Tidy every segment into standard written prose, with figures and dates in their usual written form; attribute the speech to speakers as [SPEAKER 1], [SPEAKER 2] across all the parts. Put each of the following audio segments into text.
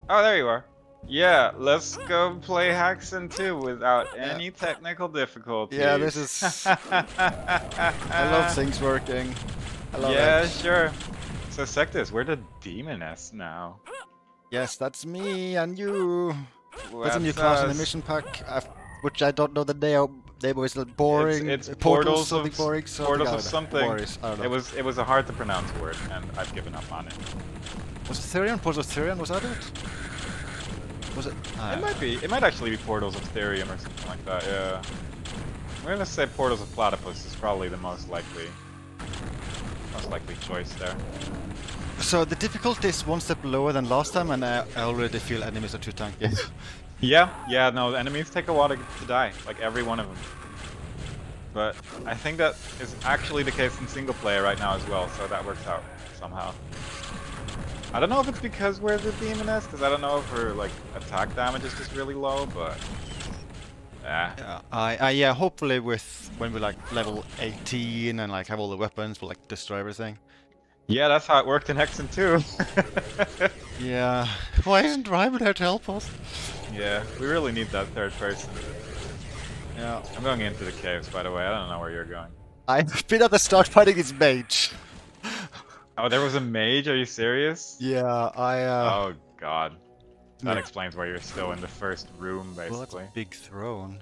[SPEAKER 1] Oh, there you are. Yeah, let's go play Hexen 2 without any technical
[SPEAKER 2] Yeah, this
[SPEAKER 1] difficulties.
[SPEAKER 2] is... I love things working. I love
[SPEAKER 1] Yeah,
[SPEAKER 2] it.
[SPEAKER 1] sure. So Sectus, we're the Demoness now.
[SPEAKER 2] Yes, that's me and you. That's a new
[SPEAKER 1] That's
[SPEAKER 2] class in the
[SPEAKER 1] us.
[SPEAKER 2] mission pack, which I don't know the name. They were still boring.
[SPEAKER 1] It's
[SPEAKER 2] Portals,
[SPEAKER 1] portals
[SPEAKER 2] something
[SPEAKER 1] of
[SPEAKER 2] boring, something.
[SPEAKER 1] portals
[SPEAKER 2] I
[SPEAKER 1] of
[SPEAKER 2] don't know.
[SPEAKER 1] something.
[SPEAKER 2] Boris, I don't know.
[SPEAKER 1] It was a hard to pronounce word, and I've given up on it.
[SPEAKER 2] Was it Therion? Portals of Therion? Was that it? Was it?
[SPEAKER 1] It might be. It might actually be portals of Therium or something like that. Yeah. I'm gonna say portals of Platypus is probably the most likely choice there.
[SPEAKER 2] So the difficulty is one step lower than last time, and I already feel enemies are too tanky.
[SPEAKER 1] Yeah, no, the enemies take a while to die, like every one of them. But I think that is actually the case in single player right now as well, so that works out somehow. I don't know if it's because we're the Demoness, because I don't know if her like attack damage is just really low, but
[SPEAKER 2] Yeah, hopefully when we like level 18 and like have all the weapons, we'll like destroy everything.
[SPEAKER 1] yeah, that's how it worked in Hexen 2.
[SPEAKER 2] Yeah. Why isn't Ryman there to help us?
[SPEAKER 1] Yeah, we really need that third person.
[SPEAKER 2] Yeah.
[SPEAKER 1] I'm going into the caves, by the way. I don't know where you're going.
[SPEAKER 2] I've been at the start fighting this mage.
[SPEAKER 1] Oh, there was a mage? Are you serious?
[SPEAKER 2] Yeah,
[SPEAKER 1] Oh god. That
[SPEAKER 2] yeah.
[SPEAKER 1] explains why you're still in the first room,
[SPEAKER 2] Well, that's
[SPEAKER 1] basically.
[SPEAKER 2] a big throne.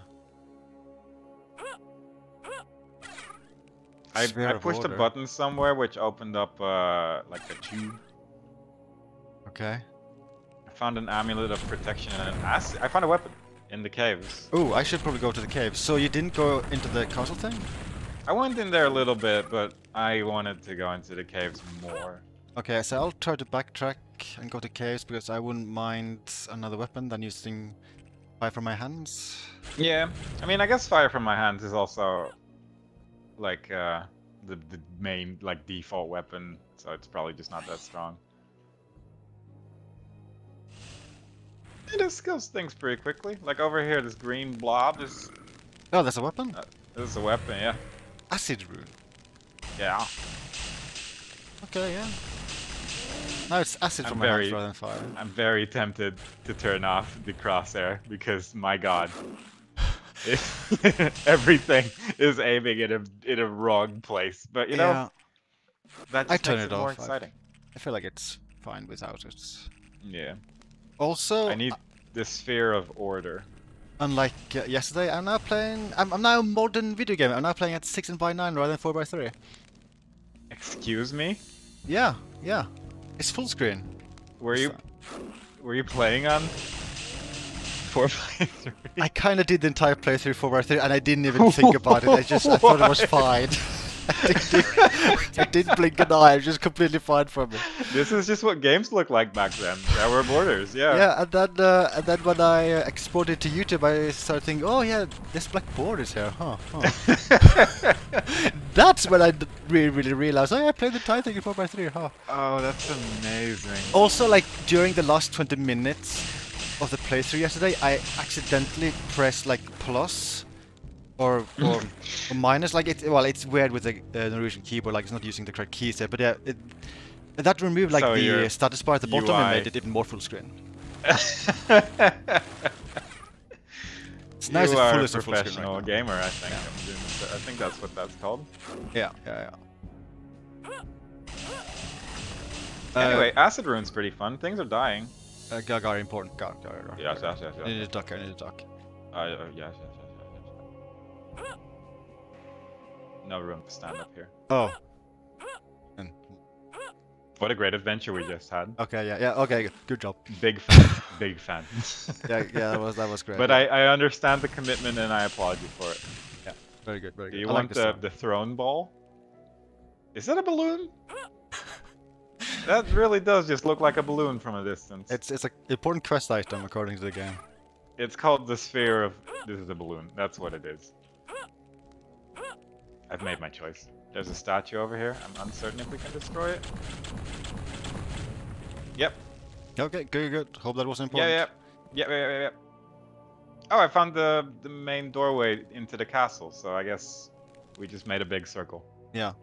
[SPEAKER 1] I
[SPEAKER 2] Sphere of
[SPEAKER 1] pushed a
[SPEAKER 2] order.
[SPEAKER 1] button somewhere which opened up like a tube.
[SPEAKER 2] Okay.
[SPEAKER 1] I found an amulet of protection and an acid. I found a weapon in the caves.
[SPEAKER 2] Oh, I should probably go to the cave. So you didn't go into the castle thing?
[SPEAKER 1] I went in there a little bit, but I wanted to go into the caves more.
[SPEAKER 2] Okay, so I'll try to backtrack and go to caves because I wouldn't mind another weapon than using fire from my hands.
[SPEAKER 1] Yeah, I mean, I guess fire from my hands is also like the main like default weapon, so it's probably just not that strong. It just kills things pretty quickly. Like over here, this green blob is.
[SPEAKER 2] Oh, there's a weapon?
[SPEAKER 1] This is a weapon, yeah.
[SPEAKER 2] Acid rune.
[SPEAKER 1] Yeah.
[SPEAKER 2] Okay, yeah. No, it's acid from my hands rather than fire.
[SPEAKER 1] I'm very tempted to turn off the crosshair because my god, everything is aiming in a wrong place. But you know, that just
[SPEAKER 2] turn
[SPEAKER 1] makes
[SPEAKER 2] it
[SPEAKER 1] it more
[SPEAKER 2] off.
[SPEAKER 1] exciting.
[SPEAKER 2] I feel like it's fine without it.
[SPEAKER 1] Yeah.
[SPEAKER 2] Also,
[SPEAKER 1] I need the sphere of order.
[SPEAKER 2] unlike yesterday, I'm now playing. I'm now a modern video game. I'm now playing at 16:9 rather than 4:3.
[SPEAKER 1] Excuse me?
[SPEAKER 2] Yeah, yeah. It's full screen.
[SPEAKER 1] Were you playing on 4:3?
[SPEAKER 2] I kind of did the entire playthrough 4:3, and I didn't even think about it. I thought it was fine. I didn't blink an eye. It was just completely fine for me.
[SPEAKER 1] This is just what games looked like back then. There were borders, yeah.
[SPEAKER 2] Yeah, and then when I exported to YouTube, I started thinking, oh yeah, this black border is here, huh? That's when I really realized, oh yeah, I played the entire thing in 4:3, huh?
[SPEAKER 1] Oh, that's amazing.
[SPEAKER 2] Also, like during the last 20 minutes of the playthrough yesterday, I accidentally pressed like plus or minus. Like it's weird with the Norwegian keyboard, like it's not using the correct keys there. But yeah, that removed like
[SPEAKER 1] So
[SPEAKER 2] the status bar at the bottom and
[SPEAKER 1] UI.
[SPEAKER 2] made it even more full screen.
[SPEAKER 1] It's
[SPEAKER 2] nice
[SPEAKER 1] you
[SPEAKER 2] if
[SPEAKER 1] are
[SPEAKER 2] full
[SPEAKER 1] a
[SPEAKER 2] is a full screen
[SPEAKER 1] professional
[SPEAKER 2] right now.
[SPEAKER 1] gamer, I think. I think that's what that's called.
[SPEAKER 2] Yeah, yeah.
[SPEAKER 1] Anyway, acid rune's pretty fun. Things are dying.
[SPEAKER 2] Gar, important. Gar.
[SPEAKER 1] Yes.
[SPEAKER 2] I need a duck.
[SPEAKER 1] Yes. No room to stand up here.
[SPEAKER 2] Oh.
[SPEAKER 1] What a great adventure we just had.
[SPEAKER 2] Okay, yeah, okay, good job.
[SPEAKER 1] Big fan, big fan.
[SPEAKER 2] yeah, that was great.
[SPEAKER 1] But
[SPEAKER 2] yeah.
[SPEAKER 1] I understand the commitment and I applaud you for it.
[SPEAKER 2] Yeah, very good.
[SPEAKER 1] Do you want the throne ball? Is that a balloon? That really does just look like a balloon from a distance.
[SPEAKER 2] It's an important quest item according to the game.
[SPEAKER 1] It's called the sphere of... This is a balloon. That's what it is. I've made my choice. There's a statue over here. I'm uncertain if we can destroy it. Yep.
[SPEAKER 2] Okay, good. Hope that was important.
[SPEAKER 1] Yeah. Oh, I found the main doorway into the castle, so I guess we just made a big circle.
[SPEAKER 2] Yeah.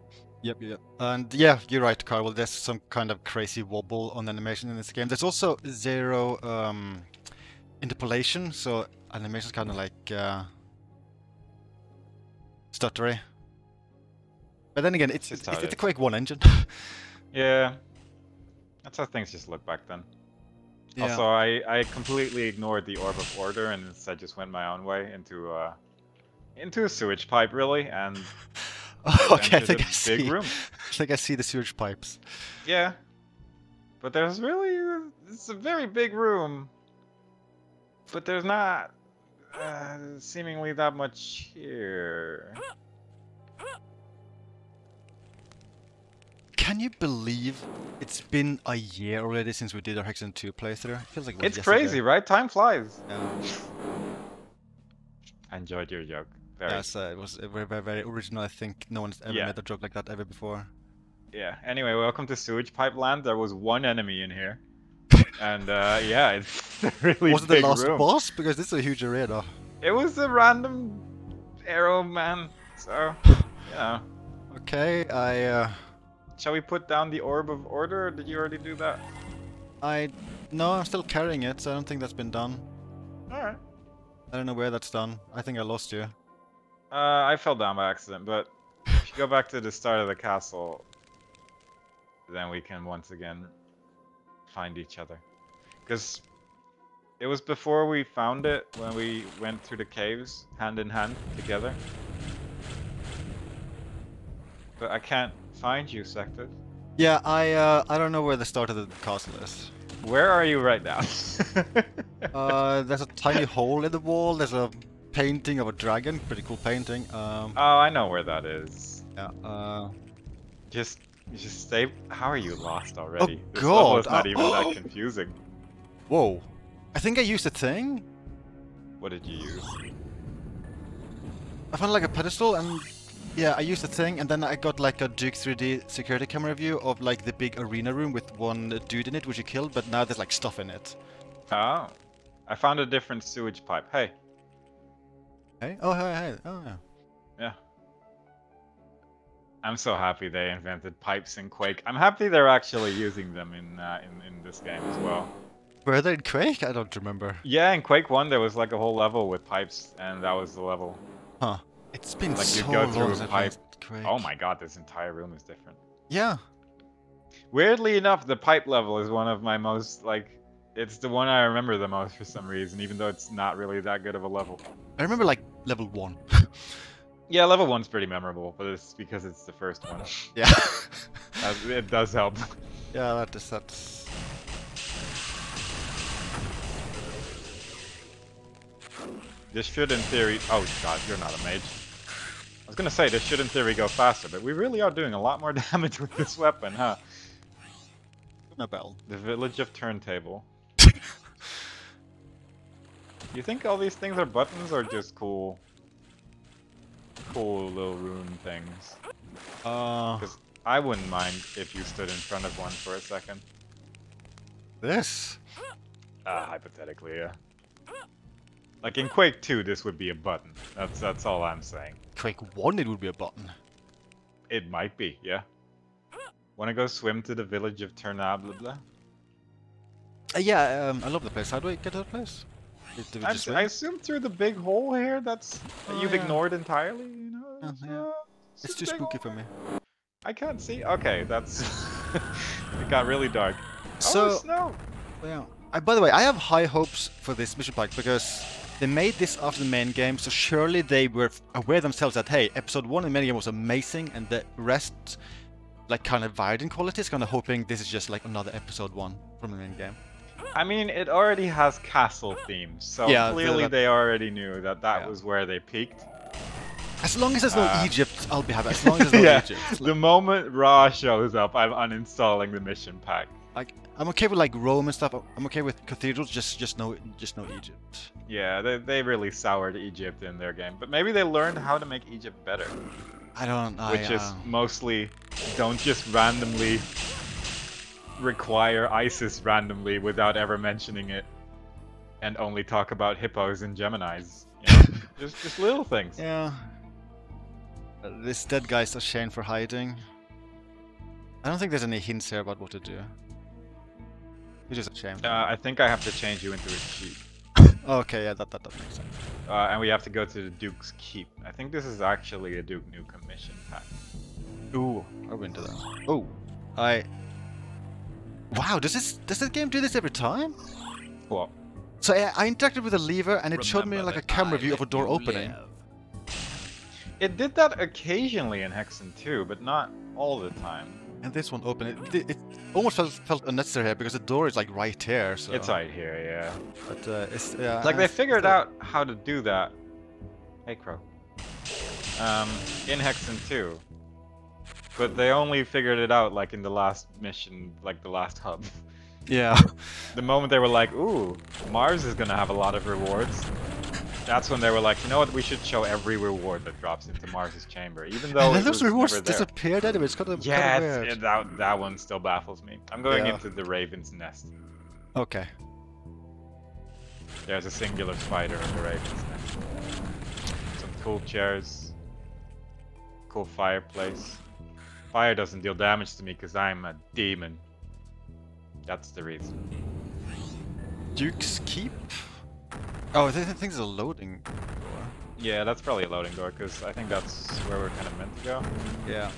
[SPEAKER 2] Yep, yep. And yeah, you're right, Carl. There's some kind of crazy wobble on animation in this game. There's also zero interpolation, so animation's kind of like stuttery. But then again, it's a Quake 1 engine.
[SPEAKER 1] Yeah, that's how things just look back then.
[SPEAKER 2] Yeah.
[SPEAKER 1] Also, I completely ignored the Orb of Order and instead just went my own way into a sewage pipe, really, and
[SPEAKER 2] Okay, I
[SPEAKER 1] entered
[SPEAKER 2] think
[SPEAKER 1] a
[SPEAKER 2] I see.
[SPEAKER 1] big room.
[SPEAKER 2] I think I see the sewage pipes.
[SPEAKER 1] Yeah, but there's really it's a very big room, but there's not seemingly that much here.
[SPEAKER 2] Can you believe it's been a year already since we did our Hexen 2 playthrough? It feels like it was
[SPEAKER 1] It's
[SPEAKER 2] yesterday.
[SPEAKER 1] crazy, right? Time flies.
[SPEAKER 2] Yeah.
[SPEAKER 1] I enjoyed your joke. Very.
[SPEAKER 2] Yes, it was very, very, very original. I think no one's ever made a joke like that ever before.
[SPEAKER 1] Yeah. Anyway, welcome to Sewage Pipe Land. There was one enemy in here, and yeah, it's a really
[SPEAKER 2] was it
[SPEAKER 1] big
[SPEAKER 2] the last
[SPEAKER 1] room.
[SPEAKER 2] boss? Because this is a huge arena.
[SPEAKER 1] It was a random arrow man. So, you know.
[SPEAKER 2] Okay,
[SPEAKER 1] Shall we put down the Orb of Order, or did you already do that?
[SPEAKER 2] No, I'm still carrying it, so I don't think that's been done.
[SPEAKER 1] Alright.
[SPEAKER 2] I don't know where that's done. I think I lost you.
[SPEAKER 1] I fell down by accident, but if you go back to the start of the castle, then we can once again find each other. Because it was before we found it, when we went through the caves, hand in hand, together. But I can't find you, Sector.
[SPEAKER 2] Yeah, I don't know where the start of the castle is.
[SPEAKER 1] Where are you right now?
[SPEAKER 2] There's a tiny hole in the wall. There's a painting of a dragon. Pretty cool painting.
[SPEAKER 1] Oh, I know where that is.
[SPEAKER 2] Yeah.
[SPEAKER 1] Just stay. How are you lost already?
[SPEAKER 2] Oh
[SPEAKER 1] This level is
[SPEAKER 2] God!
[SPEAKER 1] not even that confusing.
[SPEAKER 2] Whoa! I think I used a thing.
[SPEAKER 1] What did you use?
[SPEAKER 2] I found like a pedestal and yeah, I used a thing and then I got like a Duke 3D security camera view of like the big arena room with one dude in it which you killed, but now there's like stuff in it.
[SPEAKER 1] Oh. I found a different sewage pipe. Hey.
[SPEAKER 2] Hey? Oh, hey. Oh, yeah.
[SPEAKER 1] Yeah. I'm so happy they invented pipes in Quake. I'm happy they're actually using them in this game as well.
[SPEAKER 2] Were they in Quake? I don't remember.
[SPEAKER 1] Yeah, in Quake 1 there was like a whole level with pipes, and that was the level.
[SPEAKER 2] Huh. It's been
[SPEAKER 1] like
[SPEAKER 2] so
[SPEAKER 1] you go through
[SPEAKER 2] long
[SPEAKER 1] a pipe.
[SPEAKER 2] Quake.
[SPEAKER 1] Oh my god, this entire room is different.
[SPEAKER 2] Yeah.
[SPEAKER 1] Weirdly enough, the pipe level is one of my most, like, it's the one I remember the most for some reason, even though it's not really that good of a level.
[SPEAKER 2] I remember like level 1.
[SPEAKER 1] Yeah, level 1's pretty memorable, but it's because it's the first one.
[SPEAKER 2] Yeah.
[SPEAKER 1] It does help.
[SPEAKER 2] Yeah, that's...
[SPEAKER 1] This should, in theory... Oh god, you're not a mage. I was gonna say, this should, in theory, go faster, but we really are doing a lot more damage with this weapon, huh?
[SPEAKER 2] No bell.
[SPEAKER 1] The Village of Turntable. You think all these things are buttons, or just cool little rune things? Because I wouldn't mind if you stood in front of one for a second.
[SPEAKER 2] This?
[SPEAKER 1] Hypothetically, yeah. Like in Quake 2, this would be a button. That's all I'm saying.
[SPEAKER 2] Quake 1 it would be a button.
[SPEAKER 1] It might be, yeah. Wanna go swim to the Village of Turnable?
[SPEAKER 2] Yeah, I love the place. How do I get to the place?
[SPEAKER 1] I assume through the big hole here that you've ignored entirely, you know?
[SPEAKER 2] Yeah. It's too spooky for me.
[SPEAKER 1] I can't see. Okay, that's... it got really dark.
[SPEAKER 2] So,
[SPEAKER 1] oh, snow!
[SPEAKER 2] Yeah. By the way, I have high hopes for this mission pack because they made this after the main game, so surely they were aware themselves that, hey, episode 1 in the main game was amazing and the rest like kind of varied in quality, kind of hoping this is just like another episode 1 from the main game.
[SPEAKER 1] I mean, it already has castle themes, so
[SPEAKER 2] yeah,
[SPEAKER 1] clearly they already knew that was where they peaked.
[SPEAKER 2] As long as there's no Egypt, I'll be happy. As long as there's no Egypt.
[SPEAKER 1] The moment Ra shows up, I'm uninstalling the mission pack.
[SPEAKER 2] Like, I'm okay with like Rome and stuff. I'm okay with cathedrals. Just no Egypt.
[SPEAKER 1] Yeah, they really soured Egypt in their game, but maybe they learned how to make Egypt better. Which is mostly don't just randomly require ISIS randomly without ever mentioning it, and only talk about hippos and Geminis. You know? just little things.
[SPEAKER 2] Yeah. This dead guy's a shame for hiding. I don't think there's any hints here about what to do. Which is a shame.
[SPEAKER 1] I think I have to change you into a sheep.
[SPEAKER 2] Okay, yeah, that makes sense.
[SPEAKER 1] And we have to go to the Duke's Keep. I think this is actually a Duke Nukem mission pack.
[SPEAKER 2] Ooh, I'll into that. Oh, Wow, does this game do this every time?
[SPEAKER 1] What?
[SPEAKER 2] So I interacted with a lever and it showed me like a camera view of a door opening.
[SPEAKER 1] It did that occasionally in Hexen too, but not all the time.
[SPEAKER 2] And this one opened. It almost felt unnecessary here because the door is like right here. So.
[SPEAKER 1] It's right here, yeah.
[SPEAKER 2] But it's yeah.
[SPEAKER 1] Like they figured out how to do that. Hey, Crow. In Hexen 2. But they only figured it out like in the last mission, like the last hub.
[SPEAKER 2] Yeah.
[SPEAKER 1] The moment they were like, ooh, Mars is gonna have a lot of rewards. That's when they were like, you know what, we should show every reward that drops into Mars's chamber, even though
[SPEAKER 2] and those rewards disappeared anyway. It's kind of
[SPEAKER 1] weird. That one still baffles me. I'm going into the Raven's Nest.
[SPEAKER 2] Okay.
[SPEAKER 1] There's a singular spider in the Raven's Nest. Some cool chairs. Cool fireplace. Fire doesn't deal damage to me because I'm a demon. That's the reason.
[SPEAKER 2] Duke's Keep? Oh, I think it's a loading door.
[SPEAKER 1] Yeah, that's probably a loading door because I think that's where we're kind of meant to go.
[SPEAKER 2] Yeah.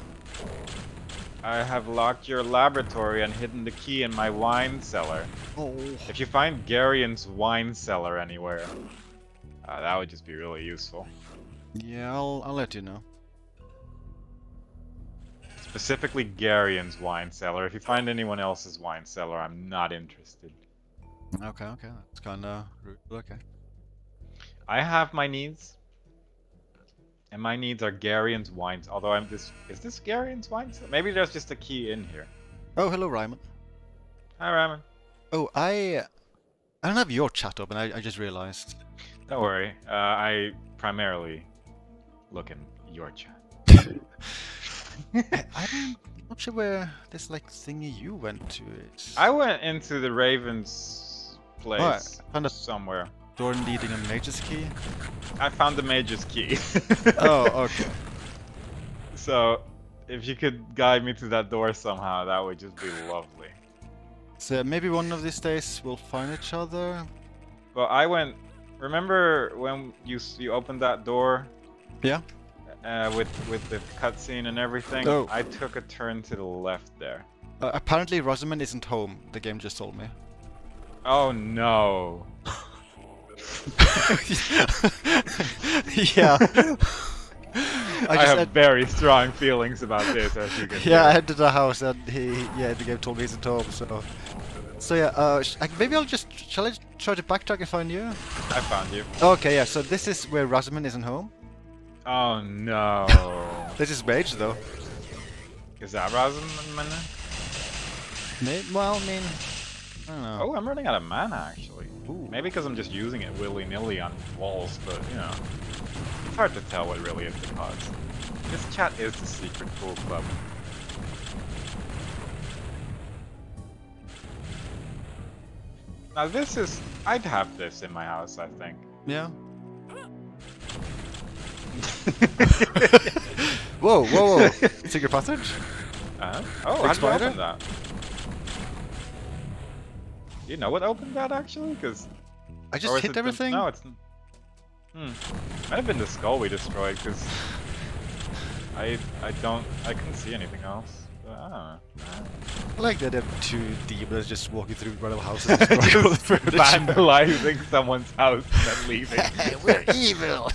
[SPEAKER 1] I have locked your laboratory and hidden the key in my wine cellar.
[SPEAKER 2] Oh.
[SPEAKER 1] If you find Garion's wine cellar anywhere, that would just be really useful.
[SPEAKER 2] Yeah, I'll let you know.
[SPEAKER 1] Specifically Garion's wine cellar. If you find anyone else's wine cellar, I'm not interested.
[SPEAKER 2] Okay, that's kinda rude, okay.
[SPEAKER 1] I have my needs. And my needs are Garion's wine. Although is this Garion's wine cellar? Maybe there's just a key in here.
[SPEAKER 2] Oh, hello, Ryman.
[SPEAKER 1] Hi, Ryman.
[SPEAKER 2] Oh, I don't have your chat open, I just realized.
[SPEAKER 1] Don't worry. I primarily look in your chat.
[SPEAKER 2] I'm not sure where this like thingy you went to is.
[SPEAKER 1] I went into the Raven's place
[SPEAKER 2] I found a
[SPEAKER 1] somewhere.
[SPEAKER 2] Door needing a mage's key.
[SPEAKER 1] I found the mage's key.
[SPEAKER 2] Oh, okay.
[SPEAKER 1] So, if you could guide me to that door somehow, that would just be lovely.
[SPEAKER 2] So maybe one of these days we'll find each other.
[SPEAKER 1] Well, I went. Remember when you opened that door?
[SPEAKER 2] Yeah.
[SPEAKER 1] With the cutscene and everything,
[SPEAKER 2] Oh.
[SPEAKER 1] I took a turn to the left there.
[SPEAKER 2] Apparently Ryman isn't home, the game just told me.
[SPEAKER 1] Oh no.
[SPEAKER 2] Yeah.
[SPEAKER 1] I have very strong feelings about this, as you can
[SPEAKER 2] Yeah,
[SPEAKER 1] hear.
[SPEAKER 2] I entered the house and the game told me he's at home, so yeah, maybe shall I try to backtrack and find you?
[SPEAKER 1] I found you.
[SPEAKER 2] Okay, yeah, so this is where Ryman isn't home.
[SPEAKER 1] Oh no.
[SPEAKER 2] This is Mage though.
[SPEAKER 1] Is that Ryman?
[SPEAKER 2] Well, I mean, I don't know.
[SPEAKER 1] Oh, I'm running out of mana actually.
[SPEAKER 2] Ooh.
[SPEAKER 1] Maybe because I'm just using it willy-nilly on walls, but you know, it's hard to tell what really is the cause. This chat is the secret pool club. Now this is, I'd have this in my house, I think.
[SPEAKER 2] Yeah. Whoa! Secret passage?
[SPEAKER 1] Oh, how'd you open that? You know what opened that actually? Because
[SPEAKER 2] I just hit everything?
[SPEAKER 1] No, it's... Might have been the skull we destroyed, because... I couldn't see anything else. But I don't know.
[SPEAKER 2] I like that there are two demons just walking through random houses and destroying all the furniture.
[SPEAKER 1] Vandalizing someone's house and then leaving.
[SPEAKER 2] We're evil!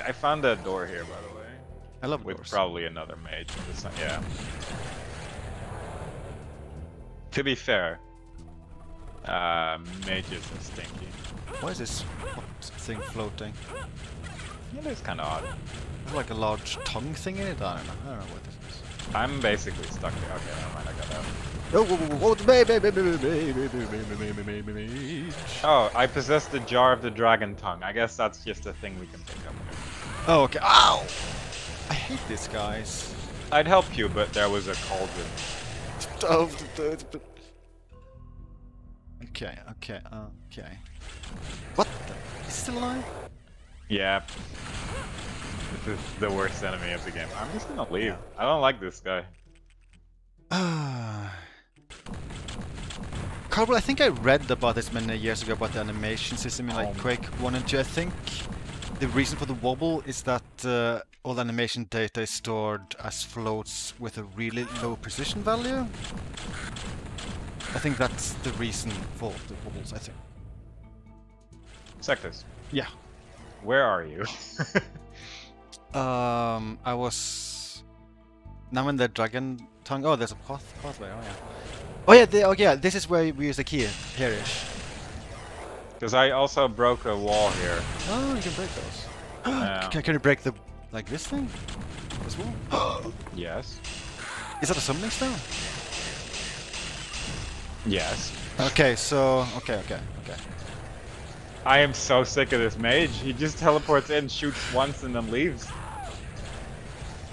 [SPEAKER 1] I found a door here, by the way.
[SPEAKER 2] I love
[SPEAKER 1] with
[SPEAKER 2] doors.
[SPEAKER 1] Probably another mage. Yeah. To be fair, mages are stinky.
[SPEAKER 2] Why is this thing floating?
[SPEAKER 1] Yeah, it's kind of odd.
[SPEAKER 2] There's like a large tongue thing in it? I don't know what this is.
[SPEAKER 1] I'm basically stuck here. Okay, never mind, I got out. Oh, I possess the jar of the dragon tongue. I guess that's just a thing we can pick up here.
[SPEAKER 2] Oh, okay. Ow! I hate these guys.
[SPEAKER 1] I'd help you, but there was a cauldron.
[SPEAKER 2] Okay. What? Is he still alive?
[SPEAKER 1] Yeah. This is the worst enemy of the game. I'm just gonna leave.
[SPEAKER 2] Yeah.
[SPEAKER 1] I don't like this guy.
[SPEAKER 2] Carvel, I think I read about this many years ago about the animation system in like
[SPEAKER 1] Oh.
[SPEAKER 2] Quake 1 and 2. I think the reason for the wobble is that all animation data is stored as floats with a really low precision value. I think that's the reason for the wobbles, I think.
[SPEAKER 1] Sectors.
[SPEAKER 2] Yeah.
[SPEAKER 1] Where are you?
[SPEAKER 2] I was... Now in the dragon tongue... Oh, there's a pathway, oh yeah. Oh yeah, yeah, this is where we use the key, here-ish.
[SPEAKER 1] Because I also broke a wall here.
[SPEAKER 2] Oh, you can break those.
[SPEAKER 1] Yeah.
[SPEAKER 2] Can you break the... like this thing? This wall?
[SPEAKER 1] Yes.
[SPEAKER 2] Is that a summoning stone?
[SPEAKER 1] Yes.
[SPEAKER 2] Okay, so... Okay.
[SPEAKER 1] I am so sick of this mage. He just teleports in, shoots once, and then leaves.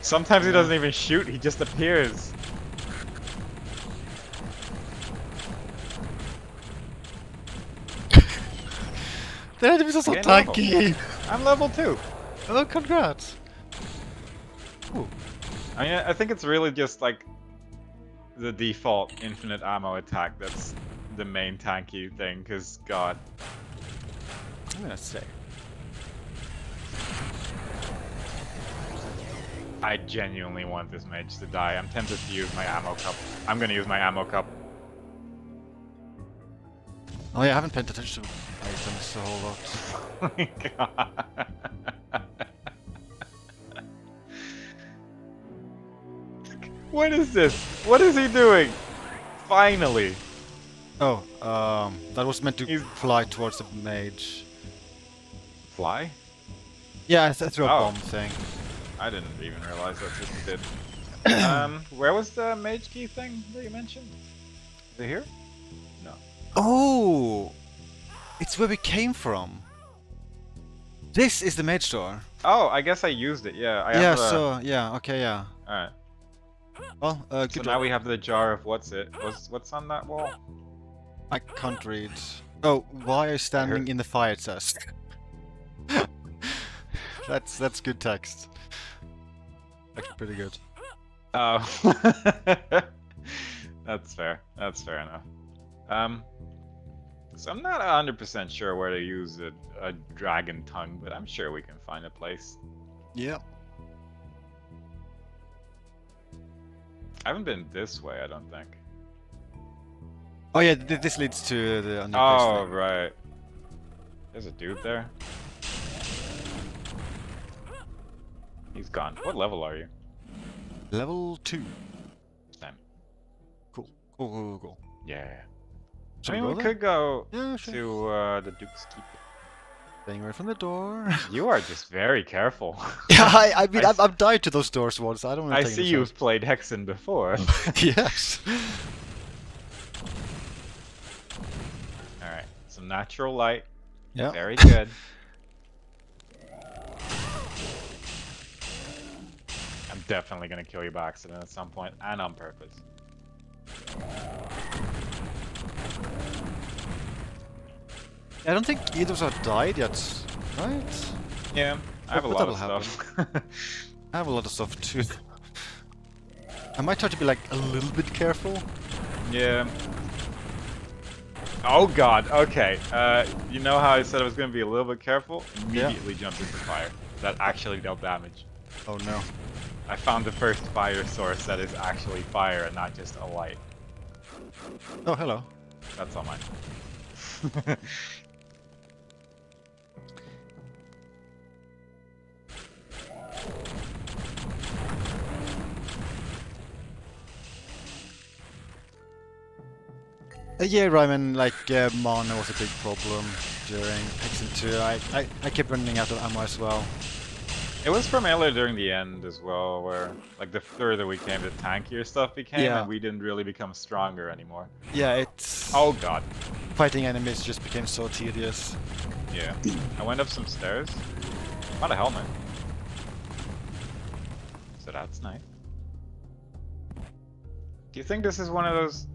[SPEAKER 1] Sometimes he doesn't even shoot, he just appears.
[SPEAKER 2] The enemies are so
[SPEAKER 1] Gain
[SPEAKER 2] tanky!
[SPEAKER 1] I'm level 2.
[SPEAKER 2] Oh, congrats! Ooh.
[SPEAKER 1] I mean, I think it's really just like the default infinite ammo attack that's the main tanky thing, because god.
[SPEAKER 2] I'm gonna say.
[SPEAKER 1] I genuinely want this mage to die. I'm tempted to use my ammo cup. I'm gonna use my ammo cup.
[SPEAKER 2] Oh yeah, I haven't paid attention to items a whole lot.
[SPEAKER 1] Oh my god. What is this? What is he doing? Finally.
[SPEAKER 2] Oh, that was meant to
[SPEAKER 1] He's-
[SPEAKER 2] fly towards the mage.
[SPEAKER 1] Fly?
[SPEAKER 2] Yeah, I threw a
[SPEAKER 1] Oh.
[SPEAKER 2] bomb thing.
[SPEAKER 1] I didn't even realize that's what you did. Where was the mage key thing that you mentioned? Is it here? No.
[SPEAKER 2] Oh! It's where we came from. This is the mage door.
[SPEAKER 1] Oh, I guess I used it. Yeah, I
[SPEAKER 2] Yeah,
[SPEAKER 1] have
[SPEAKER 2] so, yeah, okay, yeah.
[SPEAKER 1] Alright.
[SPEAKER 2] Well, good
[SPEAKER 1] So
[SPEAKER 2] job.
[SPEAKER 1] now we have the jar of what's on that wall?
[SPEAKER 2] I can't read. Oh, why are you standing
[SPEAKER 1] heard-
[SPEAKER 2] in the fire, it says. That's good text. Actually pretty good.
[SPEAKER 1] Oh. That's fair. That's fair enough. So I'm not 100% sure where to use a dragon tongue, but I'm sure we can find a place.
[SPEAKER 2] Yeah.
[SPEAKER 1] I haven't been this way, I don't think.
[SPEAKER 2] Oh yeah, this leads to the new
[SPEAKER 1] Oh,
[SPEAKER 2] place
[SPEAKER 1] right. There's a dude there. He's gone. What level are you?
[SPEAKER 2] thing. Level 2.
[SPEAKER 1] Same.
[SPEAKER 2] Cool.
[SPEAKER 1] Yeah.
[SPEAKER 2] Should
[SPEAKER 1] I mean,
[SPEAKER 2] we
[SPEAKER 1] we
[SPEAKER 2] go there?
[SPEAKER 1] could go
[SPEAKER 2] Yeah, sure.
[SPEAKER 1] to the Duke's Keep.
[SPEAKER 2] Staying away from the door.
[SPEAKER 1] You are just very careful.
[SPEAKER 2] Yeah, I mean,
[SPEAKER 1] I
[SPEAKER 2] I've died to those doors once. I don't want to
[SPEAKER 1] I
[SPEAKER 2] take
[SPEAKER 1] see
[SPEAKER 2] any
[SPEAKER 1] you've played Hexen before.
[SPEAKER 2] chances. Yes.
[SPEAKER 1] Alright, some natural light.
[SPEAKER 2] Yeah.
[SPEAKER 1] Very good. I'm definitely gonna kill you by accident at some point, and on purpose.
[SPEAKER 2] I don't think either of us have died yet, right?
[SPEAKER 1] Yeah, I have a
[SPEAKER 2] But
[SPEAKER 1] lot of
[SPEAKER 2] that'll
[SPEAKER 1] stuff.
[SPEAKER 2] I have a lot of stuff too. I might try to be like a little bit careful.
[SPEAKER 1] Yeah. Oh god, okay. You know how I said I was gonna be a little bit careful? Immediately jumped into fire. That actually dealt damage.
[SPEAKER 2] Oh no.
[SPEAKER 1] I found the first fire source that is actually fire and not just a light.
[SPEAKER 2] Oh, hello.
[SPEAKER 1] That's all mine.
[SPEAKER 2] Yeah, Ryman, like, mana was a big problem during Hexen 2. I kept running out of ammo as well.
[SPEAKER 1] It was primarily during the end as well, where like the further we came, the tankier stuff became,
[SPEAKER 2] Yeah.
[SPEAKER 1] and we didn't really become stronger anymore.
[SPEAKER 2] Yeah, it's...
[SPEAKER 1] Oh god.
[SPEAKER 2] Fighting enemies just became so tedious.
[SPEAKER 1] Yeah. I went up some stairs. Found a helmet. So that's nice. Do you think this is one of those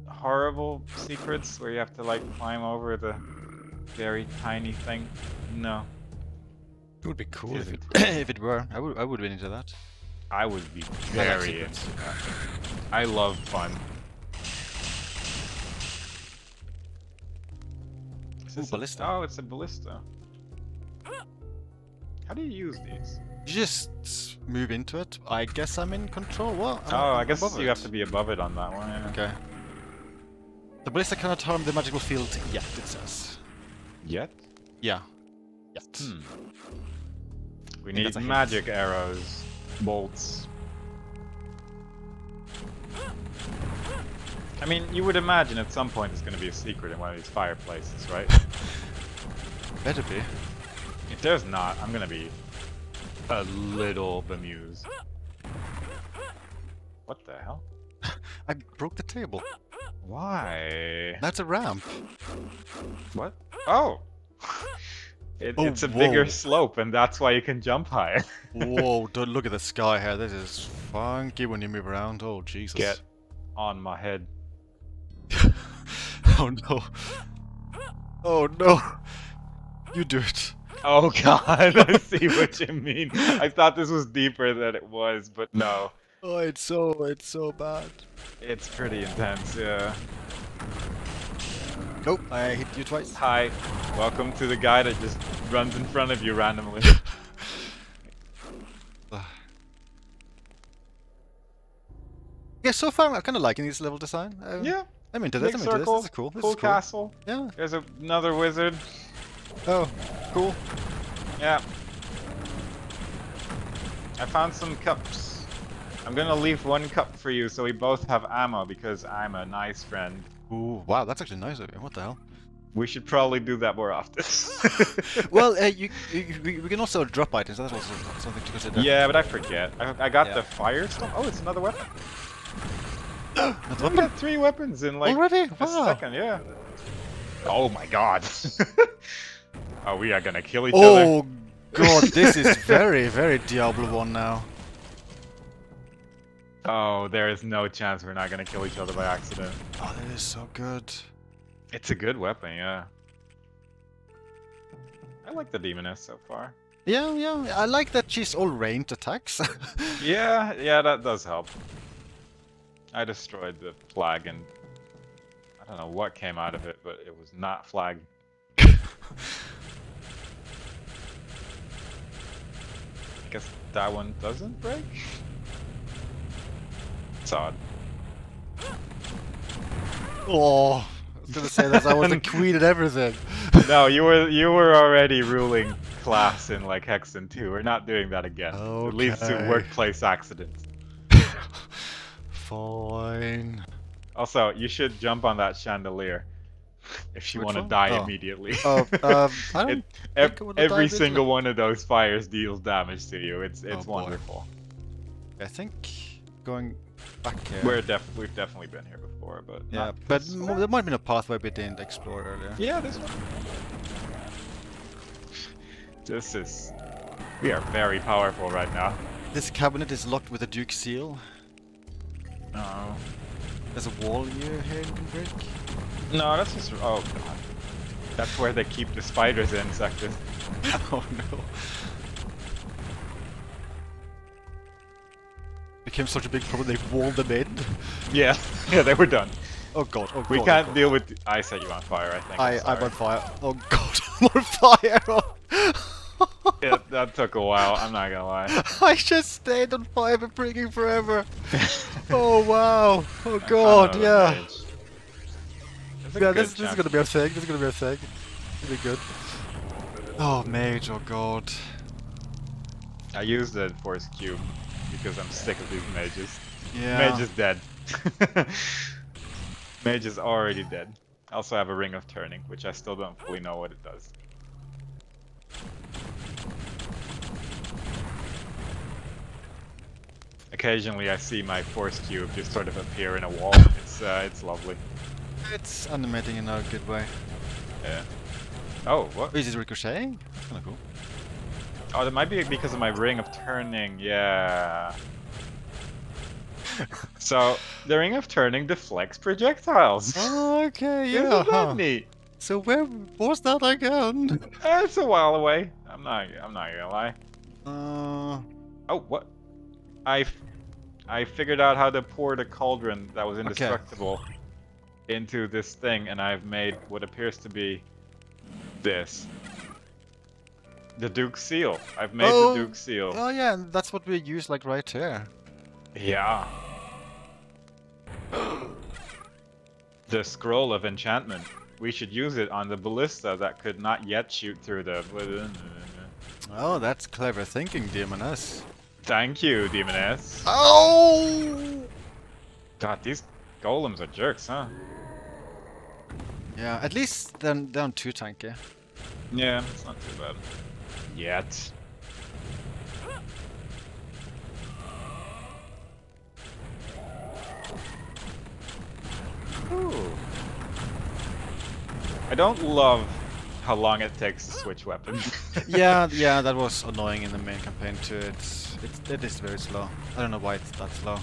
[SPEAKER 1] horrible secrets where you have to like climb over the very tiny thing? No.
[SPEAKER 2] It would be cool
[SPEAKER 1] Is
[SPEAKER 2] if
[SPEAKER 1] it?
[SPEAKER 2] if it were. I would be into that.
[SPEAKER 1] I would be
[SPEAKER 2] I like
[SPEAKER 1] very
[SPEAKER 2] secrets.
[SPEAKER 1] into that. I love fun. Is
[SPEAKER 2] Ooh,
[SPEAKER 1] this
[SPEAKER 2] ballista.
[SPEAKER 1] Oh, it's a ballista. How do you use these?
[SPEAKER 2] You just move into it. I guess I'm in control. What?
[SPEAKER 1] Oh, I
[SPEAKER 2] I'm
[SPEAKER 1] guess
[SPEAKER 2] above
[SPEAKER 1] you
[SPEAKER 2] it.
[SPEAKER 1] have to be above it on that one. Yeah.
[SPEAKER 2] Okay. The ballista cannot harm the magical field yet, it says.
[SPEAKER 1] Yet?
[SPEAKER 2] Yeah. Yet.
[SPEAKER 1] Hmm. We
[SPEAKER 2] think
[SPEAKER 1] need
[SPEAKER 2] that's a hint.
[SPEAKER 1] magic arrows, bolts. I mean, you would imagine at some point it's going to be a secret in one of these fireplaces, right?
[SPEAKER 2] Better be.
[SPEAKER 1] If there's not, I'm going to be a little bemused. What the hell?
[SPEAKER 2] I broke the table.
[SPEAKER 1] Why?
[SPEAKER 2] That's a ramp.
[SPEAKER 1] What? Oh!
[SPEAKER 2] Oh,
[SPEAKER 1] it's a bigger
[SPEAKER 2] whoa.
[SPEAKER 1] slope, and that's why you can jump higher.
[SPEAKER 2] Whoa, don't look at the sky here. This is funky when you move around. Oh, Jesus.
[SPEAKER 1] Get on my head.
[SPEAKER 2] Oh, no. Oh, no. You do it.
[SPEAKER 1] Oh god, I see what you mean. I thought this was deeper than it was, but no.
[SPEAKER 2] Oh, it's so bad.
[SPEAKER 1] It's pretty intense, yeah.
[SPEAKER 2] Nope, I hit you twice.
[SPEAKER 1] Hi, welcome to the guy that just runs in front of you randomly.
[SPEAKER 2] Yeah, so far I'm kind of liking this level design.
[SPEAKER 1] Yeah,
[SPEAKER 2] I'm into this.
[SPEAKER 1] big
[SPEAKER 2] I'm into this.
[SPEAKER 1] circle,
[SPEAKER 2] This is cool. This
[SPEAKER 1] cool
[SPEAKER 2] is cool.
[SPEAKER 1] castle.
[SPEAKER 2] Yeah.
[SPEAKER 1] There's another wizard.
[SPEAKER 2] Oh, cool.
[SPEAKER 1] Yeah. I found some cups. I'm gonna leave one cup for you so we both have ammo because I'm a nice friend.
[SPEAKER 2] Ooh, wow, that's actually nice of you. What the hell?
[SPEAKER 1] We should probably do that more often.
[SPEAKER 2] Well, we can also drop items. That's also something to consider.
[SPEAKER 1] Yeah, but I forget. I got
[SPEAKER 2] Yeah.
[SPEAKER 1] the firestorm. Oh, it's another weapon.
[SPEAKER 2] Another
[SPEAKER 1] We
[SPEAKER 2] weapon?
[SPEAKER 1] got 3 weapons in like
[SPEAKER 2] Already?
[SPEAKER 1] a
[SPEAKER 2] Wow.
[SPEAKER 1] second, yeah. Oh my god. Oh, we are gonna kill each other.
[SPEAKER 2] Oh god, this is very, very Diablo 1 now.
[SPEAKER 1] Oh, there is no chance we're not gonna kill each other by accident.
[SPEAKER 2] Oh, that is so good.
[SPEAKER 1] It's a good weapon, yeah. I like the demoness so far.
[SPEAKER 2] Yeah, yeah, I like that she's all ranged attacks.
[SPEAKER 1] Yeah, that does help. I destroyed the flag and I don't know what came out of it, but it was not flag. I guess that one doesn't break? It's odd.
[SPEAKER 2] Oh, I was gonna say that I was the queen and everything.
[SPEAKER 1] No, you were already ruling class in like Hexen 2. We're not doing that again. It leads to
[SPEAKER 2] Okay.
[SPEAKER 1] workplace accidents.
[SPEAKER 2] Fine.
[SPEAKER 1] Also, you should jump on that chandelier if you
[SPEAKER 2] Which
[SPEAKER 1] want to
[SPEAKER 2] one?
[SPEAKER 1] die
[SPEAKER 2] Oh.
[SPEAKER 1] immediately.
[SPEAKER 2] Oh, I don't think I wanna die
[SPEAKER 1] Every
[SPEAKER 2] immediately.
[SPEAKER 1] single one of those fires deals damage to you. It's
[SPEAKER 2] Oh, boy.
[SPEAKER 1] wonderful.
[SPEAKER 2] I think going back here.
[SPEAKER 1] We've definitely been here before, but
[SPEAKER 2] Yeah,
[SPEAKER 1] not
[SPEAKER 2] but
[SPEAKER 1] this
[SPEAKER 2] there might have been a pathway we didn't explore earlier.
[SPEAKER 1] Yeah, this one. We are very powerful right now.
[SPEAKER 2] This cabinet is locked with a Duke seal.
[SPEAKER 1] Oh.
[SPEAKER 2] There's a wall here you can break.
[SPEAKER 1] No, that's just. Oh god. That's where they keep the spiders insected.
[SPEAKER 2] Oh no. Became such a big problem they walled them in.
[SPEAKER 1] Yeah, yeah, they were done.
[SPEAKER 2] Oh god, oh god.
[SPEAKER 1] We
[SPEAKER 2] oh
[SPEAKER 1] can't
[SPEAKER 2] god.
[SPEAKER 1] deal with. I set you on fire, I think.
[SPEAKER 2] I'm on fire. Oh god, I'm on fire!
[SPEAKER 1] Yeah, that took a while, I'm not gonna lie.
[SPEAKER 2] I just stayed on fire for freaking forever. Oh wow. Oh
[SPEAKER 1] I
[SPEAKER 2] god,
[SPEAKER 1] found
[SPEAKER 2] yeah.
[SPEAKER 1] another mage. There's a
[SPEAKER 2] Yeah,
[SPEAKER 1] good
[SPEAKER 2] this is
[SPEAKER 1] chance.
[SPEAKER 2] gonna be a thing. This is gonna be a thing. It'll be good. Oh mage, oh god.
[SPEAKER 1] I used the force cube because I'm sick of these mages.
[SPEAKER 2] Yeah.
[SPEAKER 1] Mage is dead. Mage is already dead. I also have a ring of turning, which I still don't fully know what it does. Occasionally I see my force cube just sort of appear in a wall. It's lovely.
[SPEAKER 2] It's animating in a good way.
[SPEAKER 1] Yeah. Oh, what?
[SPEAKER 2] Is it ricocheting? That's kinda cool.
[SPEAKER 1] Oh, that might be because of my ring of turning, yeah. So, the ring of turning deflects projectiles.
[SPEAKER 2] Oh, okay,
[SPEAKER 1] Isn't
[SPEAKER 2] yeah.
[SPEAKER 1] that neat?
[SPEAKER 2] So where was that again?
[SPEAKER 1] It's a while away. I'm not gonna lie.
[SPEAKER 2] Uh,
[SPEAKER 1] Oh, what? I figured out how to pour the cauldron that was indestructible into this thing, and I've made what appears to be this. The Duke's Seal. I've made the Duke's Seal.
[SPEAKER 2] Oh yeah, that's what we use like right here.
[SPEAKER 1] Yeah. The Scroll of Enchantment. We should use it on the ballista that could not yet shoot through the...
[SPEAKER 2] Oh, that's clever thinking, Demoness.
[SPEAKER 1] Thank you, Demoness.
[SPEAKER 2] Oh!
[SPEAKER 1] God, these golems are jerks, huh?
[SPEAKER 2] Yeah, at least they're not too tanky.
[SPEAKER 1] Yeah, it's not too bad. Yet. Ooh. I don't love how long it takes to switch weapons.
[SPEAKER 2] yeah, that was annoying in the main campaign too. It is very slow. I don't know why it's that slow.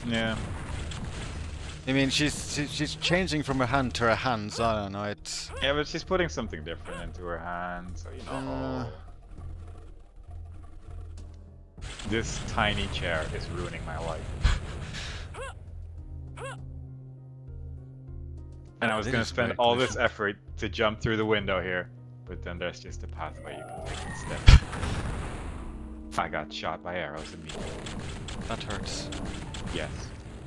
[SPEAKER 1] Yeah.
[SPEAKER 2] I mean, she's changing from her hand to her hands. So I don't know. It's
[SPEAKER 1] yeah, but she's putting something different into her hand, so you know. This tiny chair is ruining my life. And I was gonna spend all this effort to jump through the window here, but then there's just a pathway you can take instead. I got shot by arrows immediately.
[SPEAKER 2] That hurts.
[SPEAKER 1] Yes.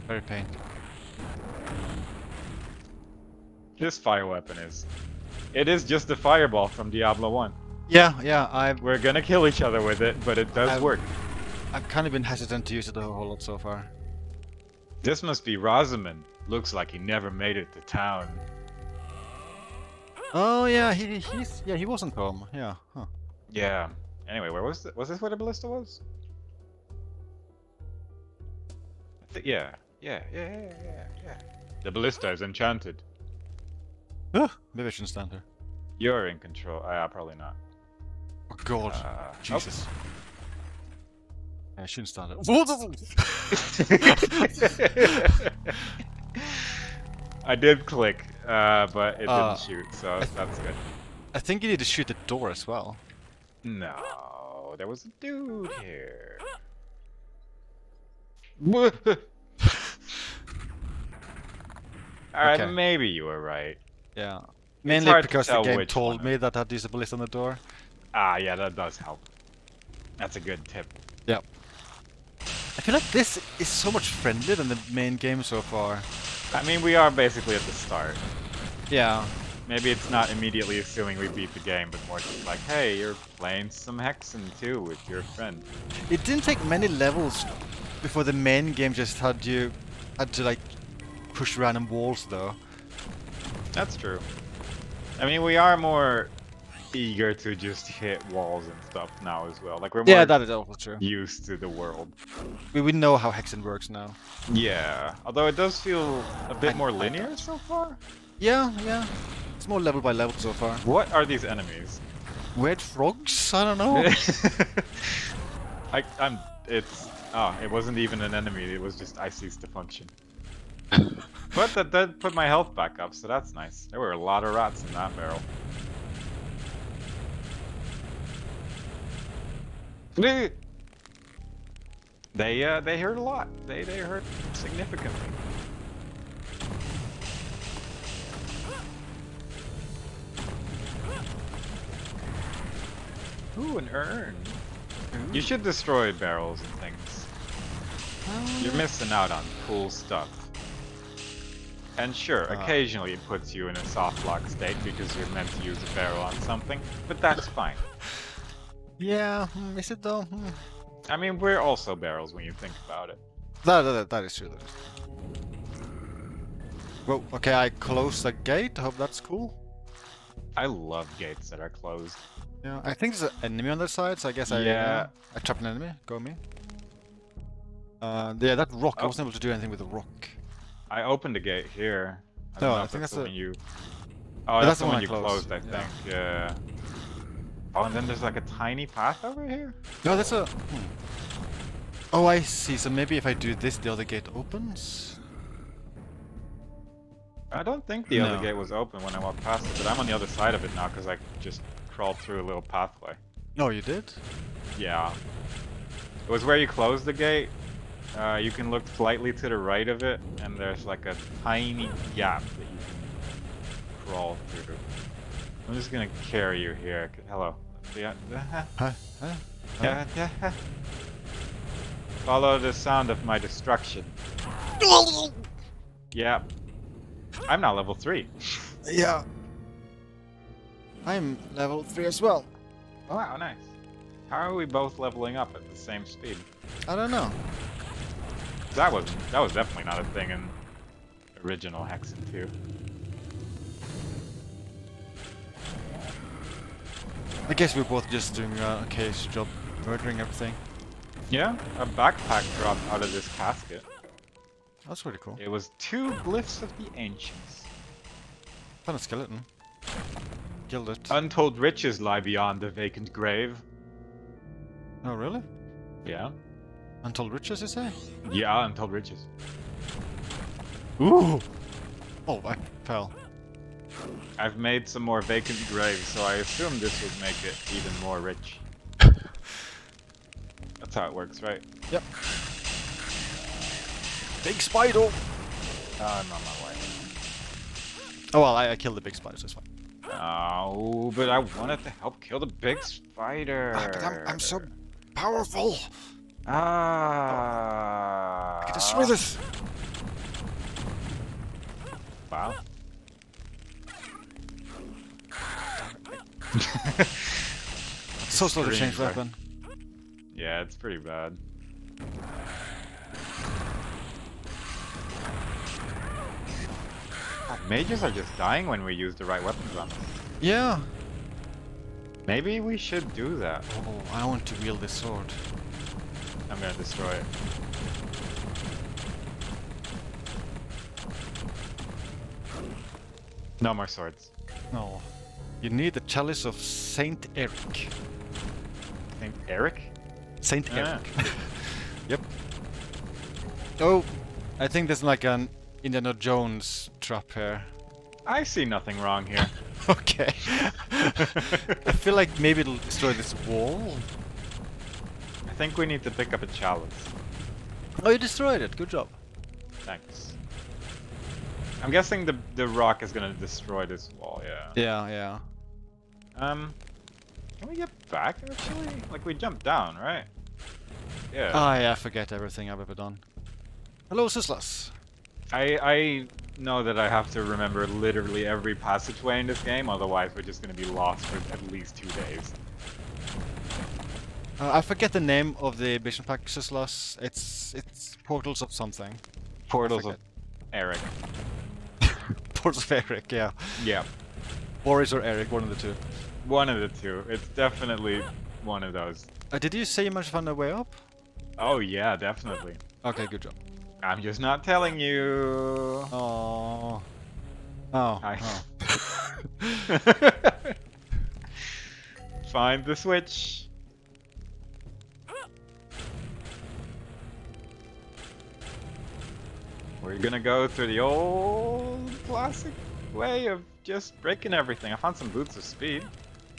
[SPEAKER 2] Very pain.
[SPEAKER 1] This fire weapon is... It is just a fireball from Diablo 1.
[SPEAKER 2] Yeah,
[SPEAKER 1] We're gonna kill each other with it, but it does work.
[SPEAKER 2] I've kind of been hesitant to use it a whole lot so far.
[SPEAKER 1] This must be Rosamund. Looks like he never made it to town.
[SPEAKER 2] Oh yeah, he wasn't home. Yeah. Huh.
[SPEAKER 1] Yeah. Anyway, where was it? Was this where the ballista was? Yeah. The ballista is enchanted.
[SPEAKER 2] Maybe I shouldn't stand here.
[SPEAKER 1] You're in control. Probably not.
[SPEAKER 2] Oh god. Jesus.
[SPEAKER 1] Oh.
[SPEAKER 2] I shouldn't stand it.
[SPEAKER 1] I did click, but it didn't shoot, so that's good.
[SPEAKER 2] I think you need to shoot the door as well.
[SPEAKER 1] No, there was a dude here. Alright,
[SPEAKER 2] Okay.
[SPEAKER 1] maybe you were right.
[SPEAKER 2] Yeah. Mainly
[SPEAKER 1] hard to
[SPEAKER 2] because the
[SPEAKER 1] tell
[SPEAKER 2] game
[SPEAKER 1] which
[SPEAKER 2] told
[SPEAKER 1] one.
[SPEAKER 2] me that I had to use a ballista on the door.
[SPEAKER 1] Ah, yeah, that does help. That's a good tip.
[SPEAKER 2] Yep. I feel like this is so much friendlier than the main game so far.
[SPEAKER 1] I mean, we are basically at the start.
[SPEAKER 2] Yeah.
[SPEAKER 1] Maybe it's not immediately assuming we beat the game, but more just like, hey, you're playing some Hexen too with your friend.
[SPEAKER 2] It didn't take many levels before the main game just had to like push random walls though.
[SPEAKER 1] That's true. I mean, we are more eager to just hit walls and stuff now as well. Like we're more
[SPEAKER 2] that is also true.
[SPEAKER 1] used to the world.
[SPEAKER 2] We know how Hexen works now.
[SPEAKER 1] Yeah, although it does feel a bit more linear so far.
[SPEAKER 2] Yeah. It's more level by level so far.
[SPEAKER 1] What are these enemies?
[SPEAKER 2] Weird frogs? I don't know.
[SPEAKER 1] It wasn't even an enemy, it was just I ceased to function. But that did put my health back up, so that's nice. There were a lot of rats in that barrel. They hurt a lot. They hurt significantly. Ooh, an urn. You should destroy barrels and things. You're missing out on cool stuff. And sure, occasionally it puts you in a soft lock state because you're meant to use a barrel on something, but that's fine.
[SPEAKER 2] Yeah, is it though?
[SPEAKER 1] I mean, we're also barrels when you think about it.
[SPEAKER 2] That is true. Well, okay, I closed the gate. I hope that's cool.
[SPEAKER 1] I love gates that are closed.
[SPEAKER 2] Yeah, I think there's an enemy on that side, so I guess I trapped an enemy. Go me. Yeah, that rock. I wasn't able to do anything with the rock.
[SPEAKER 1] I opened the gate here.
[SPEAKER 2] I think that's
[SPEAKER 1] the
[SPEAKER 2] the
[SPEAKER 1] one you. Oh, that's the one you closed, I think. Yeah. Oh, and then there's like a tiny path over here?
[SPEAKER 2] No, that's a... Oh, I see. So maybe if I do this, the other gate opens?
[SPEAKER 1] I don't think the other gate was open when I walked past it, but I'm on the other side of it now because I just crawled through a little pathway.
[SPEAKER 2] Oh, you did?
[SPEAKER 1] Yeah. It was where you close the gate. You can look slightly to the right of it, and there's like a tiny gap that you can crawl through. I'm just gonna carry you here. Hello. Yeah. Follow the sound of my destruction. Yeah. I'm now level 3.
[SPEAKER 2] Yeah. I'm level 3 as well.
[SPEAKER 1] Wow, nice. How are we both leveling up at the same speed?
[SPEAKER 2] I don't know.
[SPEAKER 1] That was definitely not a thing in original Hexen 2.
[SPEAKER 2] I guess we're both just doing an okay job murdering everything.
[SPEAKER 1] Yeah, a backpack dropped out of this casket.
[SPEAKER 2] That's really cool.
[SPEAKER 1] It was 2 glyphs of the ancients.
[SPEAKER 2] Found a skeleton. Killed it.
[SPEAKER 1] Untold riches lie beyond the vacant grave.
[SPEAKER 2] Oh, really?
[SPEAKER 1] Yeah.
[SPEAKER 2] Untold riches, you say?
[SPEAKER 1] Yeah, untold riches.
[SPEAKER 2] Ooh! Oh, I fell.
[SPEAKER 1] I've made some more vacant graves, so I assume this would make it even more rich. That's how it works, right?
[SPEAKER 2] Yep. Big spider!
[SPEAKER 1] I'm on my way.
[SPEAKER 2] Oh well, I killed the big spider, so it's fine.
[SPEAKER 1] Oh, but I wanted to help kill the big spider.
[SPEAKER 2] But I'm so powerful!
[SPEAKER 1] Ah!
[SPEAKER 2] I can destroy this!
[SPEAKER 1] Wow.
[SPEAKER 2] So slow to change
[SPEAKER 1] Screams,
[SPEAKER 2] weapon.
[SPEAKER 1] Yeah, it's pretty bad. God, mages are just dying when we use the right weapons on them.
[SPEAKER 2] Yeah.
[SPEAKER 1] Maybe we should do that.
[SPEAKER 2] Oh, I want to wield this sword.
[SPEAKER 1] I'm gonna destroy it. No more swords.
[SPEAKER 2] No. You need the chalice of Saint Eric.
[SPEAKER 1] Named Eric?
[SPEAKER 2] Saint
[SPEAKER 1] Ah.
[SPEAKER 2] Eric. Yep. Oh, I think there's like an Indiana Jones trap here.
[SPEAKER 1] I see nothing wrong here.
[SPEAKER 2] Okay. I feel like maybe it'll destroy this wall.
[SPEAKER 1] I think we need to pick up a chalice.
[SPEAKER 2] Oh, you destroyed it. Good job.
[SPEAKER 1] Thanks. I'm guessing the rock is gonna destroy this wall, yeah.
[SPEAKER 2] Yeah, yeah.
[SPEAKER 1] Can we get back actually? Like we jumped down, right? Yeah.
[SPEAKER 2] Ah, yeah, I forget everything I've ever done. Hello, Sislas.
[SPEAKER 1] I know that I have to remember literally every passageway in this game, otherwise we're just gonna be lost for at least 2 days.
[SPEAKER 2] I forget the name of the mission pack, Sislas. It's Portals of something.
[SPEAKER 1] Portals of Eric.
[SPEAKER 2] Portals of Eric, yeah.
[SPEAKER 1] Yeah.
[SPEAKER 2] Boris or Eric, one of the two.
[SPEAKER 1] One of the two. It's definitely one of those.
[SPEAKER 2] Did you say you managed to find a way up?
[SPEAKER 1] Oh yeah, definitely.
[SPEAKER 2] Okay, good job.
[SPEAKER 1] I'm just not telling you.
[SPEAKER 2] Oh. Oh.
[SPEAKER 1] I...
[SPEAKER 2] Oh.
[SPEAKER 1] Find the switch. We're gonna go through the old classic way of just breaking everything. I found some boots of speed.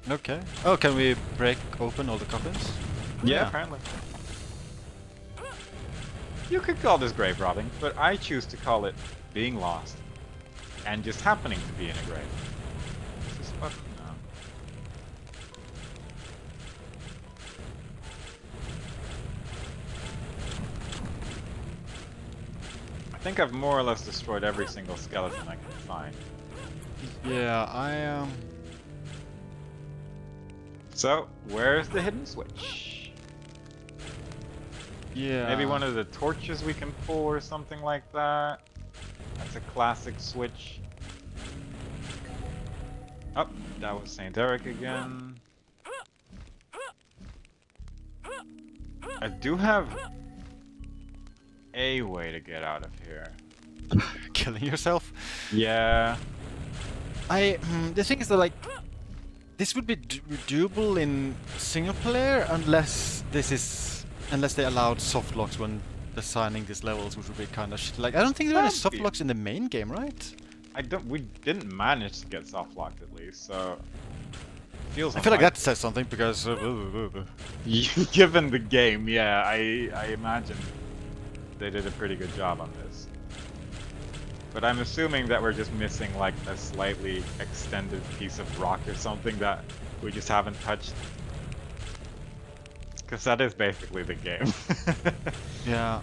[SPEAKER 2] Okay. Oh, can we break open all the coffins?
[SPEAKER 1] Yeah, apparently. You could call this grave robbing, but I choose to call it being lost and just happening to be in a grave. This is fucking I think I've more or less destroyed every single skeleton I can find.
[SPEAKER 2] Yeah,
[SPEAKER 1] So, where's the hidden switch?
[SPEAKER 2] Yeah.
[SPEAKER 1] Maybe one of the torches we can pull or something like that. That's a classic switch. Oh, that was Saint Eric again. I do have a way to get out of here.
[SPEAKER 2] Killing yourself?
[SPEAKER 1] Yeah.
[SPEAKER 2] The thing is that, like, this would be doable in single player unless they allowed soft locks when designing these levels, which would be kind of shit. Like, I don't think there are any soft locks in the main game, right?
[SPEAKER 1] We didn't manage to get soft locked at least, so feels
[SPEAKER 2] I feel like
[SPEAKER 1] unlikely.
[SPEAKER 2] that says something because...
[SPEAKER 1] Given the game, yeah, I imagine they did a pretty good job on this. But I'm assuming that we're just missing like a slightly extended piece of rock or something that we just haven't touched. Because that is basically the game.
[SPEAKER 2] yeah.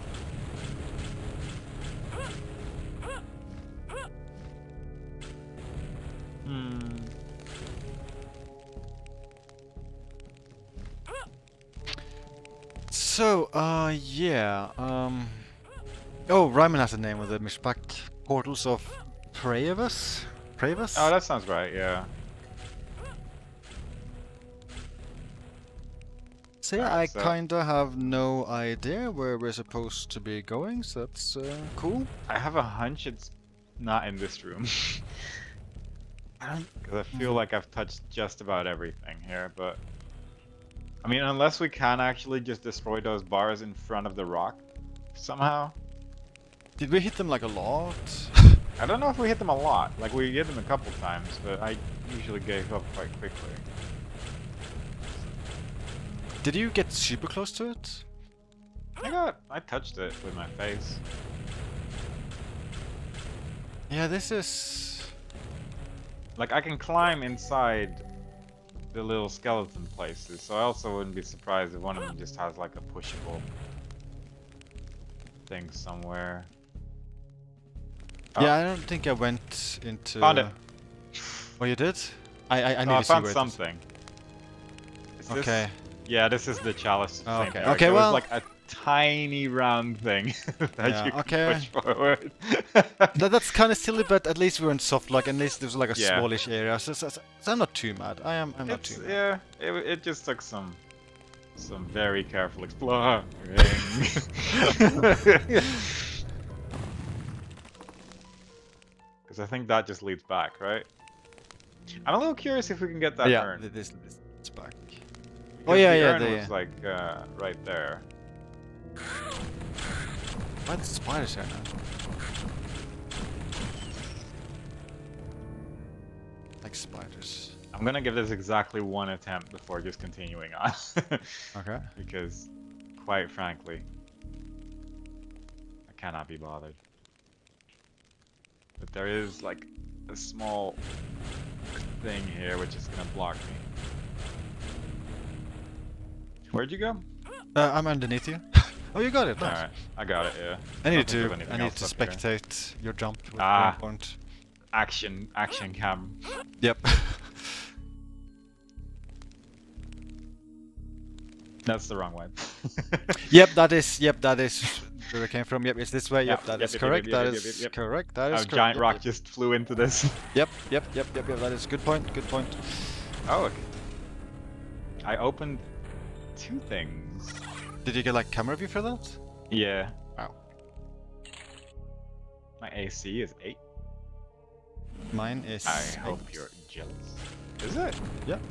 [SPEAKER 2] So, yeah, oh, Ryman has a name with the Mishpak Portals of Praevus? Praevus?
[SPEAKER 1] Oh, that sounds right, yeah.
[SPEAKER 2] So yeah, I kinda have no idea where we're supposed to be going, so that's cool.
[SPEAKER 1] I have a hunch it's not in this room. Because I feel like I've touched just about everything here, but... I mean, unless we can actually just destroy those bars in front of the rock, somehow.
[SPEAKER 2] Did we hit them like a lot?
[SPEAKER 1] I don't know if we hit them a lot. Like, we hit them a couple times, but I usually gave up quite quickly.
[SPEAKER 2] Did you get super close to it?
[SPEAKER 1] I touched it with my face.
[SPEAKER 2] Yeah, this is...
[SPEAKER 1] Like, I can climb inside the little skeleton places, so I also wouldn't be surprised if one of them just has like a pushable thing somewhere.
[SPEAKER 2] Yeah, I don't think I went into...
[SPEAKER 1] Found it!
[SPEAKER 2] Oh, you did? I need
[SPEAKER 1] I
[SPEAKER 2] to see
[SPEAKER 1] found
[SPEAKER 2] where
[SPEAKER 1] something. Is this...
[SPEAKER 2] Okay.
[SPEAKER 1] Yeah, this is the chalice.
[SPEAKER 2] Oh, okay.
[SPEAKER 1] There.
[SPEAKER 2] Okay,
[SPEAKER 1] There
[SPEAKER 2] well...
[SPEAKER 1] was like a tiny round thing that you can push forward.
[SPEAKER 2] That's kind of silly, but at least we're in soft lock, and at least there's like a
[SPEAKER 1] Yeah.
[SPEAKER 2] smallish area, so I'm not too mad. I'm not too mad.
[SPEAKER 1] Yeah, it just took some very careful exploring. Because I think that just leads back, right? I'm a little curious if we can get that urn.
[SPEAKER 2] Yeah, this is back.
[SPEAKER 1] Because
[SPEAKER 2] oh yeah,
[SPEAKER 1] the
[SPEAKER 2] yeah,
[SPEAKER 1] urn was like right there.
[SPEAKER 2] Why are the spiders here now? Like spiders.
[SPEAKER 1] I'm gonna give this exactly one attempt before just continuing on.
[SPEAKER 2] Okay.
[SPEAKER 1] Because, quite frankly, I cannot be bothered. But there is like a small thing here which is gonna block me. Where'd you go?
[SPEAKER 2] I'm underneath you. Oh, you got it. Nice.
[SPEAKER 1] Alright, I got it, yeah.
[SPEAKER 2] I need
[SPEAKER 1] don't
[SPEAKER 2] to
[SPEAKER 1] think of anything else up here.
[SPEAKER 2] spectate your jump with point.
[SPEAKER 1] Action cam.
[SPEAKER 2] Yep.
[SPEAKER 1] That's the wrong way.
[SPEAKER 2] Yep, that is where it came from. Yep, it's this way. Yep,
[SPEAKER 1] Yep,
[SPEAKER 2] that is
[SPEAKER 1] yep,
[SPEAKER 2] correct.
[SPEAKER 1] yep,
[SPEAKER 2] That
[SPEAKER 1] yep,
[SPEAKER 2] is
[SPEAKER 1] yep.
[SPEAKER 2] correct. That is
[SPEAKER 1] A
[SPEAKER 2] correct.
[SPEAKER 1] giant
[SPEAKER 2] Yep,
[SPEAKER 1] rock
[SPEAKER 2] yep.
[SPEAKER 1] just flew into this.
[SPEAKER 2] Yep. That is good point. Good point.
[SPEAKER 1] Oh, okay. I opened 2 things.
[SPEAKER 2] Did you get like camera view for that?
[SPEAKER 1] Yeah.
[SPEAKER 2] Wow.
[SPEAKER 1] My AC is 8.
[SPEAKER 2] Mine is.
[SPEAKER 1] I hope you're jealous. Is it?
[SPEAKER 2] Yep.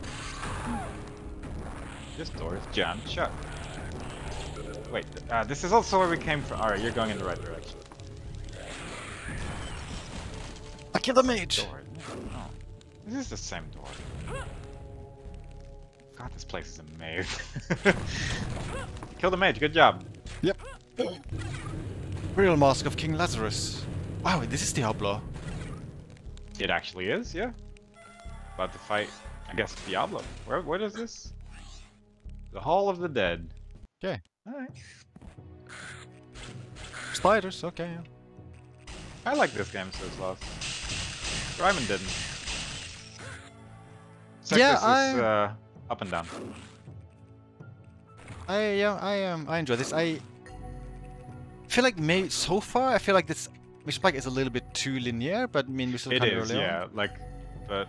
[SPEAKER 1] This door is jammed shut. Wait, this is also where we came from. Alright, you're going in the right direction.
[SPEAKER 2] I killed the mage.
[SPEAKER 1] Door. No. This is the same door. God, this place is a maze. Kill the mage, good job.
[SPEAKER 2] Yep. Real Mask of King Lazarus. Wow, this is Diablo.
[SPEAKER 1] It actually is, yeah. About to fight, I guess, Diablo. What is this? The Hall of the Dead.
[SPEAKER 2] Okay.
[SPEAKER 1] Alright.
[SPEAKER 2] Spiders, okay, yeah.
[SPEAKER 1] I like this game, says Lost. Ryman didn't.
[SPEAKER 2] Yeah,
[SPEAKER 1] is up and down.
[SPEAKER 2] I enjoy this. I feel like maybe so far I feel like this Mishpak is a little bit too linear, but I mean we still
[SPEAKER 1] It
[SPEAKER 2] kind of
[SPEAKER 1] is,
[SPEAKER 2] early
[SPEAKER 1] yeah.
[SPEAKER 2] on.
[SPEAKER 1] Like, but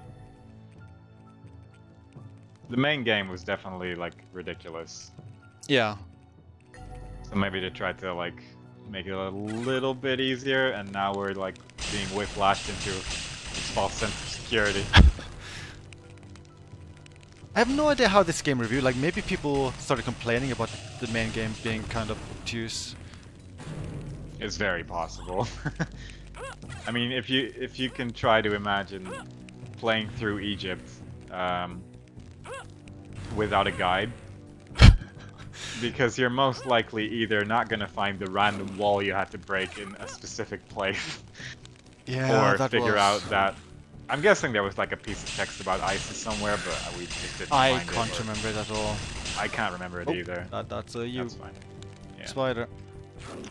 [SPEAKER 1] the main game was definitely like ridiculous.
[SPEAKER 2] Yeah.
[SPEAKER 1] So maybe they tried to like make it a little bit easier, and now we're like being whiplashed into a false sense of security.
[SPEAKER 2] I have no idea how this game reviewed. Like maybe people started complaining about the main game being kind of obtuse.
[SPEAKER 1] It's very possible. I mean, if you can try to imagine playing through Egypt without a guide. Because you're most likely either not gonna find the random wall you had to break in a specific place,
[SPEAKER 2] Yeah,
[SPEAKER 1] or
[SPEAKER 2] that
[SPEAKER 1] figure
[SPEAKER 2] was...
[SPEAKER 1] out that... I'm guessing there was like a piece of text about ISIS somewhere, but we just didn't
[SPEAKER 2] I
[SPEAKER 1] find it.
[SPEAKER 2] can't remember it at all.
[SPEAKER 1] I can't remember it either.
[SPEAKER 2] That's you.
[SPEAKER 1] That's fine. Yeah.
[SPEAKER 2] Spider.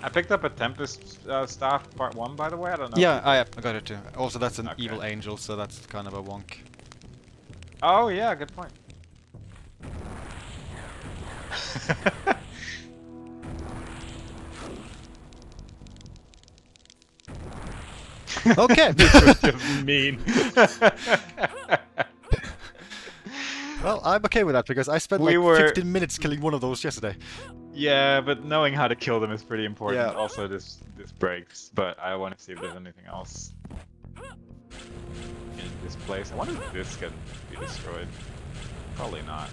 [SPEAKER 1] I picked up a Tempest staff part 1, by the way. I don't know.
[SPEAKER 2] Yeah, I got it too. Also, that's an
[SPEAKER 1] Okay.
[SPEAKER 2] evil angel, so that's kind of a wonk.
[SPEAKER 1] Oh yeah, good point.
[SPEAKER 2] Okay.
[SPEAKER 1] This was just mean.
[SPEAKER 2] Well, I'm okay with that because I spent
[SPEAKER 1] We
[SPEAKER 2] like
[SPEAKER 1] were-
[SPEAKER 2] 15 minutes killing one of those yesterday.
[SPEAKER 1] Yeah, but knowing how to kill them is pretty important.
[SPEAKER 2] Yeah.
[SPEAKER 1] Also, this breaks, but I want to see if there's anything else in this place. I wonder if this can be destroyed. Probably not.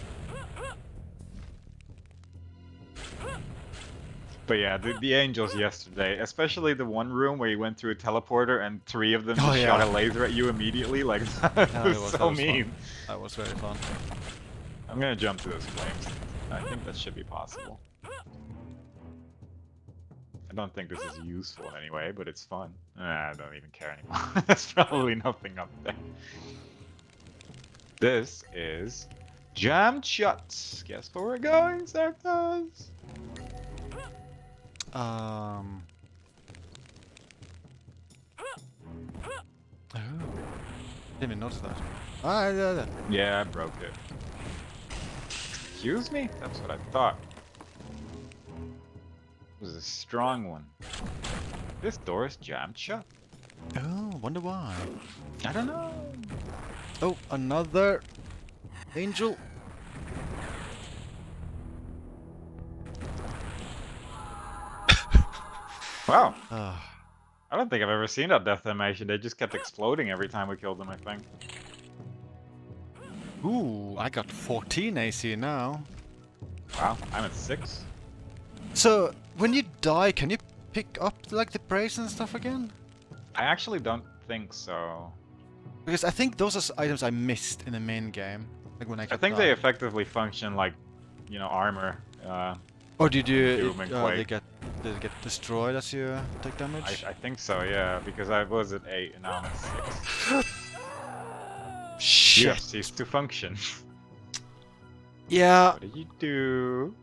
[SPEAKER 1] But yeah, the angels yesterday, especially the one room where you went through a teleporter and 3 of them
[SPEAKER 2] Oh,
[SPEAKER 1] just
[SPEAKER 2] yeah.
[SPEAKER 1] shot a laser at you immediately, like that
[SPEAKER 2] Yeah,
[SPEAKER 1] was
[SPEAKER 2] that
[SPEAKER 1] so
[SPEAKER 2] was
[SPEAKER 1] mean.
[SPEAKER 2] fun. That was very fun.
[SPEAKER 1] I'm gonna jump to those flames. I think that should be possible. I don't think this is useful in any way, but it's fun. I don't even care anymore. There's probably nothing up there. This is jammed shut. Guess where we're going, Sarkos?
[SPEAKER 2] Oh. Didn't even notice that. Ah, yeah.
[SPEAKER 1] Yeah, I broke it. Excuse me? That's what I thought. It was a strong one. This door is jammed shut.
[SPEAKER 2] Oh, wonder why.
[SPEAKER 1] I don't know.
[SPEAKER 2] Oh, another angel.
[SPEAKER 1] Wow.
[SPEAKER 2] Ah.
[SPEAKER 1] I don't think I've ever seen that death animation. They just kept exploding every time we killed them, I think.
[SPEAKER 2] Ooh, I got 14 AC now.
[SPEAKER 1] Wow, I'm at 6.
[SPEAKER 2] So, when you die, can you pick up like the praise and stuff again?
[SPEAKER 1] I actually don't think so.
[SPEAKER 2] Because I think those are items I missed in the main game. Like when I
[SPEAKER 1] think they effectively function like, you know, armor.
[SPEAKER 2] Or did you?
[SPEAKER 1] Doom and Quake.
[SPEAKER 2] They get destroyed as you take damage?
[SPEAKER 1] I think so, yeah, because I was at 8 and now I'm at 6. You
[SPEAKER 2] Shit.
[SPEAKER 1] have ceased to function.
[SPEAKER 2] Yeah,
[SPEAKER 1] What did you do?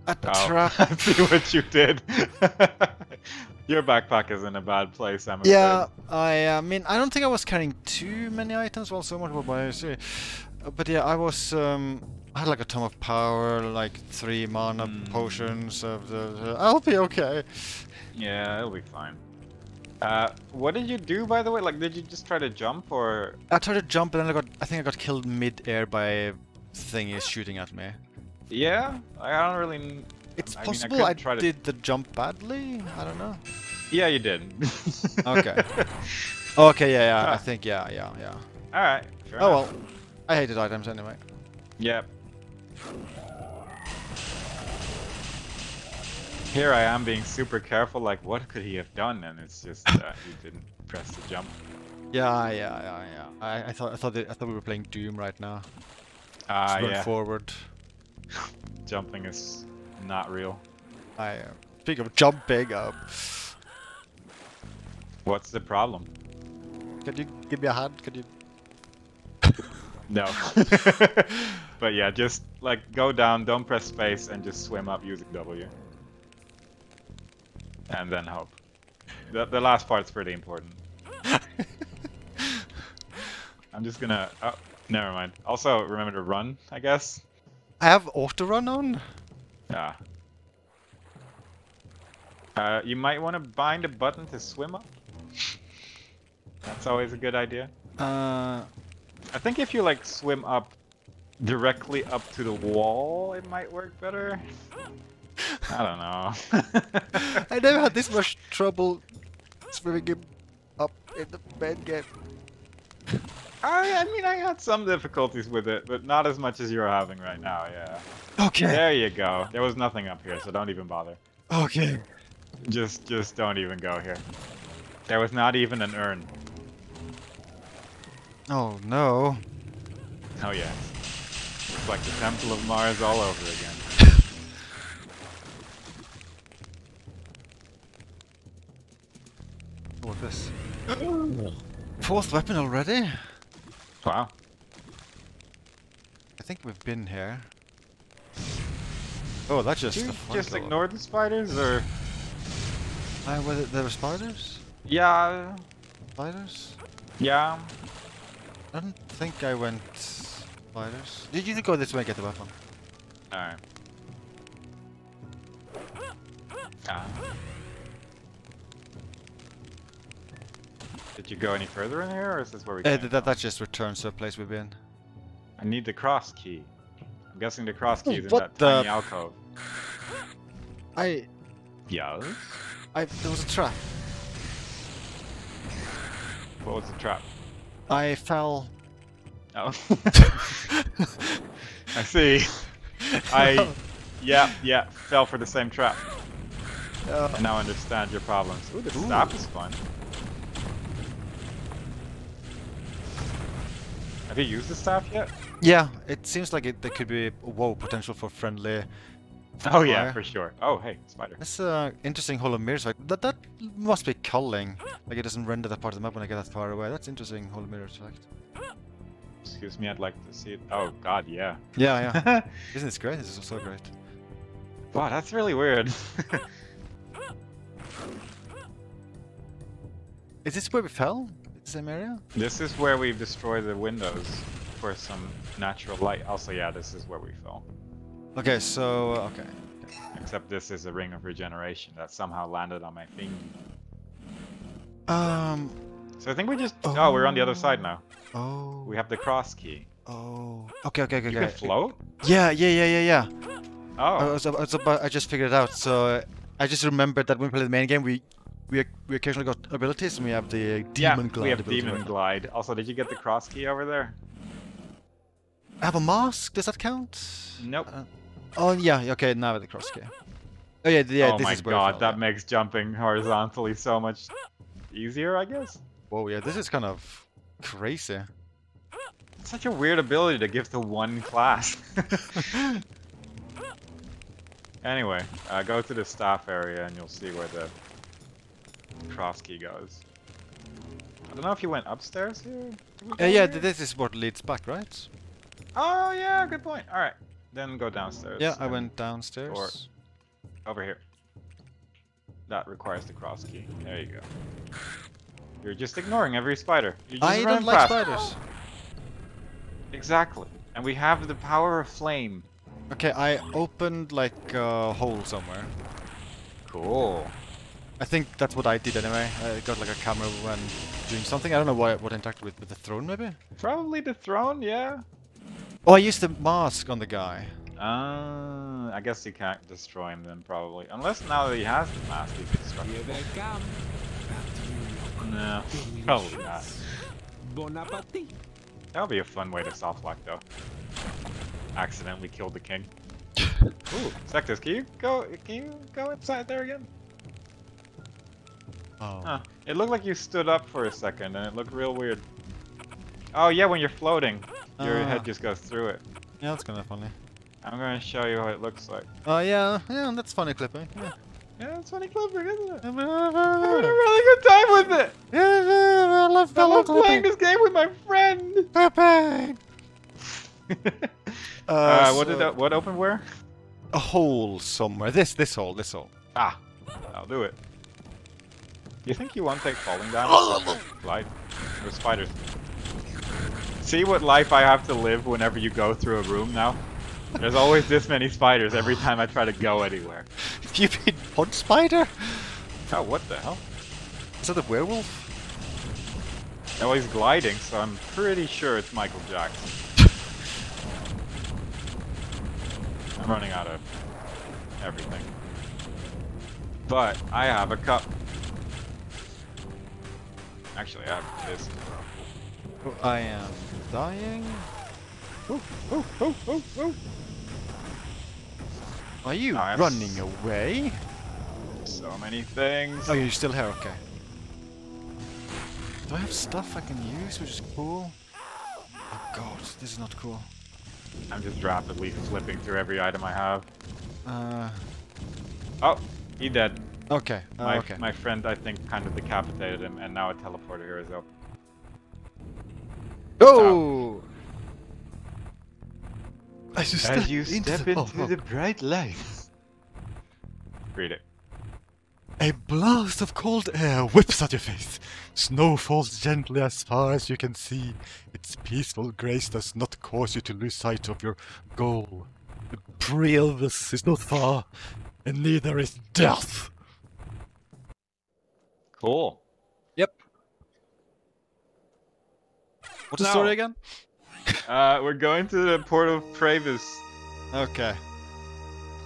[SPEAKER 2] a
[SPEAKER 1] Oh,
[SPEAKER 2] trap.
[SPEAKER 1] I see what you did. Your backpack is in a bad place, I'm afraid.
[SPEAKER 2] Yeah, I mean, I don't think I was carrying too many items. Well, so much about my AC. But yeah, I was. I had like a ton of power, like 3 mana potions. I'll be okay.
[SPEAKER 1] Yeah, it'll be fine. What did you do, by the way? Like, did you just try to jump, or...?
[SPEAKER 2] I tried to jump, and then I think I got killed mid-air by thingies shooting at me.
[SPEAKER 1] Yeah? I don't really...
[SPEAKER 2] It's
[SPEAKER 1] I mean,
[SPEAKER 2] possible I
[SPEAKER 1] try to...
[SPEAKER 2] did the jump badly. I don't know.
[SPEAKER 1] Yeah, you did.
[SPEAKER 2] Okay. Okay, yeah. I think, yeah.
[SPEAKER 1] Alright, fair
[SPEAKER 2] Oh
[SPEAKER 1] enough.
[SPEAKER 2] well. I hated items anyway.
[SPEAKER 1] Yep. Here I am being super careful, like, what could he have done? And it's just, he didn't press the jump.
[SPEAKER 2] Yeah. I thought we were playing Doom right now. Just run
[SPEAKER 1] Yeah.
[SPEAKER 2] forward.
[SPEAKER 1] Jumping is not real.
[SPEAKER 2] Speaking of jumping,
[SPEAKER 1] What's the problem?
[SPEAKER 2] can you give me a hand? Can you?
[SPEAKER 1] No. But yeah, just like go down, don't press space, and just swim up using W. And then hope. The last part's pretty important. I'm just gonna... Oh, never mind. Also, remember to run, I guess?
[SPEAKER 2] I have auto run on.
[SPEAKER 1] Yeah. You might want to bind a button to swim up. That's always a good idea. I think if you like swim up directly up to the wall, it might work better. I don't know.
[SPEAKER 2] I never had this much trouble swimming him up in the main game.
[SPEAKER 1] I mean, I had some difficulties with it, but not as much as you're having right now, yeah.
[SPEAKER 2] Okay.
[SPEAKER 1] There you go. There was nothing up here, so don't even bother.
[SPEAKER 2] Okay.
[SPEAKER 1] Just don't even go here. There was not even an urn.
[SPEAKER 2] Oh no.
[SPEAKER 1] Oh yeah. It's like the Temple of Mars all over again.
[SPEAKER 2] What's this? Fourth weapon already?
[SPEAKER 1] Wow.
[SPEAKER 2] I think we've been here. Oh, that's just
[SPEAKER 1] Did you
[SPEAKER 2] a fun
[SPEAKER 1] just
[SPEAKER 2] color.
[SPEAKER 1] ignore the spiders, or?
[SPEAKER 2] There were spiders?
[SPEAKER 1] Yeah.
[SPEAKER 2] Spiders?
[SPEAKER 1] Yeah.
[SPEAKER 2] I don't think I went spiders. Did you go this way and get the weapon?
[SPEAKER 1] Alright. Ah. Did you go any further in here, or is this where we came from?
[SPEAKER 2] That just returns to a place we've been.
[SPEAKER 1] I need the cross key. I'm guessing the cross key is in
[SPEAKER 2] What
[SPEAKER 1] that tiny alcove. Yes?
[SPEAKER 2] There was a trap.
[SPEAKER 1] What was the trap?
[SPEAKER 2] I fell.
[SPEAKER 1] Oh. I see. Yeah, fell for the same trap. I now understand your problems. Ooh, the staff is fun. Have you used the staff yet?
[SPEAKER 2] Yeah, it seems like there could be potential for friendly.
[SPEAKER 1] Oh yeah,
[SPEAKER 2] fire.
[SPEAKER 1] for sure. Oh hey, spider.
[SPEAKER 2] That's interesting hollow mirrors. Like that must be culling. Like it doesn't render that part of the map when I get that far away. That's interesting hollow mirror effect.
[SPEAKER 1] Excuse me, I'd like to see it. Oh god, yeah.
[SPEAKER 2] Yeah. Isn't this great? This is so great.
[SPEAKER 1] Wow, that's really weird.
[SPEAKER 2] Is this where we fell? The same area?
[SPEAKER 1] This is where we've destroyed the windows for some natural light. Also, yeah, this is where we fell.
[SPEAKER 2] Okay, so okay.
[SPEAKER 1] Except this is a ring of regeneration that somehow landed on my finger. So I think we just. Oh, we're on the other side now.
[SPEAKER 2] Oh.
[SPEAKER 1] We have the cross key.
[SPEAKER 2] Oh. Okay.
[SPEAKER 1] You can float?
[SPEAKER 2] Yeah.
[SPEAKER 1] Oh.
[SPEAKER 2] I just figured it out. So I just remembered that when we played the main game, we occasionally got abilities, and we have the demon glide.
[SPEAKER 1] We have
[SPEAKER 2] ability
[SPEAKER 1] demon
[SPEAKER 2] right now.
[SPEAKER 1] glide. Also, did you get the cross key over there?
[SPEAKER 2] I have a mask. Does that count?
[SPEAKER 1] Nope.
[SPEAKER 2] Oh yeah. Okay. Now with the cross key. Oh yeah.
[SPEAKER 1] Oh
[SPEAKER 2] This
[SPEAKER 1] my
[SPEAKER 2] is where I
[SPEAKER 1] god,
[SPEAKER 2] fell,
[SPEAKER 1] that
[SPEAKER 2] yeah.
[SPEAKER 1] makes jumping horizontally so much easier, I guess.
[SPEAKER 2] Whoa. Yeah. This is kind of crazy.
[SPEAKER 1] It's such a weird ability to give to one class. Anyway, go to the staff area and you'll see where the cross key goes. I don't know if you went upstairs here?
[SPEAKER 2] Yeah. This is what leads back, right?
[SPEAKER 1] Oh yeah, good point. Alright, then go downstairs.
[SPEAKER 2] Yeah. I went downstairs.
[SPEAKER 1] Or over here. That requires the cross key. There you go. You're just ignoring every spider. You're just
[SPEAKER 2] I
[SPEAKER 1] running
[SPEAKER 2] don't like
[SPEAKER 1] past.
[SPEAKER 2] spiders.
[SPEAKER 1] Exactly. And we have the power of flame.
[SPEAKER 2] Okay, I opened like a hole somewhere.
[SPEAKER 1] Cool.
[SPEAKER 2] I think that's what I did anyway. I got like a camera when doing something. I don't know what interacted with the throne maybe?
[SPEAKER 1] Probably the throne, yeah.
[SPEAKER 2] Oh, I used the mask on the guy.
[SPEAKER 1] I guess you can't destroy him then probably. Unless now that he has the mask he can destroy him. No, probably not.
[SPEAKER 3] Bon appetit.
[SPEAKER 1] That would be a fun way to soft lock though. Accidentally killed the king. Ooh, Sectus, can you go inside there again?
[SPEAKER 2] Oh.
[SPEAKER 1] Huh. It looked like you stood up for a second and it looked real weird. Oh yeah, when you're floating, your head just goes through it.
[SPEAKER 2] Yeah, that's kind of funny.
[SPEAKER 1] I'm gonna show you what it looks like.
[SPEAKER 2] Oh yeah, that's funny clipping. Yeah.
[SPEAKER 1] Yeah, it's funny clipping, isn't it? I'm having a
[SPEAKER 2] Yeah,
[SPEAKER 1] really good time with it!
[SPEAKER 2] I love
[SPEAKER 1] I love playing this game with my friend!
[SPEAKER 2] Clipping.
[SPEAKER 1] What opened where?
[SPEAKER 2] A hole somewhere. This hole.
[SPEAKER 1] Ah, I'll do it. You think you won't take falling damage? Glide. There's spiders. See what life I have to live whenever you go through a room now? There's always this many spiders every time I try to go anywhere.
[SPEAKER 2] You mean pod spider?
[SPEAKER 1] Oh, what the hell?
[SPEAKER 2] Is that a werewolf?
[SPEAKER 1] Oh, he's gliding, so I'm pretty sure it's Michael Jackson. I'm running out of everything. But I have a cup. Actually, I have this as well.
[SPEAKER 2] Oh, I am dying. Are you running away?
[SPEAKER 1] So many things.
[SPEAKER 2] Oh, you're still here, okay. Do I have stuff I can use, which is cool? Oh god, this is not cool.
[SPEAKER 1] I'm just rapidly flipping through every item I have.
[SPEAKER 2] Uh,
[SPEAKER 1] Oh, he dead.
[SPEAKER 2] okay. Okay.
[SPEAKER 1] My friend, I think, kind of decapitated him, and now a teleporter here is up.
[SPEAKER 2] Oh! As
[SPEAKER 1] you step into the bright lights. Read it.
[SPEAKER 2] A blast of cold air whips at your face. Snow falls gently as far as you can see. Its peaceful grace does not cause you to lose sight of your goal. Praevus is not far, and neither is death.
[SPEAKER 1] Cool.
[SPEAKER 2] Yep. What's the
[SPEAKER 1] No.
[SPEAKER 2] story again?
[SPEAKER 1] We're going to the port of Praevus.
[SPEAKER 2] Okay.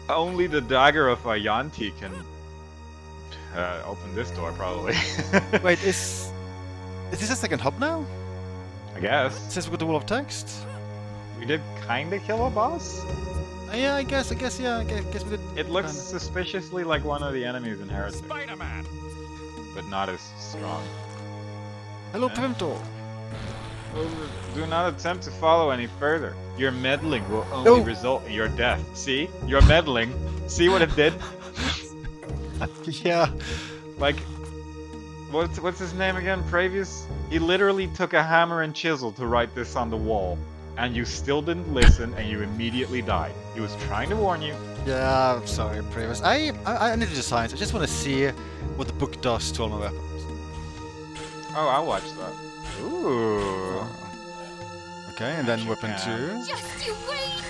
[SPEAKER 1] Only the dagger of Ayanti can open this door, probably.
[SPEAKER 2] Wait, is this a second hub now?
[SPEAKER 1] I guess.
[SPEAKER 2] It says with the wall of text?
[SPEAKER 1] We did kinda kill a boss.
[SPEAKER 2] Yeah, I guess, yeah, I guess we did.
[SPEAKER 1] It looks suspiciously like one of the enemies in Heretic,
[SPEAKER 3] Spider-Man.
[SPEAKER 1] but not as strong.
[SPEAKER 2] Hello,
[SPEAKER 1] Yeah.
[SPEAKER 2] Pimentor.
[SPEAKER 1] Do not attempt to follow any further. Your meddling will only result in your death. See? Your meddling. See what it did?
[SPEAKER 2] Yeah.
[SPEAKER 1] Like, what's his name again? Praevus? He literally took a hammer and chisel to write this on the wall. And you still didn't listen, and you immediately died. He was trying to warn you.
[SPEAKER 2] Yeah, I'm sorry, Praevus. I need to do science. I just want to see what the book does to all my weapons.
[SPEAKER 1] Oh, I'll watch that. Ooh.
[SPEAKER 2] Okay, and then weapon 2.
[SPEAKER 4] Just you wait!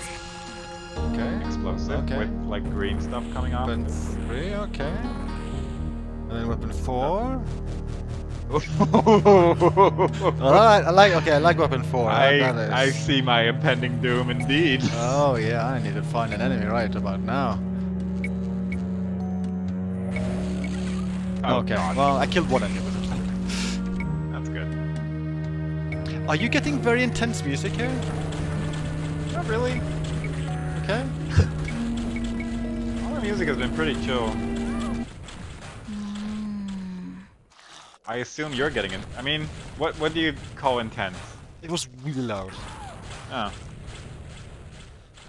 [SPEAKER 2] Okay.
[SPEAKER 1] Explosive
[SPEAKER 2] Okay.
[SPEAKER 1] with like green stuff coming off.
[SPEAKER 2] Weapon 3, okay. And then weapon 4. Alright, I like weapon 4.
[SPEAKER 1] I see my impending doom indeed.
[SPEAKER 2] Oh yeah, I need to find an enemy right about now.
[SPEAKER 1] Oh,
[SPEAKER 2] okay,
[SPEAKER 1] God.
[SPEAKER 2] well, I killed one enemy with it.
[SPEAKER 1] That's good.
[SPEAKER 2] Are you getting very intense music here?
[SPEAKER 1] Not really.
[SPEAKER 2] Okay.
[SPEAKER 1] All the music has been pretty chill. I assume you're getting it. I mean, what do you call intense?
[SPEAKER 2] It was really loud.
[SPEAKER 1] Oh.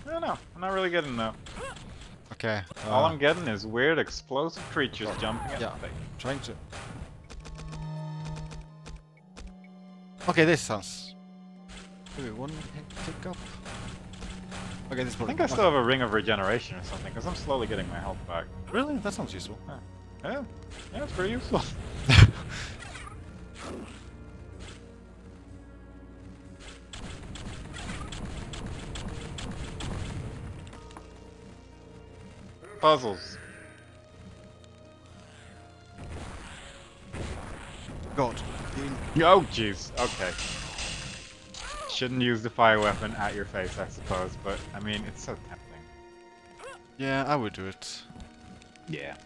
[SPEAKER 1] I don't know. I'm not really getting that.
[SPEAKER 2] Okay.
[SPEAKER 1] All I'm getting is weird explosive creatures jumping at
[SPEAKER 2] yeah.
[SPEAKER 1] the thing.
[SPEAKER 2] Trying to. Okay, this sounds. Maybe one pick up. Okay, this.
[SPEAKER 1] I think I still have a ring of regeneration or something, because I'm slowly getting my health back.
[SPEAKER 2] Really? That sounds useful.
[SPEAKER 1] Yeah, it's pretty useful. Puzzles.
[SPEAKER 2] God.
[SPEAKER 1] Oh, jeez. Okay. Shouldn't use the fire weapon at your face, I suppose, but I mean, it's so tempting.
[SPEAKER 2] Yeah, I would do it.
[SPEAKER 1] Yeah.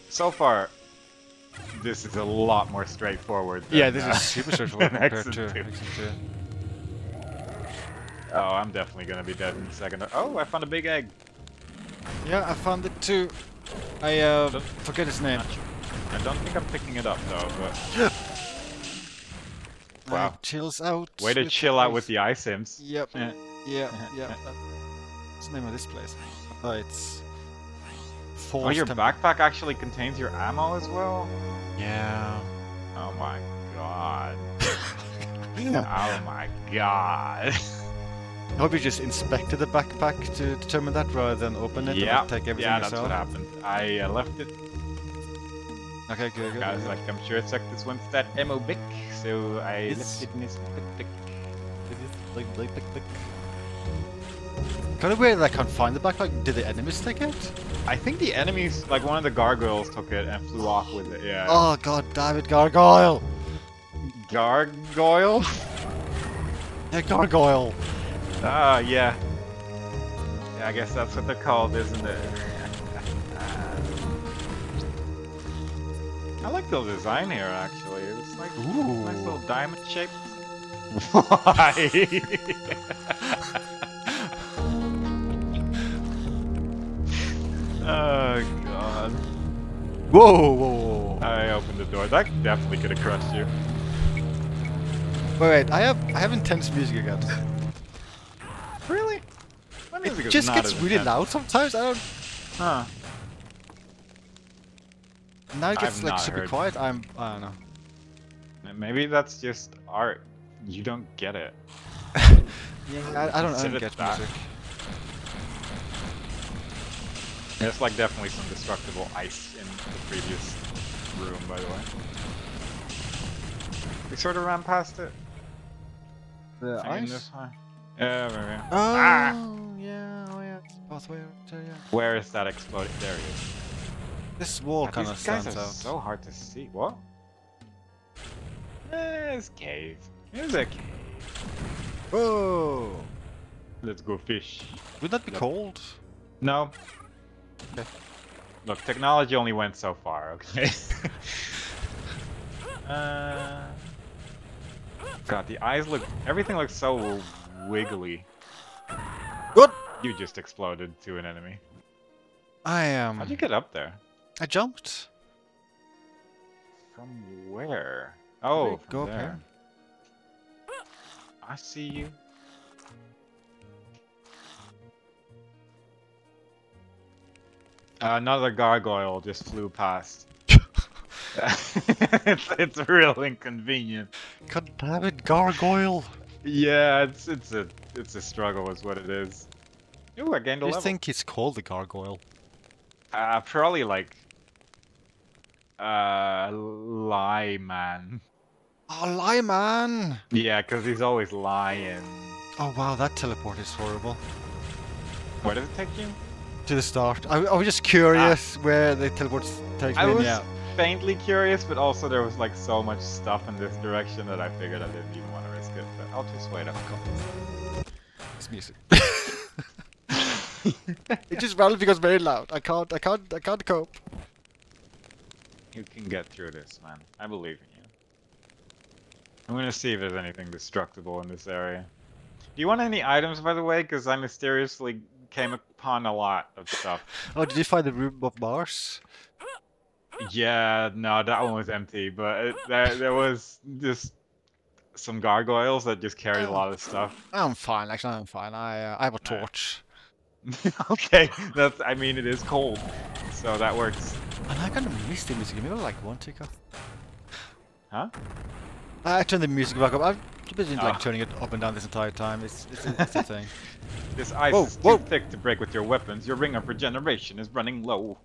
[SPEAKER 1] So far, this is a lot more straightforward. Than,
[SPEAKER 2] Yeah, this is super straightforward
[SPEAKER 1] than
[SPEAKER 2] compared to
[SPEAKER 1] Hexen 2.
[SPEAKER 2] Hexen 2.
[SPEAKER 1] Oh, I'm definitely gonna be dead in a second. Oh, I found a big egg.
[SPEAKER 2] Yeah, I found it too. I forget his name.
[SPEAKER 1] I don't think I'm picking it up though, but wow.
[SPEAKER 2] Chills out.
[SPEAKER 1] Way to chill out with the ice sims.
[SPEAKER 2] Yep.
[SPEAKER 1] Eh.
[SPEAKER 2] Yeah. What's the name of this place? Oh, it's.
[SPEAKER 1] Oh, your backpack actually contains your ammo as well?
[SPEAKER 2] Yeah.
[SPEAKER 1] Oh my god. Oh my god.
[SPEAKER 2] I hope you just inspected the backpack to determine that rather than open it
[SPEAKER 1] Yeah,
[SPEAKER 2] and take everything
[SPEAKER 1] yeah,
[SPEAKER 2] yourself.
[SPEAKER 1] that's what happened. I left it.
[SPEAKER 2] Okay, good.
[SPEAKER 1] I was like, I'm sure it's like this one's that ammo bic, so I
[SPEAKER 2] It's-
[SPEAKER 1] left it in this bic.
[SPEAKER 2] Kind of weird that I can't find the backpack. Did the enemies take it?
[SPEAKER 1] I think the enemies, like one of the gargoyles took it and flew off with it, yeah.
[SPEAKER 2] Oh god damn it, gargoyle!
[SPEAKER 1] Gargoyle?
[SPEAKER 2] Yeah, gargoyle!
[SPEAKER 1] Ah, yeah. Yeah, I guess that's what they're called, isn't it? I like the design here, actually. It's like
[SPEAKER 2] Ooh.
[SPEAKER 1] nice little diamond shape. Why? Oh god.
[SPEAKER 2] Whoa, whoa, whoa.
[SPEAKER 1] I opened the door. That definitely could have crushed you.
[SPEAKER 2] Wait, I have intense music again.
[SPEAKER 1] Really? My music
[SPEAKER 2] It
[SPEAKER 1] is
[SPEAKER 2] just
[SPEAKER 1] not
[SPEAKER 2] gets
[SPEAKER 1] as
[SPEAKER 2] really
[SPEAKER 1] intense.
[SPEAKER 2] loud sometimes. I don't.
[SPEAKER 1] Huh.
[SPEAKER 2] Now it gets
[SPEAKER 1] I've
[SPEAKER 2] like
[SPEAKER 1] not
[SPEAKER 2] super
[SPEAKER 1] heard.
[SPEAKER 2] quiet. I don't know.
[SPEAKER 1] Maybe that's just art. You don't get it.
[SPEAKER 2] Yeah, I don't
[SPEAKER 1] Consider
[SPEAKER 2] get
[SPEAKER 1] that.
[SPEAKER 2] music.
[SPEAKER 1] There's like definitely some destructible ice in the previous room, by the way. We sort of ran past it.
[SPEAKER 2] The
[SPEAKER 1] I mean,
[SPEAKER 2] ice?
[SPEAKER 1] this high. Yeah, maybe.
[SPEAKER 2] Oh,
[SPEAKER 1] Ah!
[SPEAKER 2] yeah, oh yeah. Pathway over there, yeah.
[SPEAKER 1] Where is that exploding? There he is.
[SPEAKER 2] This wall
[SPEAKER 1] God,
[SPEAKER 2] kind of
[SPEAKER 1] these guys
[SPEAKER 2] stands
[SPEAKER 1] are
[SPEAKER 2] out.
[SPEAKER 1] so hard to see. What? It's cave. It's a cave.
[SPEAKER 2] Whoa!
[SPEAKER 1] Let's go fish.
[SPEAKER 2] Would that be
[SPEAKER 1] Yep.
[SPEAKER 2] cold?
[SPEAKER 1] No.
[SPEAKER 2] Okay.
[SPEAKER 1] Look, technology only went so far, okay? God, the eyes look... Everything looks so wiggly.
[SPEAKER 2] What?
[SPEAKER 1] You just exploded to an enemy.
[SPEAKER 2] I
[SPEAKER 1] How'd you get up there?
[SPEAKER 2] I jumped.
[SPEAKER 1] From where? Oh,
[SPEAKER 2] Wait, go
[SPEAKER 1] from
[SPEAKER 2] up
[SPEAKER 1] there.
[SPEAKER 2] here.
[SPEAKER 1] I see you. Another gargoyle just flew past. it's real inconvenient.
[SPEAKER 2] God damn it, gargoyle!
[SPEAKER 1] Yeah, it's a struggle, is what it is. Ooh, I gained a
[SPEAKER 2] Do you
[SPEAKER 1] level.
[SPEAKER 2] think it's called the gargoyle?
[SPEAKER 1] Probably like Lyman.
[SPEAKER 2] Oh, Lyman!
[SPEAKER 1] Yeah, because he's always lying.
[SPEAKER 2] Oh wow, that teleport is horrible.
[SPEAKER 1] Where does it take you?
[SPEAKER 2] To the start. I was just curious where the teleport takes me.
[SPEAKER 1] I was
[SPEAKER 2] Yeah.
[SPEAKER 1] faintly curious, but also there was like so much stuff in this direction that I figured I didn't even want to risk it. But I'll just wait up.
[SPEAKER 2] It's music. It just randomly becomes very loud. I can't cope.
[SPEAKER 1] You can get through this, man. I believe in you. I'm gonna see if there's anything destructible in this area. Do you want any items, by the way? Because I mysteriously came upon a lot of stuff.
[SPEAKER 2] Oh, did you find the room of Mars?
[SPEAKER 1] Yeah, no, that one was empty, but there was just some gargoyles that just carried a lot of stuff.
[SPEAKER 2] I'm fine, actually I'm fine. I have a torch.
[SPEAKER 1] Okay, that's, I mean, it is cold, so that works.
[SPEAKER 2] And I kind of missed the music. Maybe like one tick off.
[SPEAKER 1] Huh?
[SPEAKER 2] I turned the music back up. I've been like
[SPEAKER 1] Oh.
[SPEAKER 2] turning it up and down this entire time. It's a thing.
[SPEAKER 1] This ice
[SPEAKER 2] Whoa,
[SPEAKER 1] is too
[SPEAKER 2] whoa.
[SPEAKER 1] thick to break with your weapons. Your ring of regeneration is running low.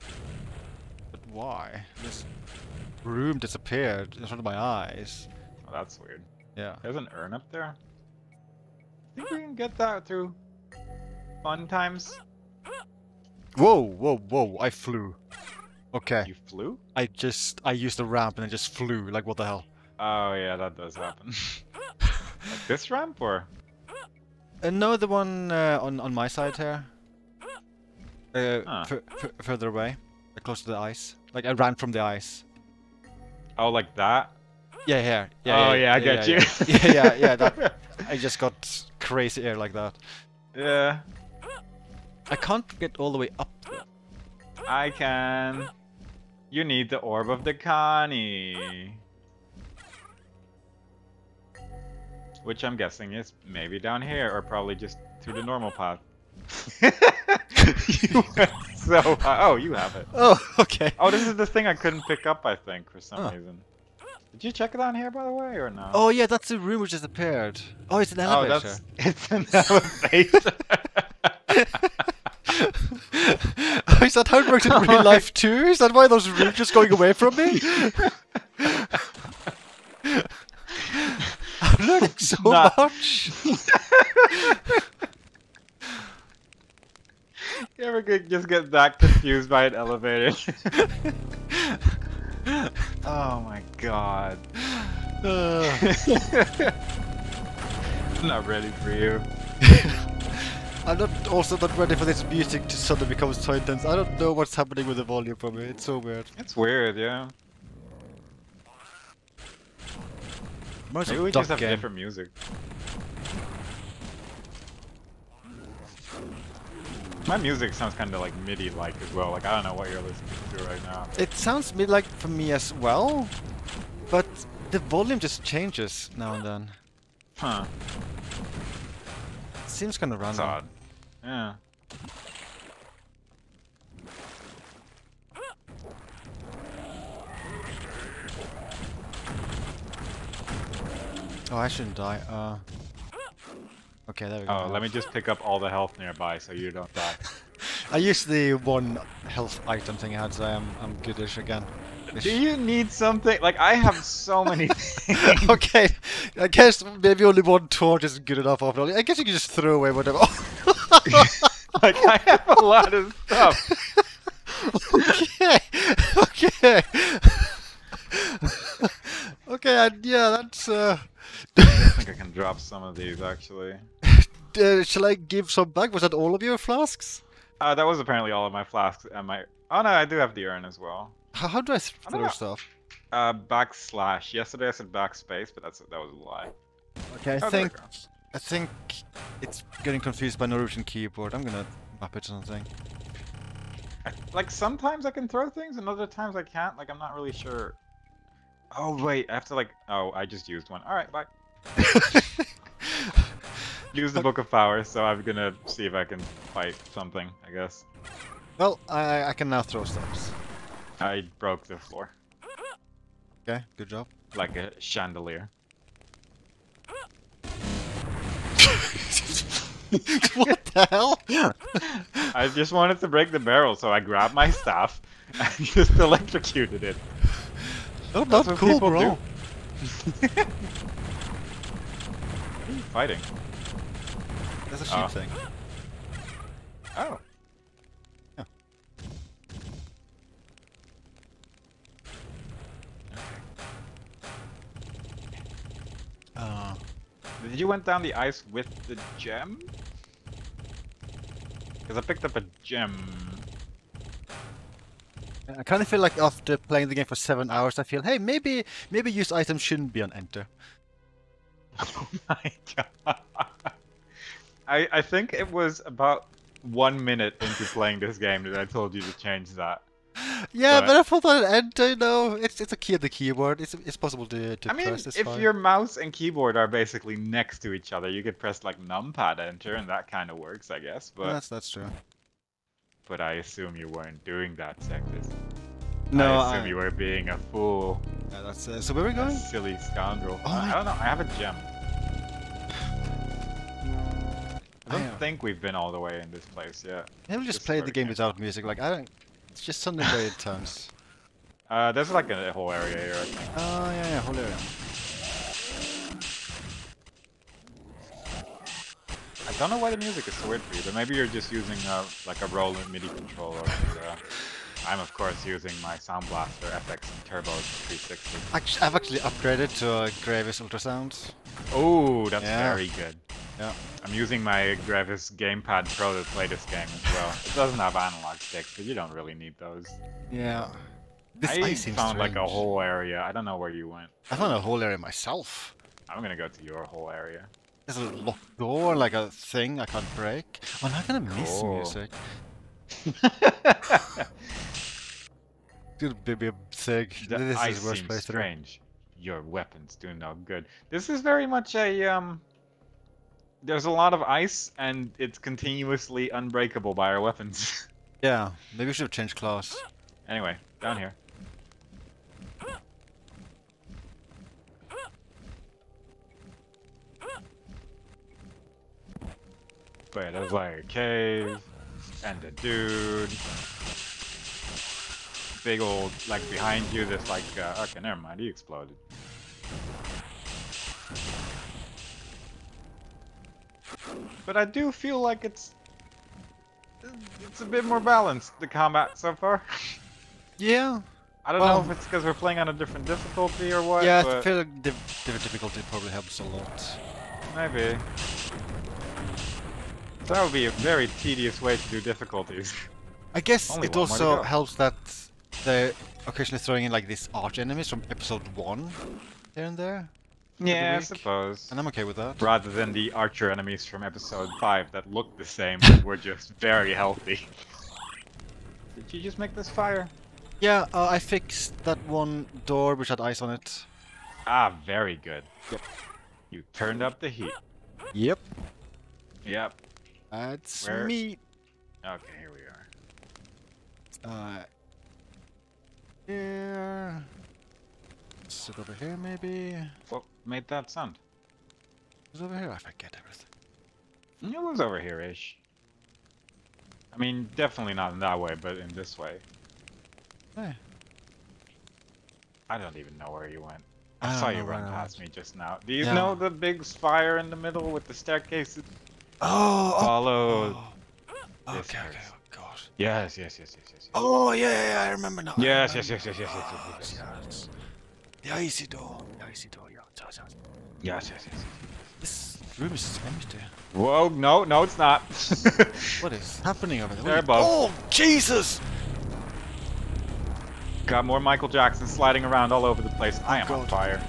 [SPEAKER 2] But why? This room disappeared in front of my eyes.
[SPEAKER 1] Oh, that's weird.
[SPEAKER 2] Yeah.
[SPEAKER 1] There's an urn up there. I think we can get that through fun times.
[SPEAKER 2] Whoa, whoa, whoa! I flew. Okay.
[SPEAKER 1] You flew?
[SPEAKER 2] I used the ramp and then just flew. Like what the hell?
[SPEAKER 1] Oh yeah, that does happen. Like this ramp or?
[SPEAKER 2] No, the one on my side here.
[SPEAKER 1] Huh.
[SPEAKER 2] Further away, like close to the ice. Like I ran from the ice.
[SPEAKER 1] Oh, like that?
[SPEAKER 2] Yeah, here.
[SPEAKER 1] Oh, yeah, I get you.
[SPEAKER 2] Yeah. That I just got crazy air like that.
[SPEAKER 1] Yeah,
[SPEAKER 2] I can't get all the way up.
[SPEAKER 1] I can. You need the orb of the Connie. Which I'm guessing is maybe down here, or probably just through the normal path. You went so high. Oh, you have it.
[SPEAKER 2] Oh, okay.
[SPEAKER 1] Oh, this is the thing I couldn't pick up, I think, for some reason. Did you check it down here, by the way, or no?
[SPEAKER 2] Oh yeah, that's the room which disappeared. Oh, it's an
[SPEAKER 1] Oh,
[SPEAKER 2] elevator.
[SPEAKER 1] it's an elevator.
[SPEAKER 2] Oh, is that how it works in real life too? Is that why those rooms just going away from me? I'm learning so much.
[SPEAKER 1] You ever just get that confused by an elevator? Oh my god. I'm not ready for you.
[SPEAKER 2] I'm also not ready for this music to suddenly become so intense. I don't know what's happening with the volume for me. It's so weird.
[SPEAKER 1] It's weird, yeah. Maybe we just have different music. My music sounds kind of like MIDI-like as well. Like I don't know what you're listening to right now.
[SPEAKER 2] It sounds mid-like for me as well, but the volume just changes now and then.
[SPEAKER 1] Huh.
[SPEAKER 2] It seems kind of
[SPEAKER 1] That's
[SPEAKER 2] random.
[SPEAKER 1] odd. Yeah.
[SPEAKER 2] Oh, I shouldn't die. Okay, there we go.
[SPEAKER 1] Oh, let me just pick up all the health nearby so you don't die.
[SPEAKER 2] I used the one health item thing I had, so I'm goodish again.
[SPEAKER 1] Do you need something? Like, I have so many things.
[SPEAKER 2] Okay, I guess maybe only one torch isn't good enough. After all. I guess you can just throw away whatever.
[SPEAKER 1] Like, I have a lot of stuff.
[SPEAKER 2] Okay, okay. Okay, yeah, that's...
[SPEAKER 1] I think I can drop some of these, actually.
[SPEAKER 2] Shall I give some back? Was that all of your flasks?
[SPEAKER 1] That was apparently all of my flasks and my... Oh no, I do have the urn as well.
[SPEAKER 2] How do I
[SPEAKER 1] I don't
[SPEAKER 2] throw
[SPEAKER 1] know.
[SPEAKER 2] stuff?
[SPEAKER 1] Backslash. Yesterday I said backspace, but that was a lie.
[SPEAKER 2] Okay,
[SPEAKER 1] Oh, there we go.
[SPEAKER 2] I think it's getting confused by Norwegian keyboard. I'm gonna map it to something.
[SPEAKER 1] Like, sometimes I can throw things, and other times I can't. Like, I'm not really sure. Oh, wait, I have to, like... Oh, I just used one. Alright, bye. Use the Book of Power, so I'm gonna see if I can fight something, I guess.
[SPEAKER 2] Well, I can now throw stuff.
[SPEAKER 1] I broke the floor.
[SPEAKER 2] Okay, good job.
[SPEAKER 1] Like a chandelier.
[SPEAKER 2] What the hell?
[SPEAKER 1] I just wanted to break the barrel, so I grabbed my staff and just electrocuted it.
[SPEAKER 2] Oh,
[SPEAKER 1] That's
[SPEAKER 2] not
[SPEAKER 1] what
[SPEAKER 2] cool,
[SPEAKER 1] people
[SPEAKER 2] bro.
[SPEAKER 1] do. What are you fighting?
[SPEAKER 2] That's a sheep thing.
[SPEAKER 1] Oh.
[SPEAKER 2] Yeah.
[SPEAKER 1] Did you went down the ice with the gem? Because I picked up a gem.
[SPEAKER 2] I kind of feel like after playing the game for 7 hours, I feel, hey, maybe used items shouldn't be on enter.
[SPEAKER 1] Oh my god. I think it was about 1 minute into playing this game that I told you to change that.
[SPEAKER 2] Yeah, but I thought on enter, you know, it's a key on the keyboard. It's possible to
[SPEAKER 1] I mean,
[SPEAKER 2] press this
[SPEAKER 1] if
[SPEAKER 2] fine.
[SPEAKER 1] your mouse and keyboard are basically next to each other, you could press like numpad enter, and that kind of works, I guess. But
[SPEAKER 2] That's true.
[SPEAKER 1] but I assume you weren't doing that, Sextus.
[SPEAKER 2] No,
[SPEAKER 1] I assume you were being a fool.
[SPEAKER 2] Yeah, that's so. Where are we
[SPEAKER 1] A
[SPEAKER 2] going?
[SPEAKER 1] silly scoundrel.
[SPEAKER 2] Oh
[SPEAKER 1] I
[SPEAKER 2] my-
[SPEAKER 1] don't know. I have a gem. I don't
[SPEAKER 2] Yeah.
[SPEAKER 1] think we've been all the way in this place yet.
[SPEAKER 2] Maybe we'll
[SPEAKER 1] This
[SPEAKER 2] just
[SPEAKER 1] is
[SPEAKER 2] play
[SPEAKER 1] where
[SPEAKER 2] the
[SPEAKER 1] we
[SPEAKER 2] game
[SPEAKER 1] came
[SPEAKER 2] without music. Like I don't. It's just something very intense.
[SPEAKER 1] There's like a whole area here, I think.
[SPEAKER 2] Oh yeah, whole area.
[SPEAKER 1] I don't know why the music is so weird for you, but maybe you're just using like a Roland MIDI controller. And, I'm of course using my Sound Blaster FX Turbo 360.
[SPEAKER 2] I've actually upgraded to Gravis ultrasound.
[SPEAKER 1] Oh, that's
[SPEAKER 2] Yeah.
[SPEAKER 1] very good.
[SPEAKER 2] Yeah.
[SPEAKER 1] I'm using my Gravis Gamepad Pro to play this game as well. It doesn't have analog sticks, but you don't really need those.
[SPEAKER 2] Yeah. This
[SPEAKER 1] I
[SPEAKER 2] ice seems
[SPEAKER 1] found like a
[SPEAKER 2] strange.
[SPEAKER 1] whole area. I don't know where you went.
[SPEAKER 2] I found a whole area myself.
[SPEAKER 1] I'm gonna go to your whole area.
[SPEAKER 2] There's a locked door, like a thing I can't break. Oh, I'm gonna miss
[SPEAKER 1] Cool.
[SPEAKER 2] music. It's gonna be a thing.
[SPEAKER 1] The
[SPEAKER 2] This
[SPEAKER 1] ice
[SPEAKER 2] is the worst
[SPEAKER 1] seems
[SPEAKER 2] place to do.
[SPEAKER 1] strange. Your weapons do no good. This is very much a There's a lot of ice, and it's continuously unbreakable by our weapons.
[SPEAKER 2] Yeah, maybe we should have changed class.
[SPEAKER 1] Anyway, down here. Wait, there's like a cave, and a dude. Big old, like behind you, there's like, okay, never mind, he exploded. But I do feel like it's a bit more balanced, the combat so far.
[SPEAKER 2] Yeah.
[SPEAKER 1] I don't know if it's because we're playing on a different difficulty or what,
[SPEAKER 2] Yeah, I
[SPEAKER 1] but
[SPEAKER 2] feel like different difficulty probably helps a lot.
[SPEAKER 1] maybe. That would be a very tedious way to do difficulties.
[SPEAKER 2] I guess
[SPEAKER 1] Only
[SPEAKER 2] it
[SPEAKER 1] one more to
[SPEAKER 2] also
[SPEAKER 1] go.
[SPEAKER 2] helps that they're occasionally throwing in like these arch enemies from episode 1 here and there.
[SPEAKER 1] Yeah, I
[SPEAKER 2] week.
[SPEAKER 1] suppose.
[SPEAKER 2] And I'm okay with that.
[SPEAKER 1] Rather than the archer enemies from episode 5 that looked the same but were just very healthy. Did you just make this fire?
[SPEAKER 2] Yeah, I fixed that one door which had ice on it.
[SPEAKER 1] Ah, very good.
[SPEAKER 2] Yep.
[SPEAKER 1] You turned up the heat.
[SPEAKER 2] Yep.
[SPEAKER 1] Yep.
[SPEAKER 2] That's
[SPEAKER 1] Where-
[SPEAKER 2] me.
[SPEAKER 1] Okay, here we are.
[SPEAKER 2] Here. Sit over here, maybe.
[SPEAKER 1] What made that sound?
[SPEAKER 2] Is it over here? I forget everything.
[SPEAKER 1] It was over here-ish. I mean, definitely not in that way, but in this way.
[SPEAKER 2] Hey.
[SPEAKER 1] I don't even know where you went.
[SPEAKER 2] I
[SPEAKER 1] I
[SPEAKER 2] don't
[SPEAKER 1] saw
[SPEAKER 2] know
[SPEAKER 1] you
[SPEAKER 2] where
[SPEAKER 1] run
[SPEAKER 2] I
[SPEAKER 1] past
[SPEAKER 2] went.
[SPEAKER 1] me just now. Do you
[SPEAKER 2] Yeah.
[SPEAKER 1] know the big spire in the middle with the staircases?
[SPEAKER 2] Oh!
[SPEAKER 1] Follow.
[SPEAKER 2] Oh.
[SPEAKER 1] this
[SPEAKER 2] Okay,
[SPEAKER 1] house.
[SPEAKER 2] okay, oh god.
[SPEAKER 1] Yes.
[SPEAKER 2] Oh, yeah, I remember now.
[SPEAKER 1] Yes.
[SPEAKER 2] Yes. The icy door. Yeah.
[SPEAKER 1] Yes.
[SPEAKER 2] This room is empty.
[SPEAKER 1] Whoa, no, it's not.
[SPEAKER 2] What is happening over there?
[SPEAKER 1] They're above.
[SPEAKER 2] Oh, Jesus!
[SPEAKER 1] Got more Michael Jackson sliding around all over the place. I am on
[SPEAKER 2] God.
[SPEAKER 1] fire.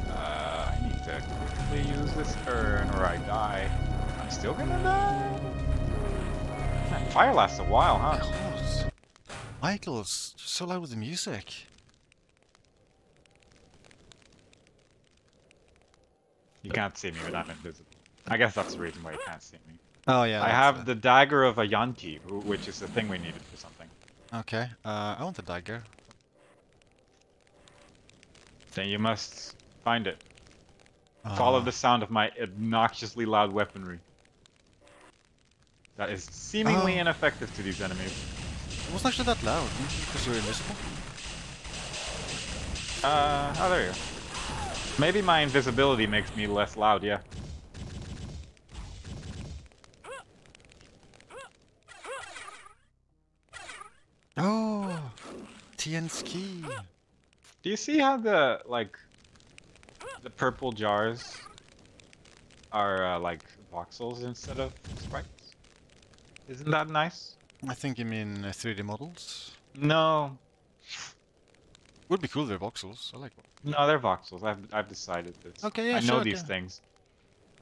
[SPEAKER 1] I need to quickly use this urn or I die. I'm still gonna die. Man, fire lasts a while, huh?
[SPEAKER 2] God. Michael's so loud with the music.
[SPEAKER 1] You can't see me, but I'm invisible. I guess that's the reason why you can't see me.
[SPEAKER 2] Oh, yeah.
[SPEAKER 1] I have the dagger of Ayanti, which is the thing we needed for something.
[SPEAKER 2] Okay, I want the dagger.
[SPEAKER 1] Then you must find it. Follow the sound of my obnoxiously loud weaponry. That is seemingly ineffective to these enemies.
[SPEAKER 2] It wasn't actually that loud, because you're invisible.
[SPEAKER 1] Oh, there you go. Maybe my invisibility makes me less loud, yeah.
[SPEAKER 2] Oh, TN's key.
[SPEAKER 1] Do you see how the, like, the purple jars are, like, voxels instead of sprites? Isn't that nice?
[SPEAKER 2] I think you mean 3D models.
[SPEAKER 1] No.
[SPEAKER 2] Would be cool if they're voxels. I like them.
[SPEAKER 1] No, they're voxels. I've decided this.
[SPEAKER 2] Okay, yeah,
[SPEAKER 1] I know
[SPEAKER 2] sure,
[SPEAKER 1] these
[SPEAKER 2] okay.
[SPEAKER 1] things.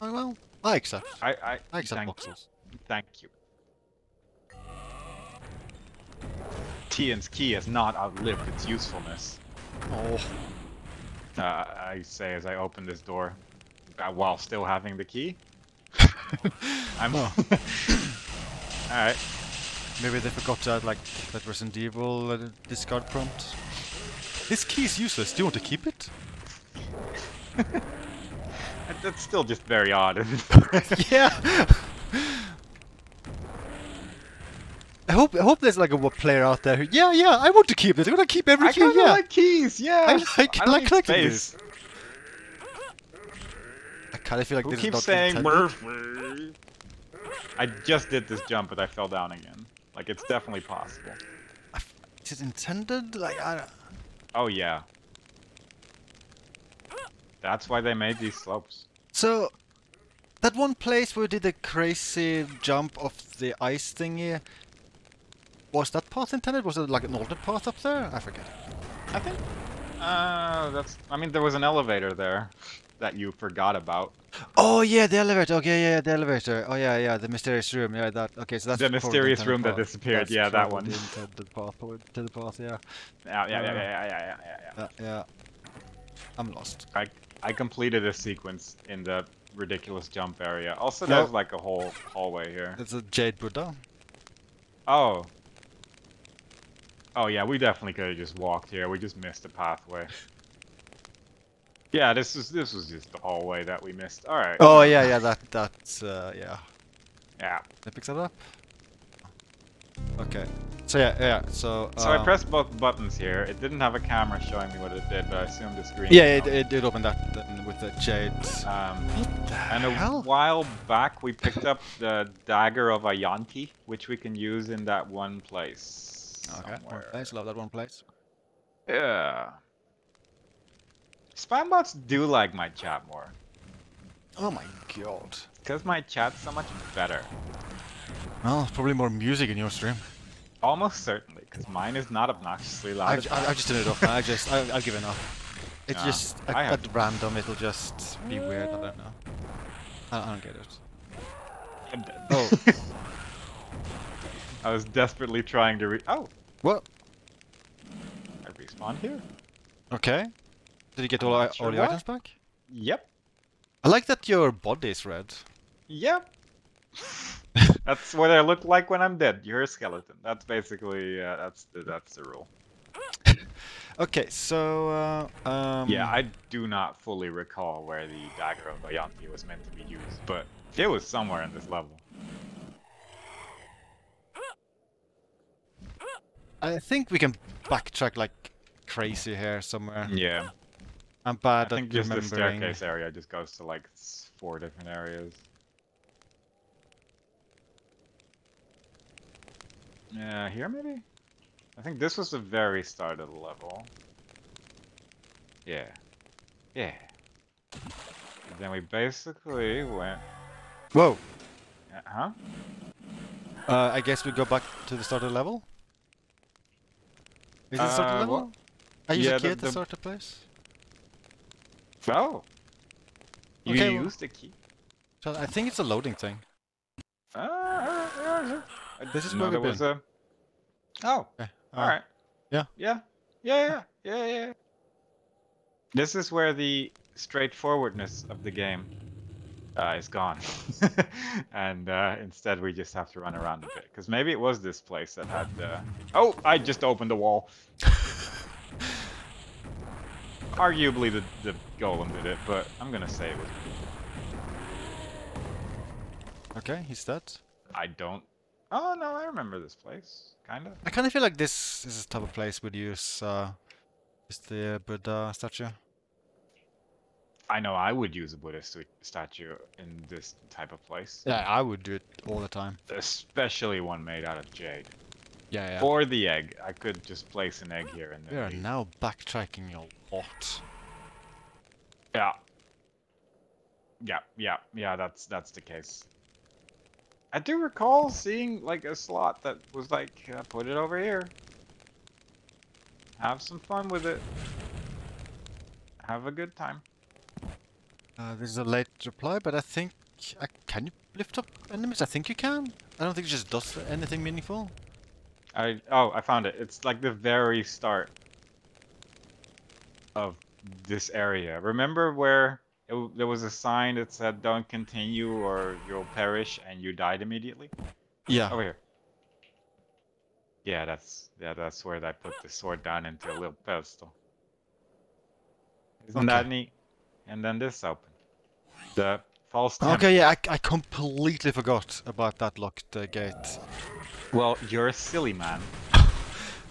[SPEAKER 2] Oh well, I accept.
[SPEAKER 1] I
[SPEAKER 2] I accept
[SPEAKER 1] thank,
[SPEAKER 2] voxels.
[SPEAKER 1] thank you. Tian's key has not outlived its usefulness.
[SPEAKER 2] Oh.
[SPEAKER 1] I say as I open this door, while still having the key. I'm. Alright.
[SPEAKER 2] Maybe they forgot to add like that Resident Evil discard prompt. This key is useless. Do you want to keep it?
[SPEAKER 1] That's still just very odd.
[SPEAKER 2] Yeah. I hope there's like a player out there who, yeah, I want to keep this. I want to keep every
[SPEAKER 1] I
[SPEAKER 2] key.
[SPEAKER 1] kinda
[SPEAKER 2] Yeah.
[SPEAKER 1] like keys, yeah.
[SPEAKER 2] I
[SPEAKER 1] I
[SPEAKER 2] like
[SPEAKER 1] don't need
[SPEAKER 2] collecting
[SPEAKER 1] space.
[SPEAKER 2] this. I kind of feel like
[SPEAKER 1] Who
[SPEAKER 2] this
[SPEAKER 1] keeps
[SPEAKER 2] is not
[SPEAKER 1] saying
[SPEAKER 2] intended.
[SPEAKER 1] Murphy? I just did this jump, but I fell down again. Like, it's definitely possible.
[SPEAKER 2] Is it intended? Like I don't.
[SPEAKER 1] Oh, yeah. That's why they made these slopes.
[SPEAKER 2] So, that one place where we did the crazy jump of the ice thingy, was that path intended? Was it like an alternate path up there? I forget.
[SPEAKER 1] I think... that's... I mean, there was an elevator there that you forgot about.
[SPEAKER 2] Oh yeah, the elevator. Okay, yeah, the elevator. Oh yeah, the mysterious room. Yeah, that. Okay, so that's
[SPEAKER 1] The
[SPEAKER 2] probably
[SPEAKER 1] mysterious
[SPEAKER 2] intended
[SPEAKER 1] room that
[SPEAKER 2] path.
[SPEAKER 1] disappeared.
[SPEAKER 2] That's
[SPEAKER 1] Yeah, that
[SPEAKER 2] probably
[SPEAKER 1] one.
[SPEAKER 2] the intended path to the path. Yeah.
[SPEAKER 1] Yeah.
[SPEAKER 2] Yeah. I'm lost.
[SPEAKER 1] I completed a sequence in the ridiculous jump area. Also,
[SPEAKER 2] No.
[SPEAKER 1] there's like a whole hallway here.
[SPEAKER 2] It's a jade Buddha.
[SPEAKER 1] Oh. Oh yeah, we definitely could have just walked here. We just missed a pathway. Yeah, this was just the hallway that we missed. All right.
[SPEAKER 2] Oh yeah, that's yeah.
[SPEAKER 1] Yeah.
[SPEAKER 2] That picks that up. Okay. So yeah. So.
[SPEAKER 1] So I pressed both buttons here. It didn't have a camera showing me what it did, but I assumed the screen.
[SPEAKER 2] Yeah, it did open that then with the jade.
[SPEAKER 1] What
[SPEAKER 2] the
[SPEAKER 1] And a
[SPEAKER 2] hell?
[SPEAKER 1] while back, we picked up the dagger of Ayanti, which we can use in that one place.
[SPEAKER 2] Okay. One
[SPEAKER 1] Somewhere.
[SPEAKER 2] place. Love that one place.
[SPEAKER 1] Yeah. Spambots do like my chat more.
[SPEAKER 2] Oh my god.
[SPEAKER 1] Because my chat's so much better.
[SPEAKER 2] Well, probably more music in your stream.
[SPEAKER 1] Almost certainly, because mine is not obnoxiously loud.
[SPEAKER 2] I've just turned it off now. I've given up. It's just
[SPEAKER 1] I have.
[SPEAKER 2] at random. It'll just be weird. I don't know. I don't get it.
[SPEAKER 1] I'm dead.
[SPEAKER 2] Oh.
[SPEAKER 1] I was desperately trying to Oh!
[SPEAKER 2] What?
[SPEAKER 1] I respawned here.
[SPEAKER 2] Okay. Did you get
[SPEAKER 1] I'm
[SPEAKER 2] all,
[SPEAKER 1] not sure
[SPEAKER 2] all the
[SPEAKER 1] why.
[SPEAKER 2] items back?
[SPEAKER 1] Yep.
[SPEAKER 2] I like that your body is red.
[SPEAKER 1] Yep. That's what I look like when I'm dead. You're a skeleton. That's basically that's the rule.
[SPEAKER 2] Okay, so
[SPEAKER 1] Yeah, I do not fully recall where the dagger of Bayanti was meant to be used, but it was somewhere in this level.
[SPEAKER 2] I think we can backtrack like crazy here somewhere.
[SPEAKER 1] Yeah.
[SPEAKER 2] I'm
[SPEAKER 1] I
[SPEAKER 2] bad at
[SPEAKER 1] think just the
[SPEAKER 2] remembering.
[SPEAKER 1] staircase area just goes to like 4 different areas. Yeah, here maybe? I think this was the very start of the level. Yeah. Yeah. And then we basically went...
[SPEAKER 2] Whoa!
[SPEAKER 1] Huh?
[SPEAKER 2] I guess we go back to the start of the level? Is it the start of the level?
[SPEAKER 1] What?
[SPEAKER 2] I use
[SPEAKER 1] Yeah,
[SPEAKER 2] a key
[SPEAKER 1] the-
[SPEAKER 2] at the start of the place?
[SPEAKER 1] Oh! You
[SPEAKER 2] Okay, well-
[SPEAKER 1] used the key?
[SPEAKER 2] So I think it's a loading thing.
[SPEAKER 1] Yeah.
[SPEAKER 2] This is
[SPEAKER 1] No,
[SPEAKER 2] where
[SPEAKER 1] there
[SPEAKER 2] we've
[SPEAKER 1] was
[SPEAKER 2] been.
[SPEAKER 1] a... Oh!
[SPEAKER 2] Okay.
[SPEAKER 1] Alright.
[SPEAKER 2] Yeah.
[SPEAKER 1] Yeah. This is where the straightforwardness of the game is gone. And instead we just have to run around a bit. Because maybe it was this place that had... Oh! I just opened the wall. Arguably the golem did it, but I'm gonna say it was...
[SPEAKER 2] Okay, he's dead.
[SPEAKER 1] I don't... Oh no, I remember this place. Kinda.
[SPEAKER 2] I kind of feel like this is the type of place we'd use the Buddha statue.
[SPEAKER 1] I know I would use a Buddhist statue in this type of place.
[SPEAKER 2] Yeah, I would do it all the time.
[SPEAKER 1] Especially one made out of jade.
[SPEAKER 2] Yeah.
[SPEAKER 1] Or the egg. I could just place an egg here and
[SPEAKER 2] We
[SPEAKER 1] then
[SPEAKER 2] are now backtracking a lot.
[SPEAKER 1] Yeah, that's the case. I do recall seeing like a slot that was like, put it over here. Have some fun with it. Have a good time.
[SPEAKER 2] This is a late reply, but I think... can you lift up enemies? I think you can. I don't think it just does anything meaningful.
[SPEAKER 1] Oh, I found it. It's like the very start of this area. Remember where there was a sign that said "Don't continue or you'll perish," and you died immediately?
[SPEAKER 2] Yeah.
[SPEAKER 1] Over here. Yeah, that's where I put the sword down into a little pedestal. Isn't that neat? And then this opened. The false temple.
[SPEAKER 2] Okay, yeah, I completely forgot about that locked gate.
[SPEAKER 1] Well, you're a silly man.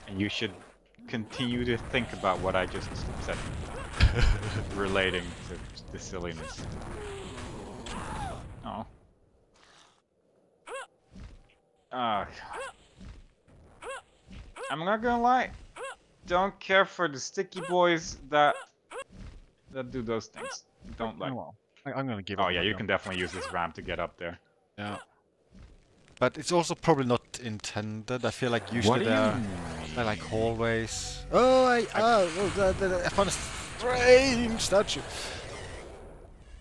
[SPEAKER 1] And you should continue to think about what I just said. Relating to the silliness. Oh. Oh, God. I'm not gonna lie. Don't care for the sticky boys that do those things. Don't like.
[SPEAKER 2] Well, I'm gonna give it.
[SPEAKER 1] Oh yeah, you can definitely use this ramp to get up there.
[SPEAKER 2] Yeah. But it's also probably not intended. I feel like usually they're like hallways. Oh, I found a strange statue.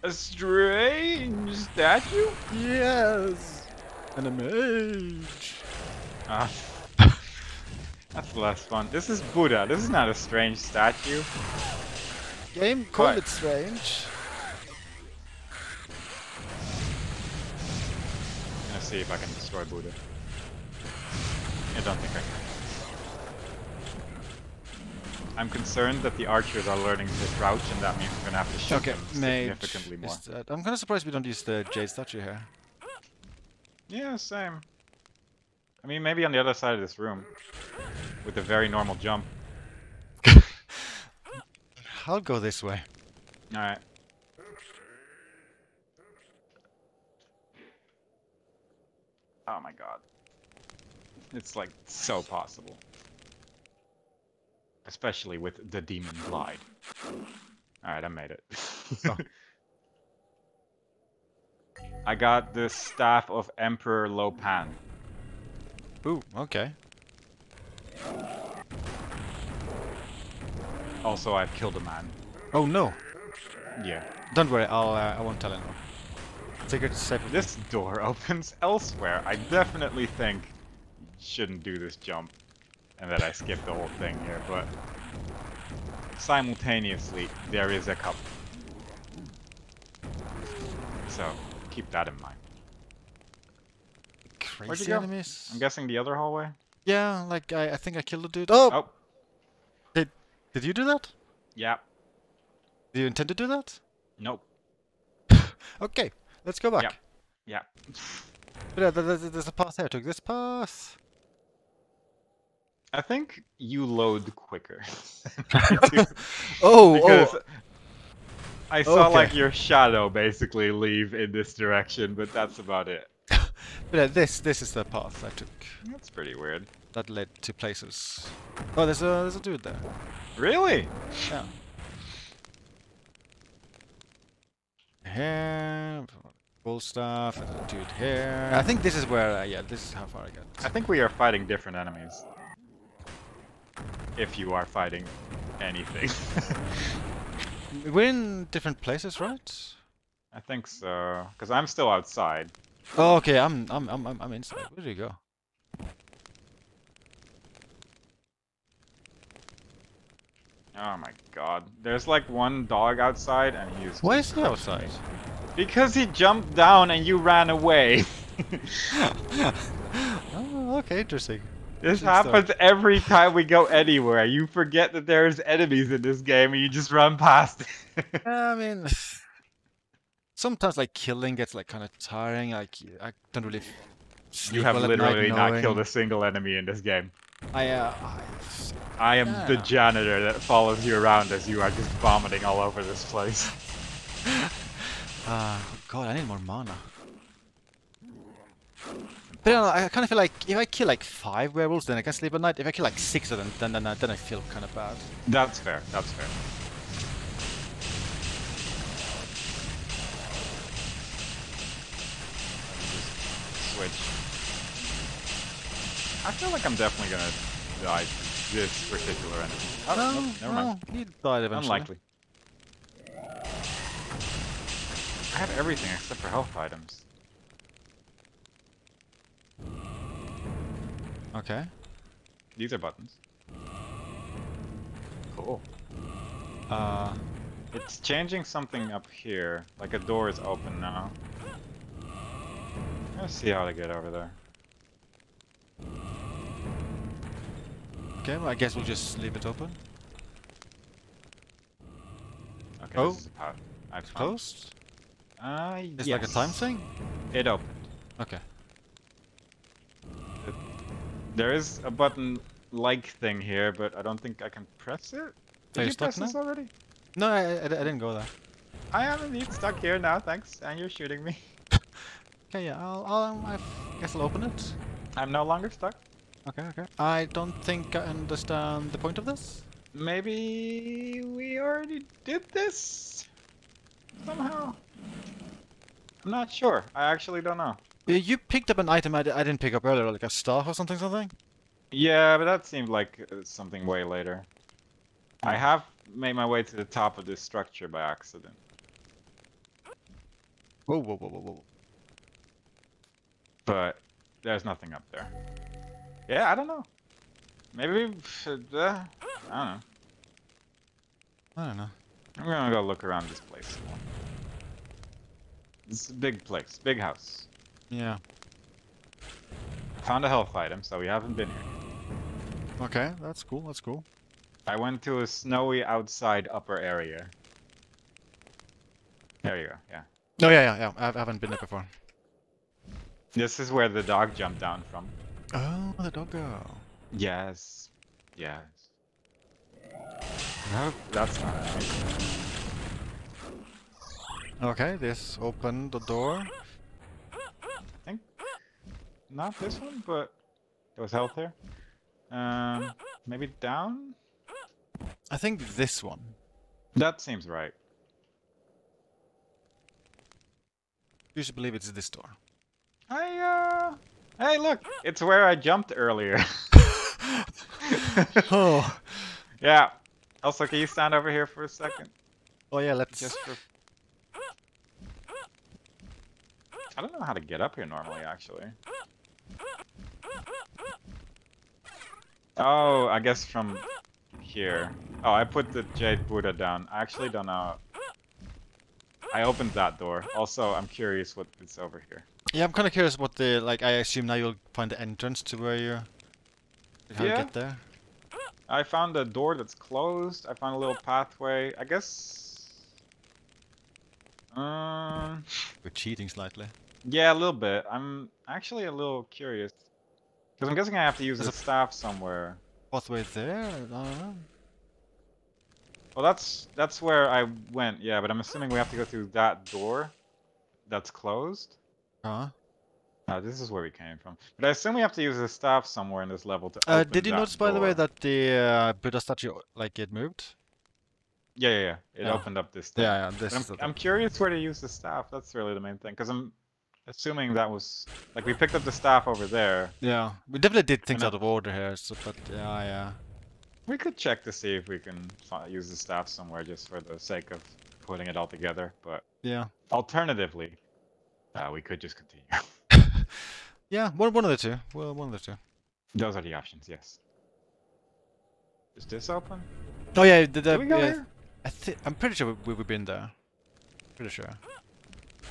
[SPEAKER 1] A strange statue?
[SPEAKER 2] Yes. And a mage.
[SPEAKER 1] Ah. That's less fun. This is Buddha. This is not a strange statue.
[SPEAKER 2] Game called
[SPEAKER 1] What?
[SPEAKER 2] it strange.
[SPEAKER 1] I'm gonna see if I can destroy Buddha. I don't think I can. I'm concerned that the archers are learning to crouch, and that means we're gonna have to shoot them significantly more.
[SPEAKER 2] I'm kind of surprised we don't use the jade statue here.
[SPEAKER 1] Yeah, same. I mean, maybe on the other side of this room, with a very normal jump.
[SPEAKER 2] I'll go this way.
[SPEAKER 1] All right. Oh my god. It's like so possible. Especially with the demon glide. Alright, I made it. I got the staff of Emperor Lopan.
[SPEAKER 2] Ooh, okay.
[SPEAKER 1] Also, I've killed a man.
[SPEAKER 2] Oh no!
[SPEAKER 1] Yeah.
[SPEAKER 2] Don't worry, I won't tell anyone. Secret safe.
[SPEAKER 1] This door opens elsewhere. I definitely think you shouldn't do this jump. And that I skipped the whole thing here, but simultaneously there is a couple. So keep that in mind. Where'd
[SPEAKER 2] Crazy
[SPEAKER 1] you go?
[SPEAKER 2] enemies.
[SPEAKER 1] I'm guessing the other hallway?
[SPEAKER 2] Yeah, like I think I killed a dude. Oh!
[SPEAKER 1] Oh,
[SPEAKER 2] Did you do that?
[SPEAKER 1] yeah.
[SPEAKER 2] Do you intend to do that?
[SPEAKER 1] Nope.
[SPEAKER 2] Okay, let's go back.
[SPEAKER 1] Yeah.
[SPEAKER 2] But yeah, there's a path here. I took this path.
[SPEAKER 1] I think you load quicker.
[SPEAKER 2] Oh,
[SPEAKER 1] Because
[SPEAKER 2] oh!
[SPEAKER 1] I saw
[SPEAKER 2] Okay.
[SPEAKER 1] like your shadow basically leave in this direction, but that's about it.
[SPEAKER 2] But yeah, this is the path I took.
[SPEAKER 1] That's pretty weird.
[SPEAKER 2] That led to places. Oh, there's a dude there.
[SPEAKER 1] Really?
[SPEAKER 2] Yeah. Here, full stuff, and a dude here. I think this is where, yeah, this is how far I got.
[SPEAKER 1] I think we are fighting different enemies. If you are fighting anything.
[SPEAKER 2] We're in different places, right?
[SPEAKER 1] I think so, because I'm still outside.
[SPEAKER 2] Oh, okay, I'm inside. Where do you go?
[SPEAKER 1] Oh my god. There's like one dog outside and he's...
[SPEAKER 2] Why is he outside?
[SPEAKER 1] Because he jumped down and you ran away.
[SPEAKER 2] Oh, okay, interesting.
[SPEAKER 1] This
[SPEAKER 2] Interesting stuff.
[SPEAKER 1] happens every time we go anywhere. You forget that there's enemies in this game and you just run past.
[SPEAKER 2] I mean, sometimes like killing gets like kind of tiring. Like I don't really.
[SPEAKER 1] You have literally not killed a single enemy in this game. I am the
[SPEAKER 2] Yeah.
[SPEAKER 1] janitor that follows you around as you are just vomiting all over this place.
[SPEAKER 2] God, I need more mana. But I kind of feel like if I kill like 5 werewolves, then I can sleep at night. If I kill like 6 of them, then I feel kind of bad.
[SPEAKER 1] That's fair. That's fair. Let me just switch. I feel like I'm definitely gonna die to this particular enemy. Oh, no, never mind.
[SPEAKER 2] He died eventually.
[SPEAKER 1] Unlikely. I have everything except for health items.
[SPEAKER 2] Okay.
[SPEAKER 1] These are buttons. Cool. It's changing something up here. Like a door is open now. Let's see how to get over there.
[SPEAKER 2] Okay, well, I guess we'll just leave it open.
[SPEAKER 1] Okay,
[SPEAKER 2] Oh.
[SPEAKER 1] this is a path. I found.
[SPEAKER 2] Closed? It's
[SPEAKER 1] Yes.
[SPEAKER 2] like a time thing?
[SPEAKER 1] It opened.
[SPEAKER 2] Okay.
[SPEAKER 1] There is a button-like thing here, but I don't think I can press it.
[SPEAKER 2] Are
[SPEAKER 1] Did
[SPEAKER 2] you
[SPEAKER 1] you
[SPEAKER 2] stuck
[SPEAKER 1] press this
[SPEAKER 2] now?
[SPEAKER 1] already?
[SPEAKER 2] No, I didn't go there.
[SPEAKER 1] I am indeed stuck here now, thanks. And you're shooting me.
[SPEAKER 2] Okay, yeah, I guess I'll open it.
[SPEAKER 1] I'm no longer stuck.
[SPEAKER 2] Okay, okay. I don't think I understand the point of this.
[SPEAKER 1] Maybe we already did this? Somehow? I'm not sure. I actually don't know.
[SPEAKER 2] You picked up an item I didn't pick up earlier, like a staff or something?
[SPEAKER 1] Yeah, but that seemed like something way later. I have made my way to the top of this structure by accident.
[SPEAKER 2] Whoa, whoa, whoa, whoa, whoa.
[SPEAKER 1] But there's nothing up there. Yeah, I don't know. Maybe we should, I don't know.
[SPEAKER 2] I don't know.
[SPEAKER 1] I'm gonna go look around this place. It's a big place, big house.
[SPEAKER 2] Yeah.
[SPEAKER 1] Found a health item, so we haven't been here.
[SPEAKER 2] Okay, that's cool, that's cool.
[SPEAKER 1] I went to a snowy outside upper area. There you go, yeah.
[SPEAKER 2] Oh, yeah. I haven't been there before.
[SPEAKER 1] This is where the dog jumped down from.
[SPEAKER 2] Oh, the doggo.
[SPEAKER 1] Yes. Yes. No, that's not it.
[SPEAKER 2] Okay, this opened the door.
[SPEAKER 1] I think not this one, but there was health here. Maybe down?
[SPEAKER 2] I think this one.
[SPEAKER 1] That seems right.
[SPEAKER 2] You should believe it's this door.
[SPEAKER 1] Hey, look! It's where I jumped earlier.
[SPEAKER 2] Oh.
[SPEAKER 1] Yeah. Also, can you stand over here for a second?
[SPEAKER 2] Oh yeah, let's.
[SPEAKER 1] Just for... I don't know how to get up here normally, actually. Oh, I guess from here. Oh, I put the Jade Buddha down. I actually don't know. I opened that door. Also, I'm curious what is over here.
[SPEAKER 2] Yeah, I'm kind of curious what the like. I assume now you'll find the entrance to where you. How to get there.
[SPEAKER 1] I found a door that's closed. I found a little pathway. I guess.
[SPEAKER 2] We're cheating slightly.
[SPEAKER 1] Yeah, a little bit. I'm actually a little curious. Because I'm guessing I have to use the staff somewhere.
[SPEAKER 2] Pathway there? I don't know.
[SPEAKER 1] Well, that's where I went, yeah, but I'm assuming we have to go through that door that's closed.
[SPEAKER 2] Huh?
[SPEAKER 1] This is where we came from. But I assume we have to use the staff somewhere in this level to open
[SPEAKER 2] did you
[SPEAKER 1] that
[SPEAKER 2] notice, by the way,
[SPEAKER 1] door.
[SPEAKER 2] that the Buddha statue, like, it moved?
[SPEAKER 1] Yeah. It
[SPEAKER 2] Yeah.
[SPEAKER 1] opened up this thing.
[SPEAKER 2] Yeah, this is
[SPEAKER 1] I'm curious where to use the staff. That's really the main thing. Because I'm assuming that was... Like, we picked up the staff over there.
[SPEAKER 2] Yeah, we definitely did things out of order here, so, but yeah.
[SPEAKER 1] We could check to see if we can use the staff somewhere just for the sake of putting it all together, but...
[SPEAKER 2] Yeah.
[SPEAKER 1] Alternatively, we could just continue.
[SPEAKER 2] Yeah, one of the two. Well, one of the two.
[SPEAKER 1] Those are the options, yes. Is this open?
[SPEAKER 2] Oh yeah,
[SPEAKER 1] Did we go here?
[SPEAKER 2] I'm pretty sure we've been there. Pretty sure.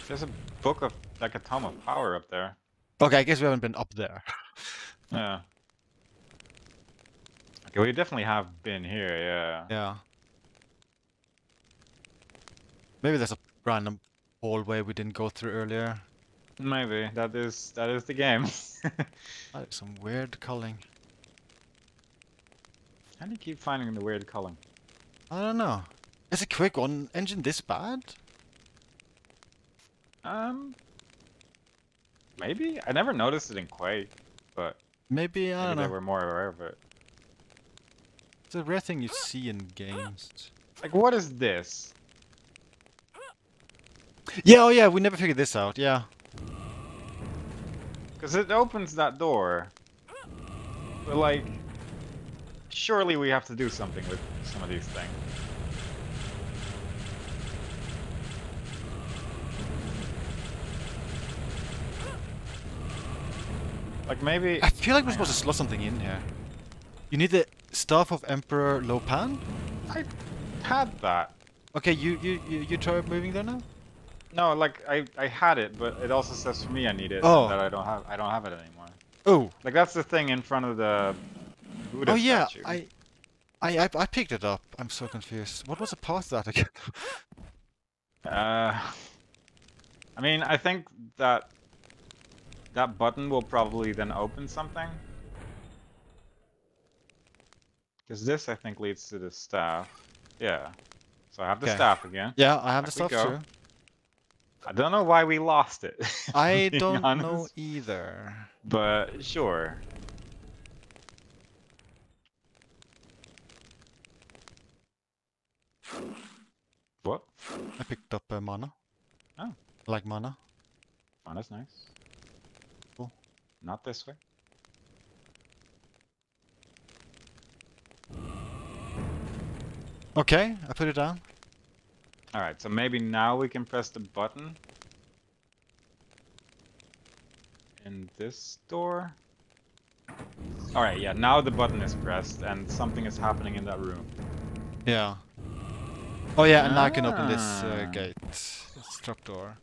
[SPEAKER 1] There's a book of, like a tome of power up there.
[SPEAKER 2] Okay, I guess we haven't been up there.
[SPEAKER 1] Yeah. Okay, we definitely have been here, yeah.
[SPEAKER 2] Yeah. Maybe there's a random hallway we didn't go through earlier.
[SPEAKER 1] Maybe. That is the game.
[SPEAKER 2] Like some weird culling.
[SPEAKER 1] How do you keep finding the weird culling?
[SPEAKER 2] I don't know. Is a quick one engine this bad?
[SPEAKER 1] Maybe? I never noticed it in Quake, but
[SPEAKER 2] Maybe, I
[SPEAKER 1] maybe
[SPEAKER 2] don't
[SPEAKER 1] they
[SPEAKER 2] know.
[SPEAKER 1] were more aware of it.
[SPEAKER 2] It's a rare thing you see in games.
[SPEAKER 1] Like, what is this?
[SPEAKER 2] Yeah, oh yeah, we never figured this out, yeah.
[SPEAKER 1] Because it opens that door. But, like, surely we have to do something with some of these things. Like, maybe...
[SPEAKER 2] I feel like we're supposed to slot something in here. You need the Staff of Emperor Lopan?
[SPEAKER 1] I had that.
[SPEAKER 2] Okay, you try moving there now?
[SPEAKER 1] No, like, I had it, but it also says for me I need it,
[SPEAKER 2] Oh.
[SPEAKER 1] that I don't have it anymore.
[SPEAKER 2] Oh.
[SPEAKER 1] Like, that's the thing in front of the Buddha
[SPEAKER 2] Oh yeah,
[SPEAKER 1] statue.
[SPEAKER 2] I picked it up. I'm so confused. What was the path to that again?
[SPEAKER 1] I mean, I think that button will probably then open something. Because this, I think, leads to the staff. Yeah. So I have the
[SPEAKER 2] Okay.
[SPEAKER 1] staff again.
[SPEAKER 2] Yeah, I have the
[SPEAKER 1] Back we
[SPEAKER 2] stuff
[SPEAKER 1] go.
[SPEAKER 2] too.
[SPEAKER 1] I don't know why we lost it.
[SPEAKER 2] I
[SPEAKER 1] being
[SPEAKER 2] don't know
[SPEAKER 1] honest,
[SPEAKER 2] either.
[SPEAKER 1] But sure. What?
[SPEAKER 2] I picked up mana.
[SPEAKER 1] Oh.
[SPEAKER 2] I like mana.
[SPEAKER 1] Oh, that's nice.
[SPEAKER 2] Cool.
[SPEAKER 1] Not this way.
[SPEAKER 2] Okay, I put it down.
[SPEAKER 1] Alright, so maybe now we can press the button. In this door. Alright, yeah, now the button is pressed and something is happening in that room.
[SPEAKER 2] Yeah. Oh yeah, and now I can open this
[SPEAKER 1] Ah.
[SPEAKER 2] gate. This trapdoor.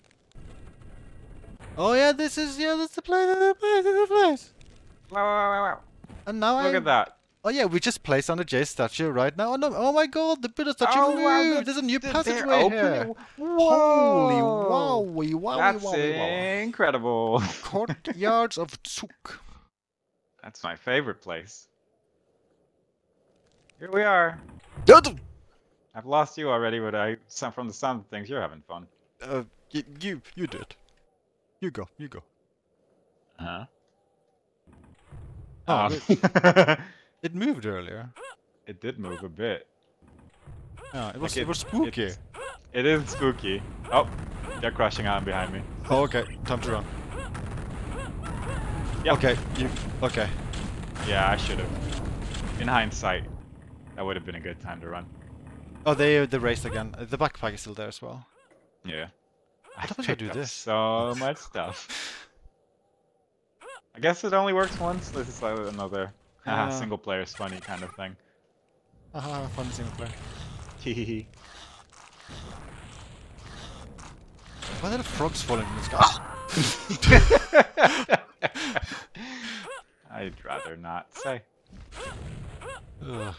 [SPEAKER 2] Oh yeah, that's the place, that's the place.
[SPEAKER 1] Wow.
[SPEAKER 2] And now
[SPEAKER 1] Look at that.
[SPEAKER 2] Oh yeah, we just placed on the J statue right now. Oh no! Oh my God, the Buddha statue
[SPEAKER 1] Oh, wow,
[SPEAKER 2] moved. There's a new
[SPEAKER 1] they're
[SPEAKER 2] passageway here.
[SPEAKER 1] opening-
[SPEAKER 2] Holy
[SPEAKER 1] Whoa.
[SPEAKER 2] wowie, wowie,
[SPEAKER 1] That's
[SPEAKER 2] wowie, wowie.
[SPEAKER 1] incredible.
[SPEAKER 2] Courtyards of Tsuk.
[SPEAKER 1] That's my favorite place. Here we are. I've lost you already, but from the sound of things, you're having fun.
[SPEAKER 2] You did. You go.
[SPEAKER 1] Uh-huh.
[SPEAKER 2] Oh, it moved earlier.
[SPEAKER 1] It did move a bit.
[SPEAKER 2] Yeah, it was
[SPEAKER 1] Like
[SPEAKER 2] it was spooky.
[SPEAKER 1] It is spooky. Oh, they're crushing on behind me.
[SPEAKER 2] Oh, okay, time to run.
[SPEAKER 1] Yep.
[SPEAKER 2] Okay.
[SPEAKER 1] Yeah, I should have. In hindsight, that would have been a good time to run.
[SPEAKER 2] Oh, they raced again. The backpack is still there as well.
[SPEAKER 1] Yeah.
[SPEAKER 2] What happens if I
[SPEAKER 1] picked
[SPEAKER 2] do
[SPEAKER 1] up
[SPEAKER 2] this?
[SPEAKER 1] so much stuff. I guess it only works once. This is like another single player funny kind of thing.
[SPEAKER 2] Haha, fun single player.
[SPEAKER 1] Hehehe.
[SPEAKER 2] Why are the frogs falling from the sky?
[SPEAKER 1] I'd rather not say.
[SPEAKER 2] Ugh.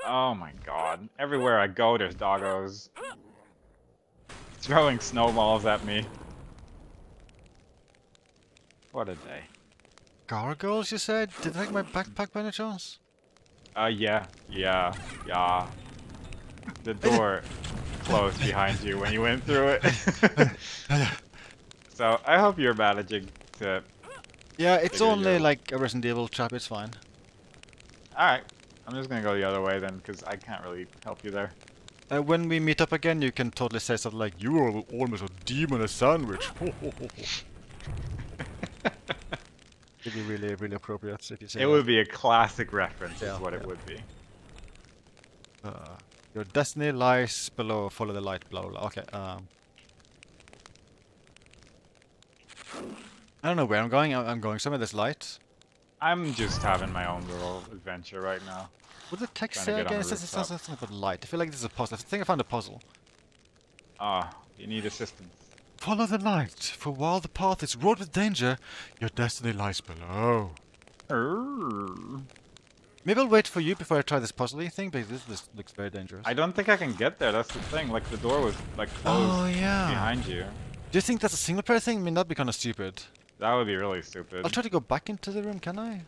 [SPEAKER 1] Oh my god. Everywhere I go, there's doggos. Throwing snowballs at me. What a day.
[SPEAKER 2] Gargoyles, you said? Did I take my backpack by any chance?
[SPEAKER 1] Yeah. The door closed behind you when you went through it. So, I hope you're managing to...
[SPEAKER 2] Yeah, it's
[SPEAKER 1] figure
[SPEAKER 2] only
[SPEAKER 1] your-
[SPEAKER 2] like a Resident Evil trap, it's fine.
[SPEAKER 1] Alright. I'm just gonna go the other way then, because I can't really help you there.
[SPEAKER 2] When we meet up again, you can totally say something like, "You are almost a demon, a sandwich." It'd be really, really appropriate if you say
[SPEAKER 1] It
[SPEAKER 2] that.
[SPEAKER 1] would be a classic reference,
[SPEAKER 2] Yeah,
[SPEAKER 1] is what it
[SPEAKER 2] yeah.
[SPEAKER 1] would be.
[SPEAKER 2] Your destiny lies below, follow the light, blah, blah. Okay, I don't know where I'm going. I'm going somewhere that's light.
[SPEAKER 1] I'm just having my own little adventure right now.
[SPEAKER 2] What did the text
[SPEAKER 1] Trying to
[SPEAKER 2] say
[SPEAKER 1] get on
[SPEAKER 2] again? It
[SPEAKER 1] the
[SPEAKER 2] says it sounds
[SPEAKER 1] rooftop.
[SPEAKER 2] something about light. I feel like this is a puzzle. I think I found a puzzle.
[SPEAKER 1] Ah, you need assistance.
[SPEAKER 2] Follow the light, for while the path is wrought with danger, your destiny lies below. Maybe I'll wait for you before I try this puzzle thing, because this looks very dangerous.
[SPEAKER 1] I don't think I can get there, that's the thing. Like, the door was, like, closed behind you.
[SPEAKER 2] Do you think that's a single player thing? I mean, that'd be kind of stupid.
[SPEAKER 1] That would be really stupid.
[SPEAKER 2] I'll try to go back into the room, can I?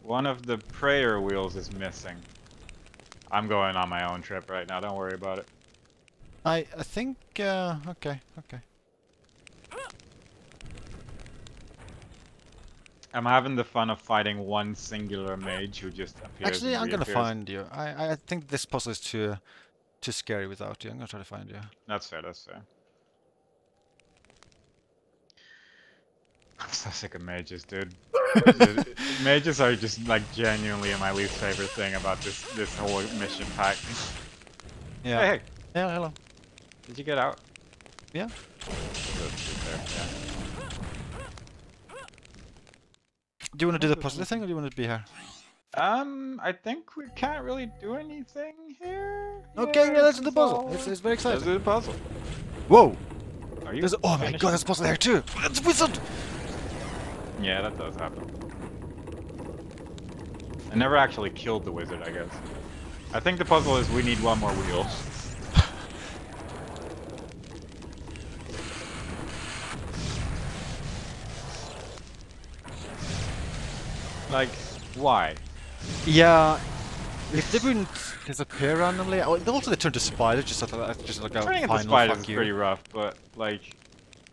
[SPEAKER 1] One of the prayer wheels is missing. I'm going on my own trip right now, don't worry about it.
[SPEAKER 2] I think, okay.
[SPEAKER 1] I'm having the fun of fighting one singular mage who just appears.
[SPEAKER 2] Actually,
[SPEAKER 1] and
[SPEAKER 2] I'm gonna
[SPEAKER 1] reappears.
[SPEAKER 2] find you. I think this puzzle is too scary without you. I'm gonna try to find you.
[SPEAKER 1] That's fair, that's fair. I'm so sick of mages, dude. Dude, mages are just like genuinely my least favorite thing about this whole mission pack.
[SPEAKER 2] Yeah.
[SPEAKER 1] Hey,
[SPEAKER 2] Yeah, hello.
[SPEAKER 1] did you get out?
[SPEAKER 2] Yeah.
[SPEAKER 1] Good, there, yeah.
[SPEAKER 2] Do you want to do the puzzle thing, or do you want to be here?
[SPEAKER 1] I think we can't really do anything here.
[SPEAKER 2] Okay, yeah, let's do the
[SPEAKER 1] it's
[SPEAKER 2] puzzle.
[SPEAKER 1] all-
[SPEAKER 2] It's very
[SPEAKER 1] Let's
[SPEAKER 2] exciting.
[SPEAKER 1] do the puzzle.
[SPEAKER 2] Whoa!
[SPEAKER 1] Are you
[SPEAKER 2] There's oh my
[SPEAKER 1] finished?
[SPEAKER 2] god, there's a puzzle there too! It's a wizard!
[SPEAKER 1] Yeah, that does happen. I never actually killed the wizard, I guess. I think the puzzle is we need one more wheel. Like, why?
[SPEAKER 2] Yeah. If they wouldn't disappear randomly, also they turn to spiders, just like a
[SPEAKER 1] Turning into
[SPEAKER 2] final
[SPEAKER 1] spiders
[SPEAKER 2] fuck
[SPEAKER 1] is
[SPEAKER 2] you.
[SPEAKER 1] pretty rough, but like,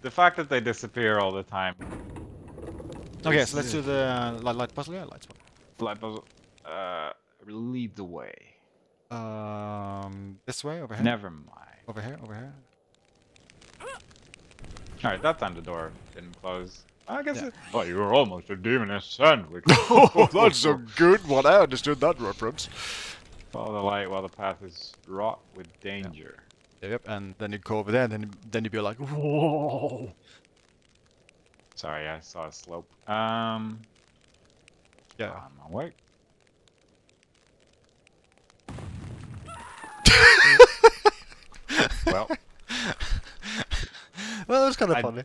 [SPEAKER 1] the fact that they disappear all the time.
[SPEAKER 2] Okay, so let's do the light puzzle. Yeah, light puzzle.
[SPEAKER 1] Light puzzle. Lead the way.
[SPEAKER 2] This way, over here.
[SPEAKER 1] Never mind.
[SPEAKER 2] Over here, over here.
[SPEAKER 1] Alright, that time the door didn't close. I guess
[SPEAKER 2] Yeah.
[SPEAKER 1] it. Oh, you were almost a demoness sandwich.
[SPEAKER 2] Oh, that's a good one. I understood that reference.
[SPEAKER 1] Follow the light while the path is wrought with danger.
[SPEAKER 2] Yep, and then you go over there, and then you'd be like, whoa.
[SPEAKER 1] Sorry, I saw a slope.
[SPEAKER 2] Yeah.
[SPEAKER 1] On my way. Well,
[SPEAKER 2] Well, it was kind of
[SPEAKER 1] I-
[SPEAKER 2] funny.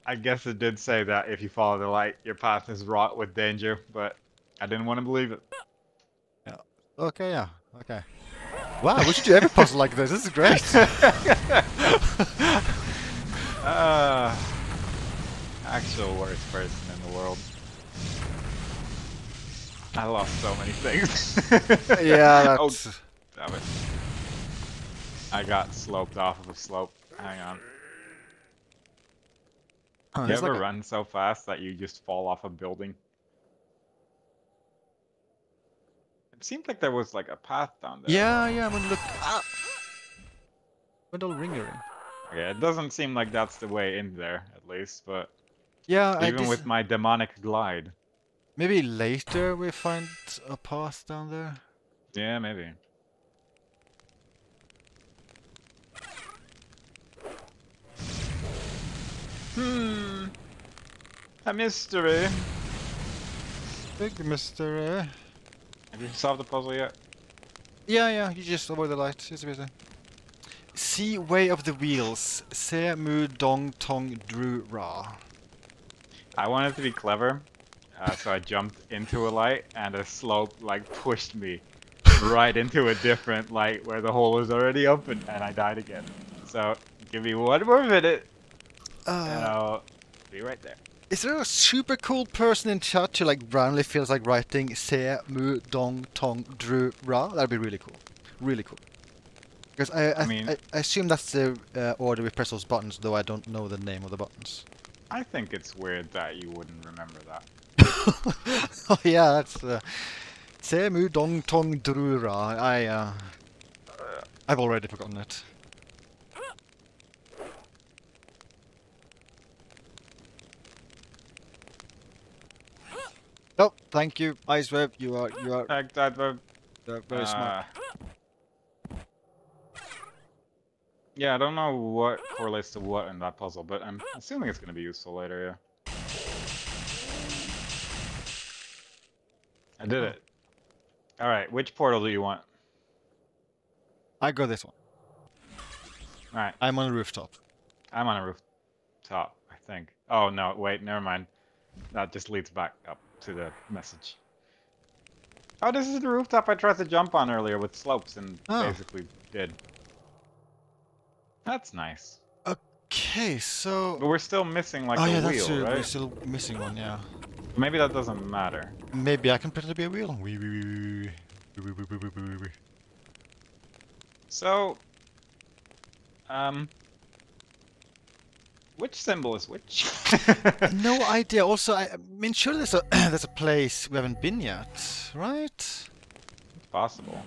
[SPEAKER 1] I guess it did say that if you follow the light, your path is wrought with danger, but I didn't want to believe it.
[SPEAKER 2] Okay, yeah, okay. Wow, we should do every puzzle like this. This is great.
[SPEAKER 1] Actual worst person in the world. I lost so many things.
[SPEAKER 2] Yeah,
[SPEAKER 1] Oh,
[SPEAKER 2] that's...
[SPEAKER 1] damn it. I got sloped off of a slope. Hang on.
[SPEAKER 2] Huh,
[SPEAKER 1] You
[SPEAKER 2] there's
[SPEAKER 1] ever
[SPEAKER 2] like a-
[SPEAKER 1] run so fast that you just fall off a building? It seemed like there was like a path down there.
[SPEAKER 2] Yeah, yeah, when you look... Ah! Wendell ring earring.
[SPEAKER 1] Okay, it doesn't seem like that's the way in there, at least, but
[SPEAKER 2] Yeah,
[SPEAKER 1] even with my demonic glide.
[SPEAKER 2] maybe later we find a path down there.
[SPEAKER 1] Yeah, maybe. A mystery.
[SPEAKER 2] Big mystery.
[SPEAKER 1] Have you solved the puzzle yet?
[SPEAKER 2] Yeah, you just avoid the light. It's busy. See way of the wheels. Se mu dong tong dru ra.
[SPEAKER 1] I wanted to be clever, so I jumped into a light, and a slope like pushed me right into a different light where the hole was already open, and I died again. So give me one more minute, and I'll be right there.
[SPEAKER 2] Is there a super cool person in chat who like randomly feels like writing Se mu dong tong dru ra? That'd be really cool. Really cool. Because I assume that's the order we press those buttons, though I don't know the name of the buttons.
[SPEAKER 1] I think it's weird that you wouldn't remember that.
[SPEAKER 2] Oh yeah, that's Se mu dong tong dru ra. I've already forgotten it. Oh, thank you, Ice Web. You are very smart.
[SPEAKER 1] Yeah, I don't know what correlates to what in that puzzle, but I'm assuming it's going to be useful later, yeah. I did it. Alright, which portal do you want?
[SPEAKER 2] I go this one.
[SPEAKER 1] Alright.
[SPEAKER 2] I'm on a rooftop.
[SPEAKER 1] I'm on a rooftop, I think. Oh, no, wait, never mind. That just leads back up to the message. Oh, this is the rooftop I tried to jump on earlier with slopes and basically did. That's nice.
[SPEAKER 2] Okay, so...
[SPEAKER 1] But we're still missing like a
[SPEAKER 2] yeah,
[SPEAKER 1] wheel,
[SPEAKER 2] that's true.
[SPEAKER 1] right?
[SPEAKER 2] We're still missing one, yeah.
[SPEAKER 1] Maybe that doesn't matter.
[SPEAKER 2] Maybe I can pretend to be a wheel.
[SPEAKER 1] So, which symbol is which?
[SPEAKER 2] No idea. Also, I mean, sure, there's a there's a place we haven't been yet, right?
[SPEAKER 1] It's possible.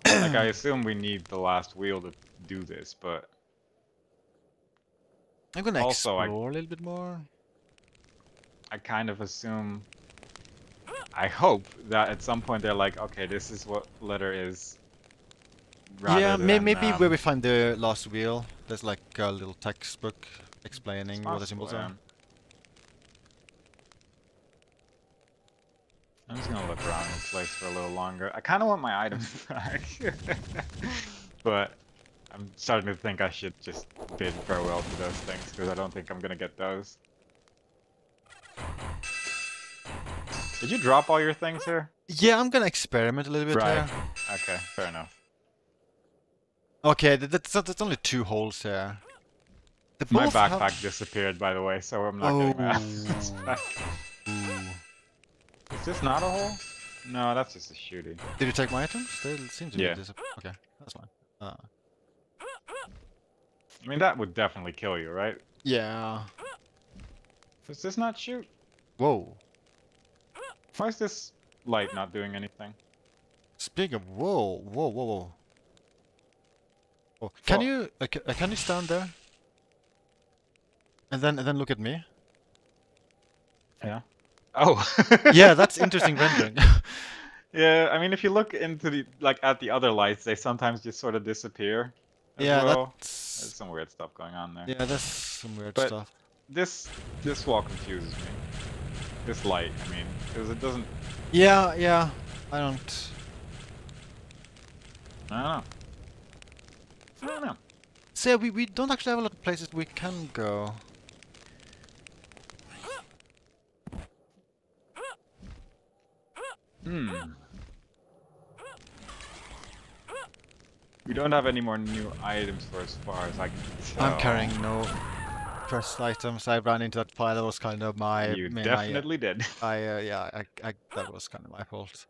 [SPEAKER 1] Like, I assume we need the last wheel to do this, but
[SPEAKER 2] I'm gonna
[SPEAKER 1] also,
[SPEAKER 2] explore a little bit more.
[SPEAKER 1] I kind of assume, I hope that at some point they're like, okay, this is what letter is.
[SPEAKER 2] Yeah,
[SPEAKER 1] Than,
[SPEAKER 2] maybe where we find the last wheel, there's like a little textbook explaining what the symbols are.
[SPEAKER 1] I'm just gonna look around this place for a little longer. I kind of want my items back, but I'm starting to think I should just bid farewell to those things because I don't think I'm gonna get those. Did you drop all your things here?
[SPEAKER 2] Yeah, I'm gonna experiment a little bit
[SPEAKER 1] Right.
[SPEAKER 2] here.
[SPEAKER 1] Okay, fair enough.
[SPEAKER 2] Okay, that's only 2 holes here.
[SPEAKER 1] My backpack disappeared, by the way, so I'm not getting my items back. Is this not a hole? No, that's just a shooty.
[SPEAKER 2] Did you take my items? They seem to be okay, that's fine.
[SPEAKER 1] I mean, that would definitely kill you, right?
[SPEAKER 2] Yeah.
[SPEAKER 1] Does this not shoot?
[SPEAKER 2] Whoa.
[SPEAKER 1] Why is this light not doing anything?
[SPEAKER 2] Speaking of whoa. Oh, can you stand there? And then look at me.
[SPEAKER 1] Yeah. Oh.
[SPEAKER 2] Yeah, that's interesting rendering.
[SPEAKER 1] Yeah, I mean, if you look into the at the other lights, they sometimes just sort of disappear.
[SPEAKER 2] Yeah,
[SPEAKER 1] well.
[SPEAKER 2] that's...
[SPEAKER 1] There's some weird stuff going on there.
[SPEAKER 2] Yeah, that's some weird
[SPEAKER 1] But
[SPEAKER 2] stuff.
[SPEAKER 1] This wall confuses me. This light, I mean, because it doesn't.
[SPEAKER 2] Yeah, I don't
[SPEAKER 1] know.
[SPEAKER 2] So we don't actually have a lot of places we can go.
[SPEAKER 1] We don't have any more new items for as far as I can tell.
[SPEAKER 2] I'm carrying no pressed items. I ran into that pile. That was kind of my...
[SPEAKER 1] You definitely did.
[SPEAKER 2] That was kind of my fault.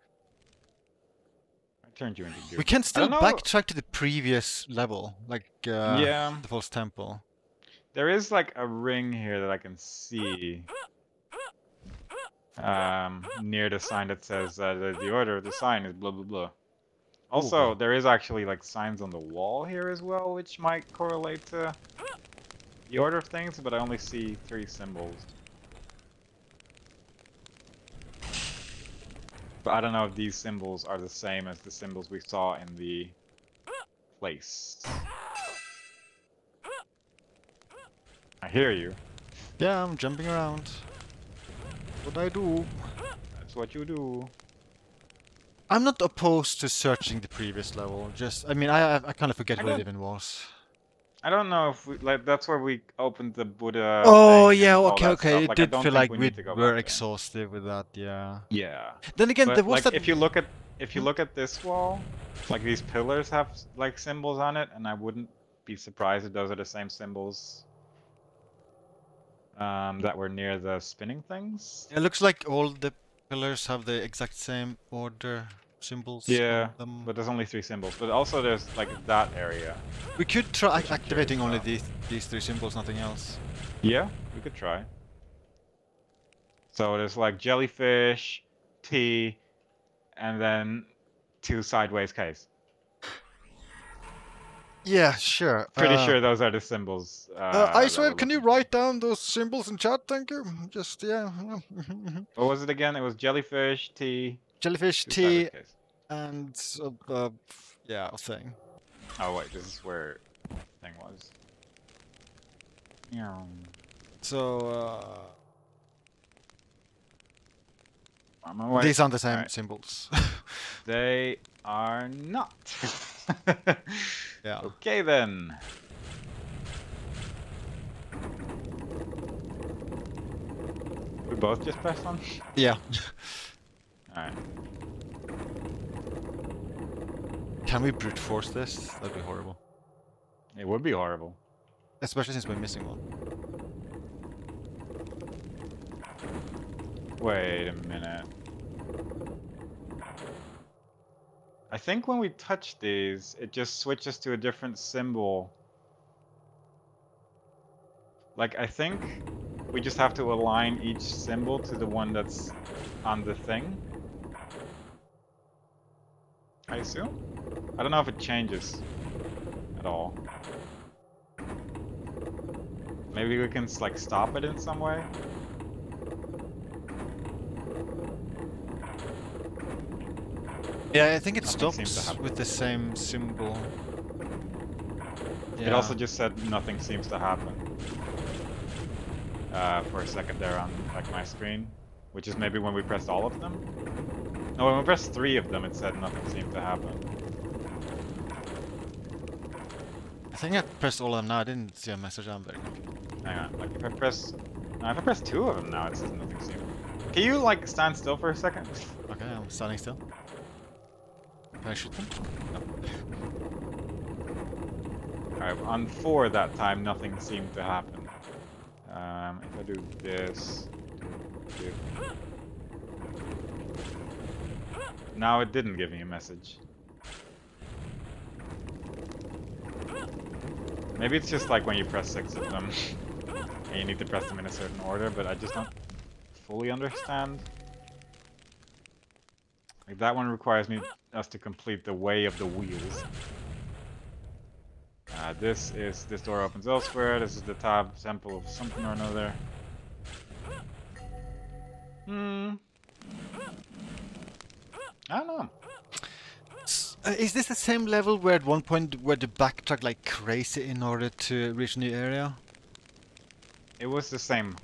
[SPEAKER 1] I turned you into dude.
[SPEAKER 2] We can still backtrack to the previous level, like
[SPEAKER 1] yeah,
[SPEAKER 2] the false temple.
[SPEAKER 1] There is like a ring here that I can see. Near the sign that says the order of the sign is blah blah blah. Also, there is actually like signs on the wall here as well, which might correlate to the order of things, but I only see 3 symbols. But I don't know if these symbols are the same as the symbols we saw in the place. I hear you.
[SPEAKER 2] Yeah, I'm jumping around. What I do?
[SPEAKER 1] That's what you do.
[SPEAKER 2] I'm not opposed to searching the previous level. Just, I mean, I kind of forget
[SPEAKER 1] I
[SPEAKER 2] what it
[SPEAKER 1] don't-
[SPEAKER 2] even was.
[SPEAKER 1] I don't know if we, like, that's where we opened the Buddha
[SPEAKER 2] Oh
[SPEAKER 1] thing
[SPEAKER 2] yeah,
[SPEAKER 1] and all
[SPEAKER 2] okay,
[SPEAKER 1] that
[SPEAKER 2] okay.
[SPEAKER 1] stuff.
[SPEAKER 2] It
[SPEAKER 1] Like, I
[SPEAKER 2] did
[SPEAKER 1] don't
[SPEAKER 2] feel
[SPEAKER 1] think
[SPEAKER 2] like
[SPEAKER 1] we
[SPEAKER 2] we
[SPEAKER 1] need to go
[SPEAKER 2] were
[SPEAKER 1] back there.
[SPEAKER 2] exhaustive with that. Yeah.
[SPEAKER 1] Yeah.
[SPEAKER 2] Then again, there
[SPEAKER 1] But
[SPEAKER 2] was
[SPEAKER 1] like,
[SPEAKER 2] that.
[SPEAKER 1] if you look at this wall, like these pillars have like symbols on it, and I wouldn't be surprised if those are the same symbols that were near the spinning things.
[SPEAKER 2] It looks like all the pillars have the exact same order symbols
[SPEAKER 1] Yeah,
[SPEAKER 2] on them.
[SPEAKER 1] but there's only 3 symbols. But also there's like that area.
[SPEAKER 2] We could try
[SPEAKER 1] Which I'm
[SPEAKER 2] activating
[SPEAKER 1] curious
[SPEAKER 2] only
[SPEAKER 1] about.
[SPEAKER 2] these 3 symbols, nothing else.
[SPEAKER 1] Yeah, we could try. So there's like jellyfish, T, and then 2 sideways Ks.
[SPEAKER 2] Yeah, sure.
[SPEAKER 1] Pretty sure those are the symbols. that
[SPEAKER 2] Icewear,
[SPEAKER 1] we're
[SPEAKER 2] can you
[SPEAKER 1] looking for.
[SPEAKER 2] write down those symbols in chat? Thank you. Just yeah.
[SPEAKER 1] What was it again? It was jellyfish, T,
[SPEAKER 2] Jellyfish,
[SPEAKER 1] 2 sideways
[SPEAKER 2] tea,
[SPEAKER 1] Ks.
[SPEAKER 2] and yeah, a thing.
[SPEAKER 1] Oh wait, this is where thing was. Yeah.
[SPEAKER 2] So
[SPEAKER 1] On my way.
[SPEAKER 2] these aren't the same
[SPEAKER 1] Alright.
[SPEAKER 2] symbols.
[SPEAKER 1] They are not.
[SPEAKER 2] Yeah.
[SPEAKER 1] Okay then. We both just pressed on?
[SPEAKER 2] Yeah.
[SPEAKER 1] Alright.
[SPEAKER 2] Can we brute force this? That'd be horrible.
[SPEAKER 1] It would be horrible.
[SPEAKER 2] Especially since we're missing one.
[SPEAKER 1] Wait a minute. I think when we touch these, it just switches to a different symbol. Like, I think we just have to align each symbol to the one that's on the thing. I assume? I don't know if it changes at all. Maybe we can, like, stop it in some way?
[SPEAKER 2] Yeah, I think it
[SPEAKER 1] Nothing seems to
[SPEAKER 2] stops
[SPEAKER 1] happen.
[SPEAKER 2] with the same symbol.
[SPEAKER 1] It also just said nothing seems to happen. For a second there on like my screen, which is maybe when we pressed all of them. No, when we pressed 3 of them, it said nothing seemed to happen.
[SPEAKER 2] I think I pressed all of them now. I didn't see a message. I'm very confused.
[SPEAKER 1] Hang on, like if I press, no, if I press 2 of them now, it says nothing seemed. Can you like stand still for a second?
[SPEAKER 2] Okay, I'm standing still. Can I shoot them? No.
[SPEAKER 1] Alright, on 4 that time, nothing seemed to happen. If I do this, do. Now it didn't give me a message. Maybe it's just like when you press 6 of them, and you need to press them in a certain order, but I just don't fully understand. Like that one requires us to complete the way of the wheels. This door opens elsewhere. This is the tab sample of something or another. I don't know.
[SPEAKER 2] Is this the same level where at one point where the backtrack like crazy in order to reach a new area?
[SPEAKER 1] It was the same.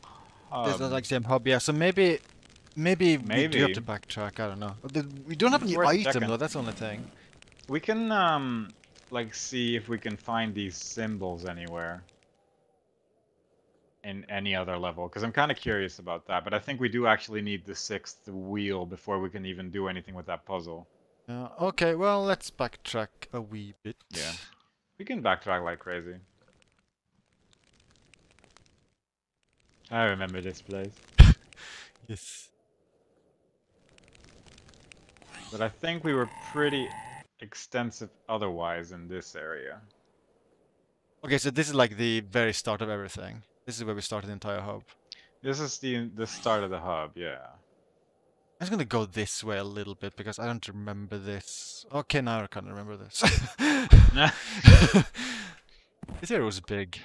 [SPEAKER 2] It's not like same hub, yeah. So maybe we do have
[SPEAKER 1] Maybe.
[SPEAKER 2] to backtrack. I don't know. We don't have any
[SPEAKER 1] Worth
[SPEAKER 2] item
[SPEAKER 1] checking.
[SPEAKER 2] though. That's the only thing.
[SPEAKER 1] We can like see if we can find these symbols anywhere in any other level, because I'm kind of curious about that. But I think we do actually need the 6th wheel before we can even do anything with that puzzle.
[SPEAKER 2] Okay, well let's backtrack a wee bit.
[SPEAKER 1] Yeah, we can backtrack like crazy. I remember this place.
[SPEAKER 2] Yes.
[SPEAKER 1] But I think we were pretty extensive otherwise in this area.
[SPEAKER 2] Okay, so this is like the very start of everything. This is where we started the entire hub.
[SPEAKER 1] This is the start of the hub, yeah.
[SPEAKER 2] I'm just gonna go this way a little bit because I don't remember this. Okay, now I can't remember this. This area was big.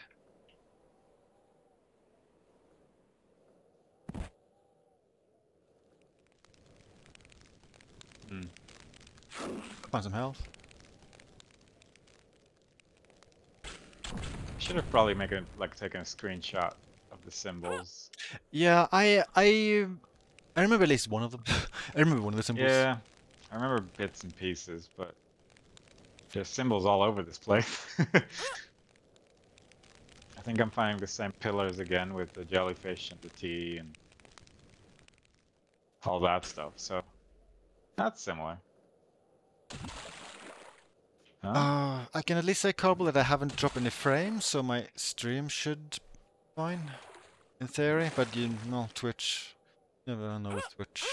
[SPEAKER 2] Find some health.
[SPEAKER 1] Should have probably taken a screenshot of the symbols.
[SPEAKER 2] Yeah, I remember at least one of them. I remember one of the symbols.
[SPEAKER 1] Yeah, I remember bits and pieces, but there's symbols all over this place. I think I'm finding the same pillars again with the jellyfish and the tea and all that stuff, so that's similar. Huh?
[SPEAKER 2] I can at least say, Carbol, that I haven't dropped any frames, so my stream should be fine, in theory. But you know, Twitch, you never know with Twitch.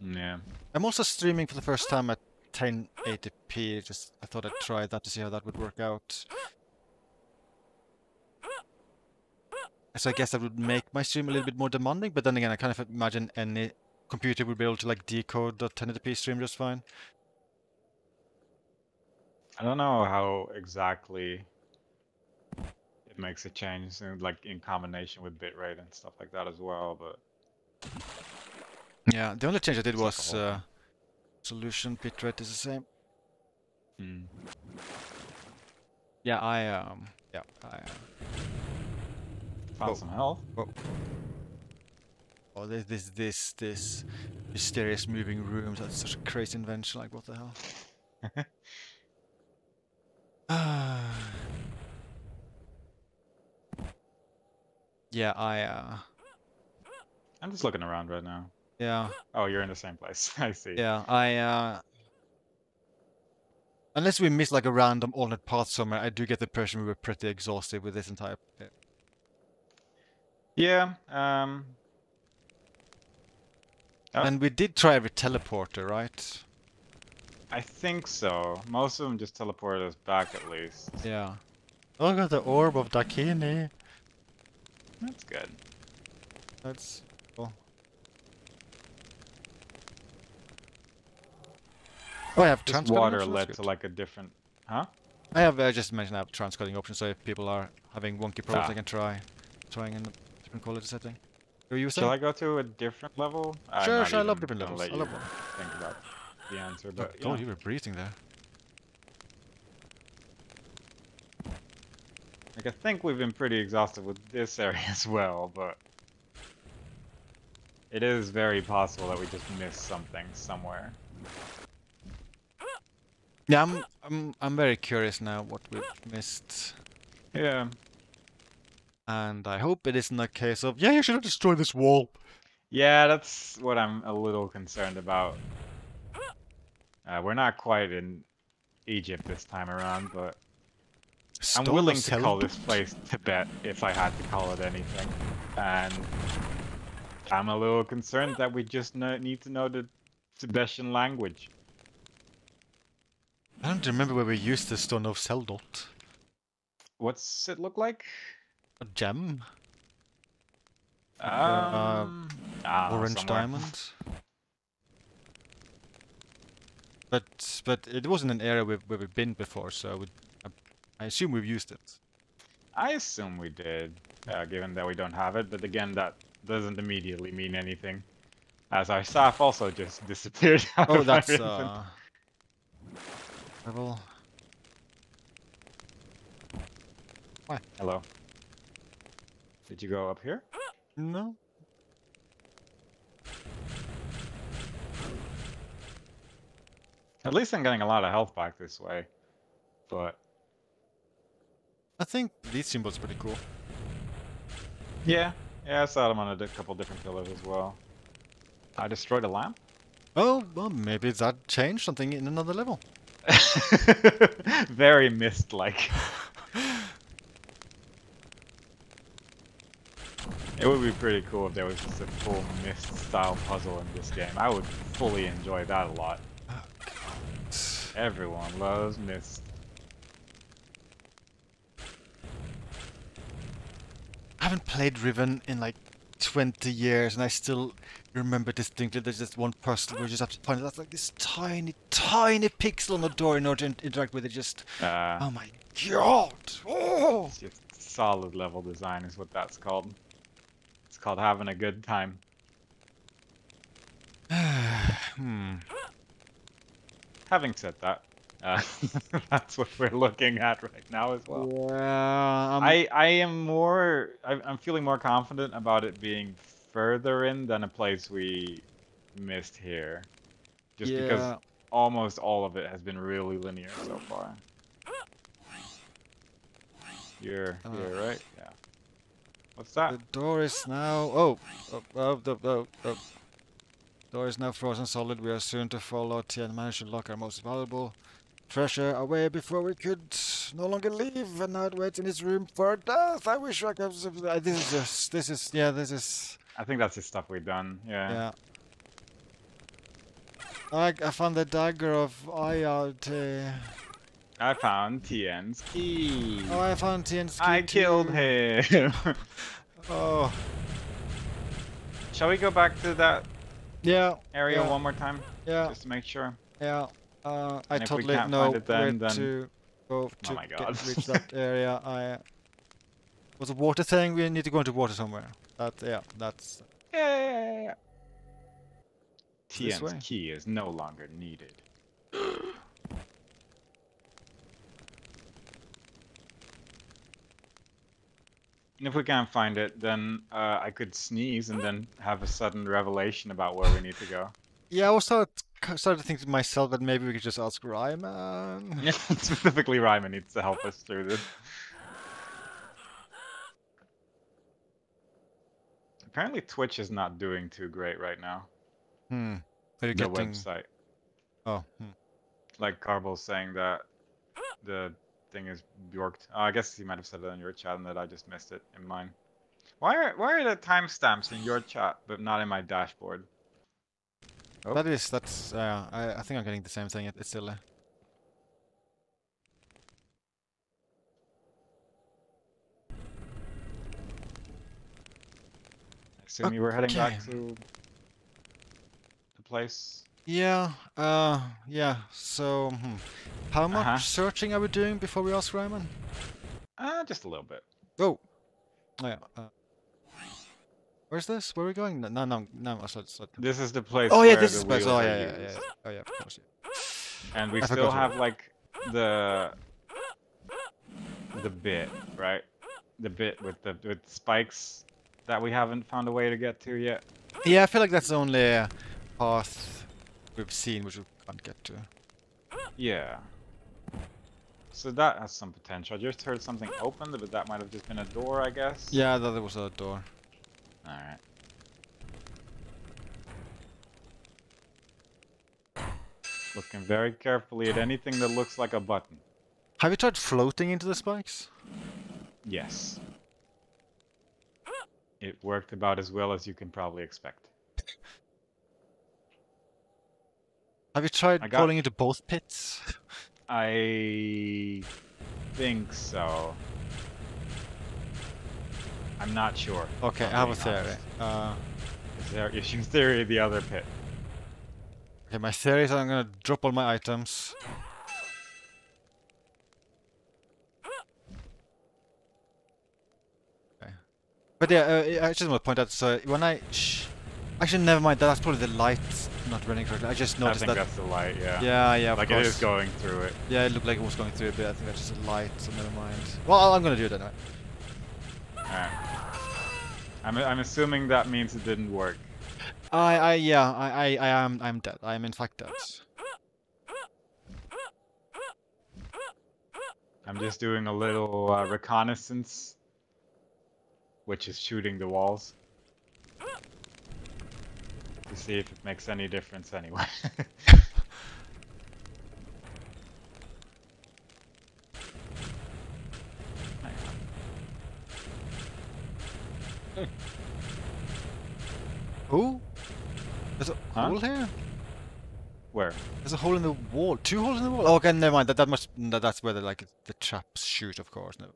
[SPEAKER 1] Yeah.
[SPEAKER 2] I'm also streaming for the first time at 1080p. Just I thought I'd try that to see how that would work out. So I guess that would make my stream a little bit more demanding. But then again, I kind of imagine any computer would be able to like decode the 1080p stream just fine.
[SPEAKER 1] I don't know how exactly it makes a change, like in combination with bitrate and stuff like that as well, but
[SPEAKER 2] Yeah, the only change I did
[SPEAKER 1] It's like
[SPEAKER 2] was
[SPEAKER 1] a whole thing.
[SPEAKER 2] solution bitrate is the same.
[SPEAKER 1] Hmm.
[SPEAKER 2] Yeah, I
[SPEAKER 1] Found
[SPEAKER 2] Oh.
[SPEAKER 1] some health.
[SPEAKER 2] Oh, this mysterious moving rooms. That's such a crazy invention. Like, what the hell? Yeah,
[SPEAKER 1] I'm just looking around right now.
[SPEAKER 2] yeah,
[SPEAKER 1] Oh, you're in the same place. I see.
[SPEAKER 2] yeah, unless we miss like a random alternate path somewhere, I do get the impression we were pretty exhausted with this entire bit.
[SPEAKER 1] Yeah. Oh.
[SPEAKER 2] And we did try every teleporter, right?
[SPEAKER 1] I think so. Most of them just teleported us back at least.
[SPEAKER 2] Yeah. Look at the orb of Dakini.
[SPEAKER 1] That's good.
[SPEAKER 2] That's cool. Oh, I have
[SPEAKER 1] This
[SPEAKER 2] transcoding
[SPEAKER 1] water
[SPEAKER 2] option,
[SPEAKER 1] led
[SPEAKER 2] that's
[SPEAKER 1] to
[SPEAKER 2] good.
[SPEAKER 1] like a different... Huh?
[SPEAKER 2] I have just mentioned I have transcoding option, so if people are having wonky problems,
[SPEAKER 1] Ah.
[SPEAKER 2] they can trying in a different quality setting. Are you
[SPEAKER 1] Shall
[SPEAKER 2] saying?
[SPEAKER 1] I go to a different level? I'm
[SPEAKER 2] Sure,
[SPEAKER 1] not
[SPEAKER 2] sure, I love
[SPEAKER 1] even
[SPEAKER 2] different
[SPEAKER 1] gonna
[SPEAKER 2] levels.
[SPEAKER 1] let
[SPEAKER 2] I
[SPEAKER 1] you
[SPEAKER 2] love one.
[SPEAKER 1] think about the answer,
[SPEAKER 2] Oh,
[SPEAKER 1] but
[SPEAKER 2] God, you were breathing there.
[SPEAKER 1] like I think we've been pretty exhausted with this area as well, but it is very possible that we just missed something somewhere.
[SPEAKER 2] Yeah, I'm very curious now what we've missed,
[SPEAKER 1] Yeah.
[SPEAKER 2] and I hope it isn't a case of yeah, you should have destroyed this wall.
[SPEAKER 1] Yeah, that's what I'm a little concerned about. We're not quite in Egypt this time around, but I'm
[SPEAKER 2] Stone
[SPEAKER 1] willing
[SPEAKER 2] was
[SPEAKER 1] to call
[SPEAKER 2] held.
[SPEAKER 1] this place Tibet if I had to call it anything. And I'm a little concerned that we just need to know the Tibetan language.
[SPEAKER 2] I don't remember where we used the Stone of Seldot.
[SPEAKER 1] What's it look like?
[SPEAKER 2] A gem? Orange
[SPEAKER 1] Somewhere.
[SPEAKER 2] diamond? But it wasn't an area where we've been before, so I assume we've used it.
[SPEAKER 1] I assume we did, given that we don't have it, but again, that doesn't immediately mean anything. As our staff also just disappeared out
[SPEAKER 2] Oh,
[SPEAKER 1] of our
[SPEAKER 2] that's
[SPEAKER 1] inventory.
[SPEAKER 2] level.
[SPEAKER 1] Hello. Did you go up here?
[SPEAKER 2] No.
[SPEAKER 1] At least I'm getting a lot of health back this way. But
[SPEAKER 2] I think these symbols are pretty cool.
[SPEAKER 1] yeah, I saw them on a couple different pillars as well. I destroyed a lamp?
[SPEAKER 2] Oh, well, maybe that changed something in another level.
[SPEAKER 1] Very mist-like. It would be pretty cool if there was just a full mist-style puzzle in this game. I would fully enjoy that a lot. Everyone loves mist.
[SPEAKER 2] I haven't played Riven in like 20 years, and I still remember distinctly there's just one puzzle where you just have to find that's like this tiny, tiny pixel on the door in order to interact with it. Just oh my god! Oh!
[SPEAKER 1] It's just solid level design is what that's called. It's called having a good time. Having said that, Uh, that's what we're looking at right now as well.
[SPEAKER 2] Yeah,
[SPEAKER 1] I am more. I'm feeling more confident about it being further in than a place we missed here, just because
[SPEAKER 2] yeah.
[SPEAKER 1] almost all of it has been really linear so far. You're here, right? Yeah. What's that?
[SPEAKER 2] The door is now. Oh. Door is now frozen solid. We are soon to follow T and manage to lock our most valuable treasure away before we could no longer leave. And now it waits in his room for death. I wish I could. This is.
[SPEAKER 1] I think that's the stuff we've done. Yeah.
[SPEAKER 2] Yeah. I found the dagger of Ayate.
[SPEAKER 1] I found Tien's key.
[SPEAKER 2] Oh, I found Tien's key
[SPEAKER 1] I killed
[SPEAKER 2] too.
[SPEAKER 1] him.
[SPEAKER 2] Oh.
[SPEAKER 1] Shall we go back to that
[SPEAKER 2] Yeah.
[SPEAKER 1] area
[SPEAKER 2] yeah,
[SPEAKER 1] one more time?
[SPEAKER 2] Yeah.
[SPEAKER 1] Just to make sure.
[SPEAKER 2] Yeah. I
[SPEAKER 1] And if we
[SPEAKER 2] totally
[SPEAKER 1] can't
[SPEAKER 2] know
[SPEAKER 1] find it then-
[SPEAKER 2] where to go
[SPEAKER 1] Oh my God.
[SPEAKER 2] reach that area. Was a water thing? We need to go into water somewhere. That's.
[SPEAKER 1] Yeah.
[SPEAKER 2] This
[SPEAKER 1] Tien's
[SPEAKER 2] way?
[SPEAKER 1] key is no longer needed. And if we can't find it, then I could sneeze and then have a sudden revelation about where we need to go.
[SPEAKER 2] Yeah, I was started thinking to myself that maybe we could just ask Ryman.
[SPEAKER 1] Yeah, specifically Ryman needs to help us through this. Apparently Twitch is not doing too great right now.
[SPEAKER 2] Are you
[SPEAKER 1] The
[SPEAKER 2] getting?
[SPEAKER 1] website.
[SPEAKER 2] Oh.
[SPEAKER 1] Like Carble's saying that the thing is bjorked. Oh, I guess he might have said it in your chat and that I just missed it in mine. Why are the timestamps in your chat but not in my dashboard? Oh.
[SPEAKER 2] That's. I think I'm getting the same thing. It's still.
[SPEAKER 1] I assume you were heading back
[SPEAKER 2] Okay.
[SPEAKER 1] to the place.
[SPEAKER 2] Yeah. Yeah. So, how much
[SPEAKER 1] Uh-huh.
[SPEAKER 2] searching are we doing before we ask Ryman?
[SPEAKER 1] Just a little bit.
[SPEAKER 2] Oh. Oh yeah. Where's this? Where are we going? No.
[SPEAKER 1] This is the place.
[SPEAKER 2] Oh yeah,
[SPEAKER 1] where
[SPEAKER 2] this
[SPEAKER 1] the
[SPEAKER 2] is place.
[SPEAKER 1] wheels
[SPEAKER 2] Oh
[SPEAKER 1] are
[SPEAKER 2] yeah.
[SPEAKER 1] used.
[SPEAKER 2] Oh yeah, of course. Yeah.
[SPEAKER 1] And we
[SPEAKER 2] I
[SPEAKER 1] still
[SPEAKER 2] forgot
[SPEAKER 1] have like the bit, right? The bit with the spikes that we haven't found a way to get to yet.
[SPEAKER 2] Yeah, I feel like that's the only path we've seen which we can't get to.
[SPEAKER 1] Yeah. So that has some potential. I just heard something open, but that might have just been a door, I guess.
[SPEAKER 2] Yeah, that was a door.
[SPEAKER 1] Alright. Looking very carefully at anything that looks like a button.
[SPEAKER 2] Have you tried floating into the spikes?
[SPEAKER 1] Yes. It worked about as well as you can probably expect.
[SPEAKER 2] Have you tried
[SPEAKER 1] I got-
[SPEAKER 2] falling into both pits?
[SPEAKER 1] I think so. I'm not sure.
[SPEAKER 2] Okay,
[SPEAKER 1] if
[SPEAKER 2] I
[SPEAKER 1] I'm
[SPEAKER 2] have a
[SPEAKER 1] being
[SPEAKER 2] theory.
[SPEAKER 1] honest. In theory, the other pit.
[SPEAKER 2] Okay, my theory is I'm gonna drop all my items. Okay. But yeah, I just want to point out, so when actually, never mind, that's probably the light not running correctly. I just
[SPEAKER 1] I
[SPEAKER 2] noticed
[SPEAKER 1] think
[SPEAKER 2] that.
[SPEAKER 1] that's the light, yeah.
[SPEAKER 2] Yeah, of
[SPEAKER 1] Like
[SPEAKER 2] course.
[SPEAKER 1] it is going through it.
[SPEAKER 2] Yeah, it looked like it was going through a bit. I think that's just a light, so never mind. Well, I'm gonna do it anyway.
[SPEAKER 1] Alright. I'm assuming that means it didn't work.
[SPEAKER 2] I'm dead. I am in fact dead.
[SPEAKER 1] I'm just doing a little reconnaissance, which is shooting the walls. To see if it makes any difference anyway.
[SPEAKER 2] Who? There's a
[SPEAKER 1] Huh?
[SPEAKER 2] hole here?
[SPEAKER 1] Where?
[SPEAKER 2] There's a hole in the wall. Two holes in the wall? Oh, okay, never mind. That's where the traps shoot, of course. No.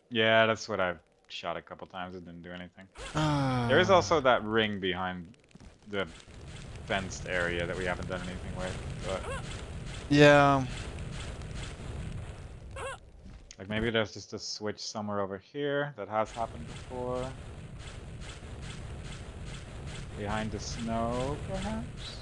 [SPEAKER 1] Yeah, that's what I've shot a couple times. It didn't do anything. There is
[SPEAKER 2] Ah.
[SPEAKER 1] also that ring behind the fenced area that we haven't done anything with. But
[SPEAKER 2] Yeah.
[SPEAKER 1] like maybe there's just a switch somewhere over here that has happened before. Behind the snow, perhaps?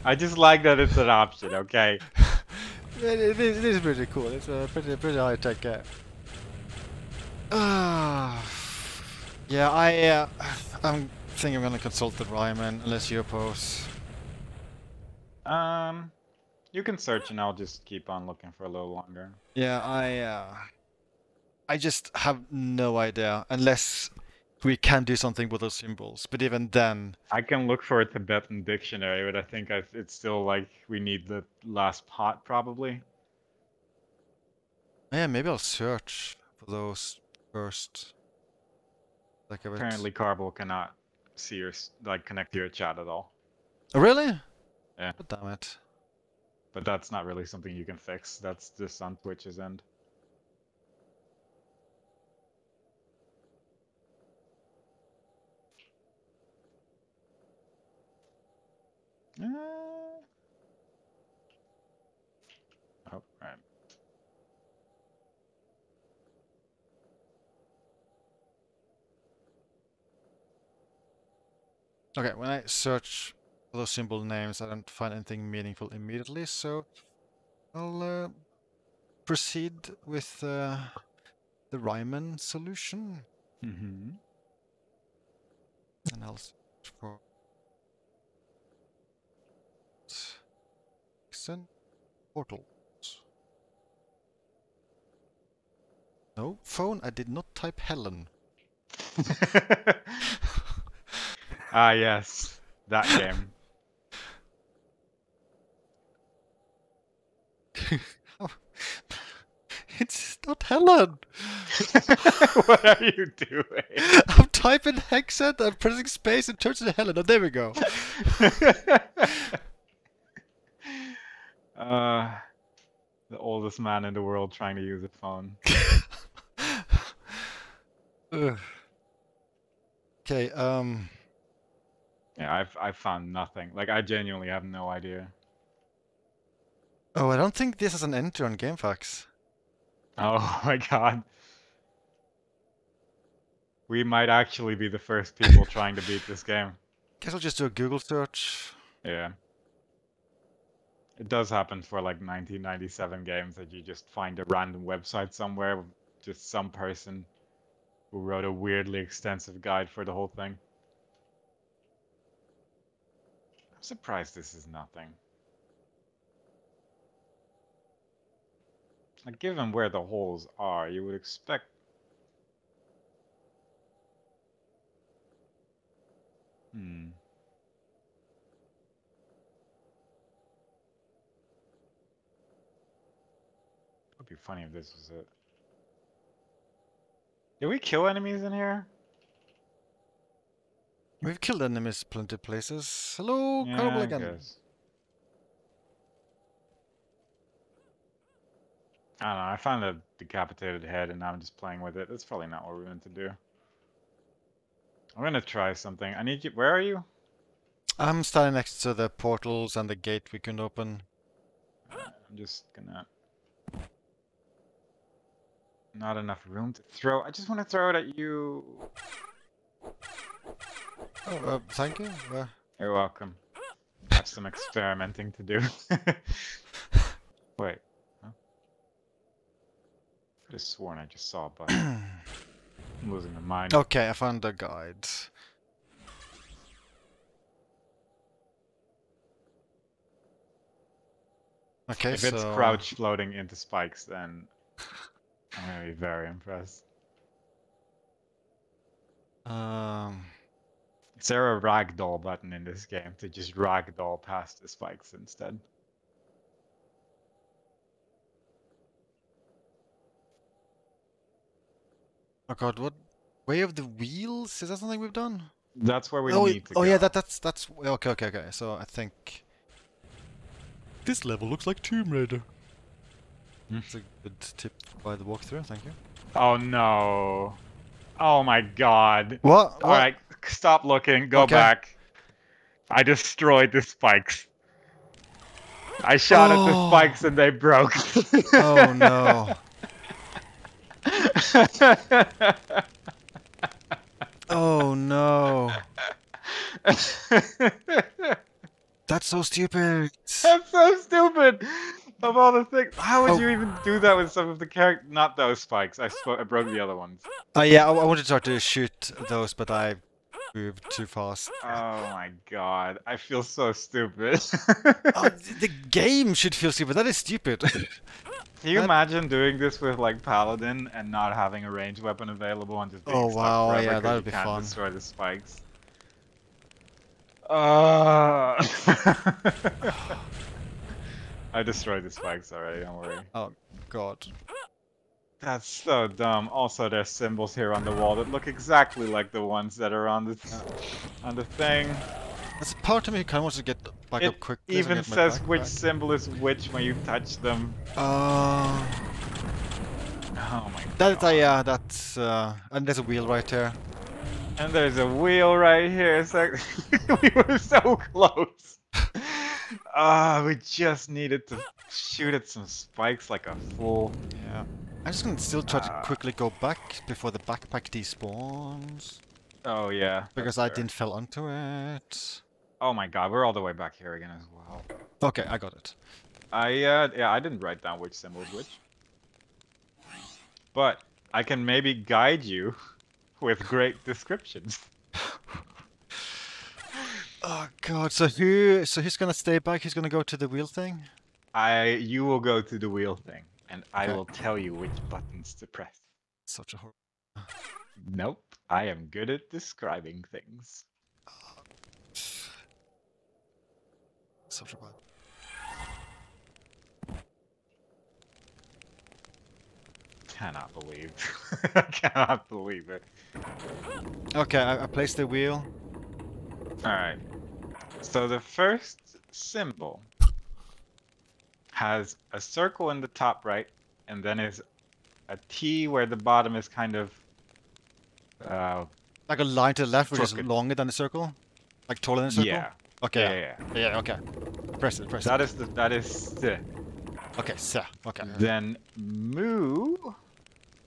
[SPEAKER 1] I just like that it's an option, okay?
[SPEAKER 2] It is pretty cool. It's a pretty high tech game. Yeah, I'm thinking I'm gonna consult the Ryman unless you oppose.
[SPEAKER 1] You can search and I'll just keep on looking for a little longer.
[SPEAKER 2] Yeah, I just have no idea unless we can do something with those symbols. But even then,
[SPEAKER 1] I can look for a Tibetan dictionary, but I think it's still like we need the last pot probably.
[SPEAKER 2] yeah, maybe I'll search for those first. Like
[SPEAKER 1] Apparently Carbol cannot see your connect to your chat at all.
[SPEAKER 2] Oh, really?
[SPEAKER 1] Yeah.
[SPEAKER 2] God damn it.
[SPEAKER 1] But that's not really something you can fix. That's just on Twitch's end. Oh, right.
[SPEAKER 2] Okay, when I search for those symbol names, I don't find anything meaningful immediately, so I'll proceed with the Ryman solution.
[SPEAKER 1] Mm-hmm.
[SPEAKER 2] And I'll search for Hexen portals. No, phone, I did not type Helen.
[SPEAKER 1] Ah, yes. That game.
[SPEAKER 2] It's not Helen!
[SPEAKER 1] What are you doing?
[SPEAKER 2] I'm typing Hexen, I'm pressing space and turns to Helen. Oh, there we go.
[SPEAKER 1] The oldest man in the world trying to use a phone.
[SPEAKER 2] Okay,
[SPEAKER 1] Yeah, I've found nothing. Like, I genuinely have no idea.
[SPEAKER 2] oh, I don't think this is an entry on GameFAQs.
[SPEAKER 1] Oh my god. We might actually be the first people trying to beat this game.
[SPEAKER 2] Guess I'll just do a Google search.
[SPEAKER 1] Yeah. It does happen for like 1997 games that you just find a random website somewhere with just some person who wrote a weirdly extensive guide for the whole thing. I'm surprised this is nothing. Like, given where the holes are, you would expect... It would be funny if this was it. Did we kill enemies in here?
[SPEAKER 2] We've killed enemies plenty of places. Hello,
[SPEAKER 1] Yeah,
[SPEAKER 2] Carbol
[SPEAKER 1] I
[SPEAKER 2] again.
[SPEAKER 1] guess. I don't know, I found a decapitated head and now I'm just playing with it. That's probably not what we're meant to do. I'm gonna try something. I need you. Where are you?
[SPEAKER 2] I'm standing next to the portals and the gate we can open.
[SPEAKER 1] I'm just gonna... Not enough room to throw. I just want to throw it at you.
[SPEAKER 2] Oh, thank you.
[SPEAKER 1] You're welcome. I have some experimenting to do. Wait. Huh? I could have sworn I just saw a button. I'm losing my mind.
[SPEAKER 2] Okay, I found the guide. Okay,
[SPEAKER 1] If it's crouch floating into spikes, then I'm gonna be very impressed. Is there a ragdoll button in this game to just ragdoll past the spikes instead?
[SPEAKER 2] Oh god, what? Way of the Wheels? Is that something we've done?
[SPEAKER 1] That's where we
[SPEAKER 2] Oh,
[SPEAKER 1] need to go.
[SPEAKER 2] oh yeah, that's okay. So I think this level looks like Tomb Raider. That's a good tip by the walkthrough. Thank you.
[SPEAKER 1] Oh no! Oh my god!
[SPEAKER 2] What?
[SPEAKER 1] All right, stop looking. Go back. I destroyed the spikes. I shot at the spikes and they broke.
[SPEAKER 2] Oh no! Oh no! That's so stupid.
[SPEAKER 1] That's so stupid! Of all the things, how would you even do that with some of the characters? Not those spikes. I broke the other ones.
[SPEAKER 2] Yeah, I wanted to try to shoot those, but I moved too fast.
[SPEAKER 1] Oh my god, I feel so stupid.
[SPEAKER 2] The game should feel stupid. That is stupid.
[SPEAKER 1] Can you imagine doing this with like Paladin and not having a ranged weapon available and just being stuck forever
[SPEAKER 2] yeah,
[SPEAKER 1] 'cause
[SPEAKER 2] that
[SPEAKER 1] you
[SPEAKER 2] would be
[SPEAKER 1] can't
[SPEAKER 2] fun.
[SPEAKER 1] destroy the spikes? I destroyed the spikes already, don't worry.
[SPEAKER 2] Oh god.
[SPEAKER 1] That's so dumb. Also, there's symbols here on the wall that look exactly like the ones that are on the thing.
[SPEAKER 2] There's a part of me who kind of wants to get back
[SPEAKER 1] It
[SPEAKER 2] up quickly.
[SPEAKER 1] even
[SPEAKER 2] and get my
[SPEAKER 1] says which
[SPEAKER 2] backpack.
[SPEAKER 1] symbol is which when you touch them.
[SPEAKER 2] Oh
[SPEAKER 1] my
[SPEAKER 2] that
[SPEAKER 1] god.
[SPEAKER 2] yeah, that's and there's a wheel right here.
[SPEAKER 1] And there's a wheel right here. It's like we were so close. We just needed to shoot at some spikes like a fool.
[SPEAKER 2] Yeah. I'm just gonna still try to quickly go back before the backpack despawns.
[SPEAKER 1] Oh yeah.
[SPEAKER 2] Because
[SPEAKER 1] that's
[SPEAKER 2] I
[SPEAKER 1] fair.
[SPEAKER 2] didn't fell onto it.
[SPEAKER 1] Oh my god, we're all the way back here again as well.
[SPEAKER 2] Okay, I got it.
[SPEAKER 1] Yeah, I didn't write down which symbol is which. But I can maybe guide you with great descriptions.
[SPEAKER 2] Oh god, so who's gonna stay back? Who's gonna go to the wheel thing?
[SPEAKER 1] You will go to the wheel thing, and I
[SPEAKER 2] Okay.
[SPEAKER 1] will tell you which buttons to press.
[SPEAKER 2] Such a horror.
[SPEAKER 1] Nope, I am good at describing things.
[SPEAKER 2] Such a bad.
[SPEAKER 1] Cannot believe. I cannot believe it.
[SPEAKER 2] Okay, I placed the wheel.
[SPEAKER 1] Alright. So the first symbol has a circle in the top right, and then is a T where the bottom is kind of
[SPEAKER 2] Like a line to the left, which is
[SPEAKER 1] Crooked.
[SPEAKER 2] longer than the circle? Like taller than the circle?
[SPEAKER 1] yeah.
[SPEAKER 2] Okay.
[SPEAKER 1] Yeah.
[SPEAKER 2] Yeah, okay. Press it.
[SPEAKER 1] That is the.
[SPEAKER 2] Okay, so. Okay.
[SPEAKER 1] Then moo.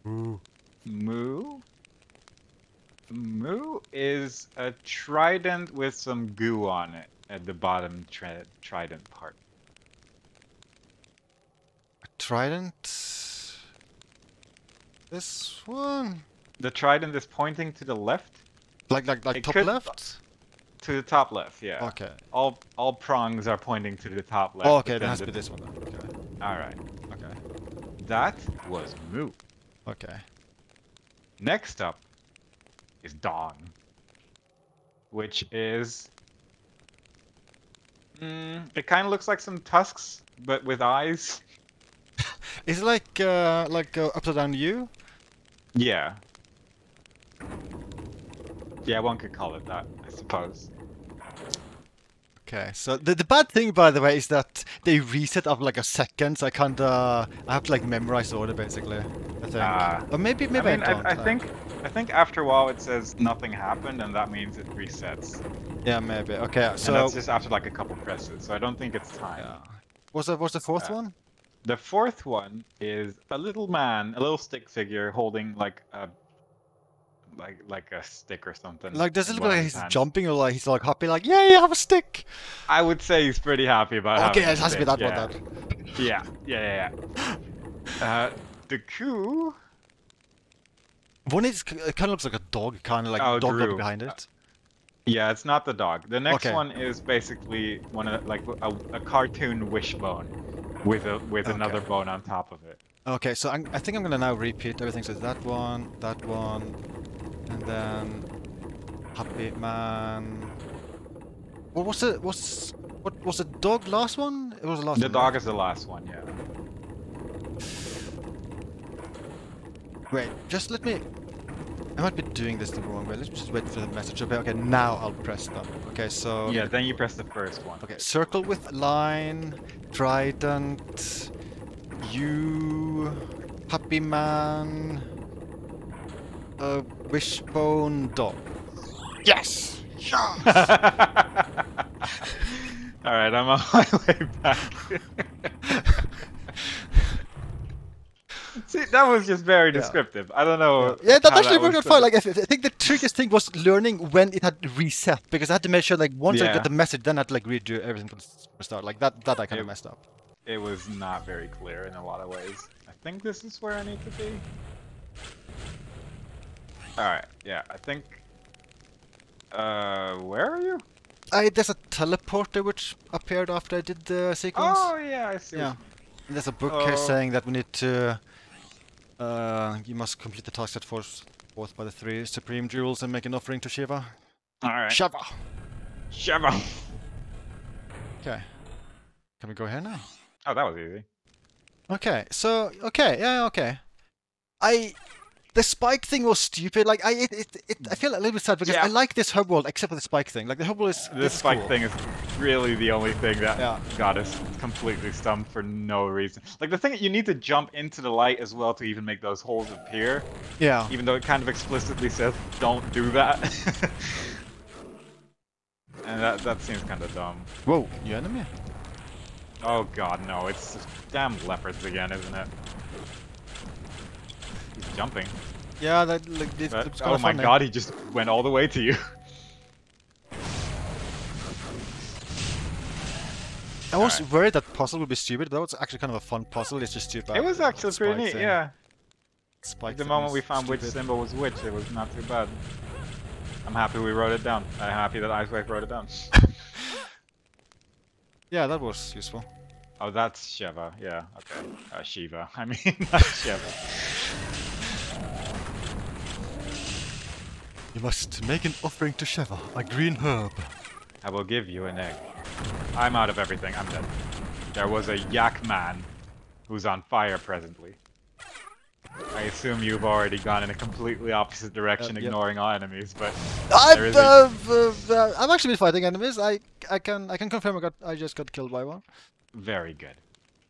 [SPEAKER 2] Ooh.
[SPEAKER 1] Moo is a trident with some goo on it at the bottom trident part.
[SPEAKER 2] A trident. This one.
[SPEAKER 1] The trident is pointing to the left.
[SPEAKER 2] Like
[SPEAKER 1] It
[SPEAKER 2] top
[SPEAKER 1] could-
[SPEAKER 2] left?
[SPEAKER 1] To the top left, yeah.
[SPEAKER 2] Okay.
[SPEAKER 1] All prongs are pointing to the top left.
[SPEAKER 2] Oh,
[SPEAKER 1] but
[SPEAKER 2] okay, that
[SPEAKER 1] then
[SPEAKER 2] has to be this one then. Okay.
[SPEAKER 1] Alright.
[SPEAKER 2] Okay.
[SPEAKER 1] That was moo.
[SPEAKER 2] Okay.
[SPEAKER 1] Next up is Dawn, which is it kind of looks like some tusks, but with eyes.
[SPEAKER 2] Is it like upside down U?
[SPEAKER 1] Yeah. Yeah, one could call it that, I suppose.
[SPEAKER 2] Okay, so the bad thing, by the way, is that they reset after like a second, so I have to like memorize the order basically. I think. Or maybe
[SPEAKER 1] I mean,
[SPEAKER 2] don't.
[SPEAKER 1] I think after a while it says nothing happened, and that means it resets.
[SPEAKER 2] Yeah, maybe. Okay, so
[SPEAKER 1] And that's just after like a couple presses, so I don't think it's time.
[SPEAKER 2] yeah. What's the fourth one?
[SPEAKER 1] The fourth one is a little man, a little stick figure holding like a stick or something.
[SPEAKER 2] Like, does it
[SPEAKER 1] in
[SPEAKER 2] look
[SPEAKER 1] one of
[SPEAKER 2] like
[SPEAKER 1] his
[SPEAKER 2] he's
[SPEAKER 1] hands.
[SPEAKER 2] jumping or like he's like happy, like yay, I have a stick?
[SPEAKER 1] I would say he's pretty happy about
[SPEAKER 2] Okay,
[SPEAKER 1] having
[SPEAKER 2] it has to be
[SPEAKER 1] a
[SPEAKER 2] that
[SPEAKER 1] stick,
[SPEAKER 2] one
[SPEAKER 1] yeah.
[SPEAKER 2] then.
[SPEAKER 1] Yeah. The coup.
[SPEAKER 2] One is it kind of looks like a dog, kind of like
[SPEAKER 1] Oh,
[SPEAKER 2] dog
[SPEAKER 1] Drew.
[SPEAKER 2] behind it.
[SPEAKER 1] Yeah, it's not the dog. The next
[SPEAKER 2] Okay.
[SPEAKER 1] one is basically one of a cartoon wishbone with another bone on top of it.
[SPEAKER 2] Okay, so I think I'm gonna now repeat everything. So that one, and then happy man. What was the dog last one? It was the last
[SPEAKER 1] The
[SPEAKER 2] one.
[SPEAKER 1] dog is the last one, yeah.
[SPEAKER 2] Wait, just let me. I might be doing this the wrong way. Let's just wait for the message. Okay, now I'll press them. Okay, so.
[SPEAKER 1] Yeah, then you press the first one.
[SPEAKER 2] Okay, circle with line, trident, U, happy man, wishbone, dog. Yes!
[SPEAKER 1] Alright, I'm on my way back. See, that was just very descriptive. I don't know.
[SPEAKER 2] Yeah, that
[SPEAKER 1] how
[SPEAKER 2] actually worked
[SPEAKER 1] was
[SPEAKER 2] out fine. Like, I think the trickiest thing was learning when it had reset, because I had to make sure, like, once I
[SPEAKER 1] Yeah.
[SPEAKER 2] got the message, then I had to, like, redo everything from the start. Like, that I kind
[SPEAKER 1] It-
[SPEAKER 2] of messed up.
[SPEAKER 1] It was not very clear in a lot of ways. I think this is where I need to be. Alright, yeah, I think... where are you?
[SPEAKER 2] There's a teleporter which appeared after I did the sequence.
[SPEAKER 1] Oh, yeah, I see.
[SPEAKER 2] Yeah. And there's a book here saying that we need to... you must complete the task set forth by the 3 supreme jewels and make an offering to Shiva.
[SPEAKER 1] Alright.
[SPEAKER 2] Shiva!
[SPEAKER 1] Shiva!
[SPEAKER 2] Okay. Can we go here now?
[SPEAKER 1] Oh, that was easy.
[SPEAKER 2] Okay, so... Okay, yeah, okay. The spike thing was stupid. Like, I feel a little bit sad because I like this hub world except for the spike thing. Like, the hub world is...
[SPEAKER 1] This spike
[SPEAKER 2] cool.
[SPEAKER 1] thing is really the only thing that got us completely stumped for no reason. Like, the thing that you need to jump into the light as well to even make those holes appear.
[SPEAKER 2] Yeah.
[SPEAKER 1] Even though it kind of explicitly says, don't do that. And that seems kind of dumb.
[SPEAKER 2] Whoa, new enemy?
[SPEAKER 1] Oh god, no, it's just damn leopards again, isn't it? He's jumping.
[SPEAKER 2] Yeah, that looks kind of
[SPEAKER 1] oh my god, he just went all the way to you.
[SPEAKER 2] I was worried that puzzle would be stupid, but that was actually kind of a fun puzzle. It's just stupid.
[SPEAKER 1] It was actually pretty neat, yeah.
[SPEAKER 2] Spike
[SPEAKER 1] the moment we found which symbol was which, it was not too bad. I'm happy we wrote it down. I'm happy that Icewave wrote it down.
[SPEAKER 2] Yeah, that was useful.
[SPEAKER 1] Oh, that's Shiva. Yeah, okay. Shiva. I mean, not Shiva.
[SPEAKER 2] You must make an offering to Shiva, a green herb.
[SPEAKER 1] I will give you an egg. I'm out of everything. I'm dead. There was a yak man who's on fire presently. I assume you've already gone in a completely opposite direction, ignoring all enemies, but
[SPEAKER 2] I've actually been fighting enemies. I can confirm I just got killed by one.
[SPEAKER 1] very good.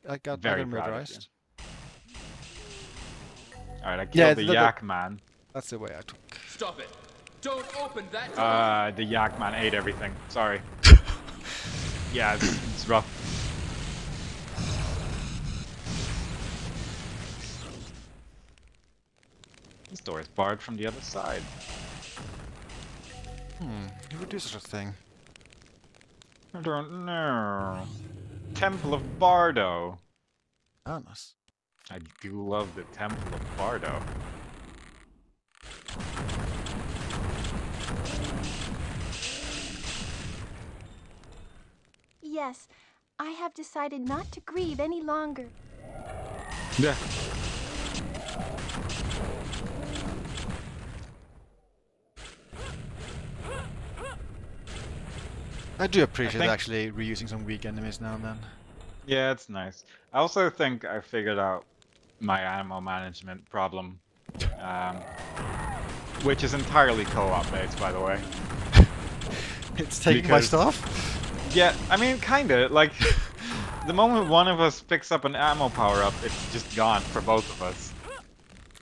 [SPEAKER 2] I got
[SPEAKER 1] Very
[SPEAKER 2] murderized.
[SPEAKER 1] Alright, I killed the yak man.
[SPEAKER 2] That's the way I took.
[SPEAKER 3] Stop it! Don't open that door!
[SPEAKER 1] The yak man ate everything. Sorry. Yeah, it's rough. This door is barred from the other side.
[SPEAKER 2] Who would do such a thing?
[SPEAKER 1] I don't know. Temple of Bardo.
[SPEAKER 2] Ah, nice.
[SPEAKER 1] I do love the Temple of Bardo.
[SPEAKER 4] Yes, I have decided not to grieve any longer.
[SPEAKER 1] Yeah.
[SPEAKER 2] I do appreciate actually reusing some weak enemies now and then.
[SPEAKER 1] Yeah, it's nice. I also think I figured out my ammo management problem, which is entirely co-op based, by the way.
[SPEAKER 2] It's taking my stuff?
[SPEAKER 1] Yeah, I mean, kinda. Like, the moment one of us picks up an ammo power-up, it's just gone for both of us.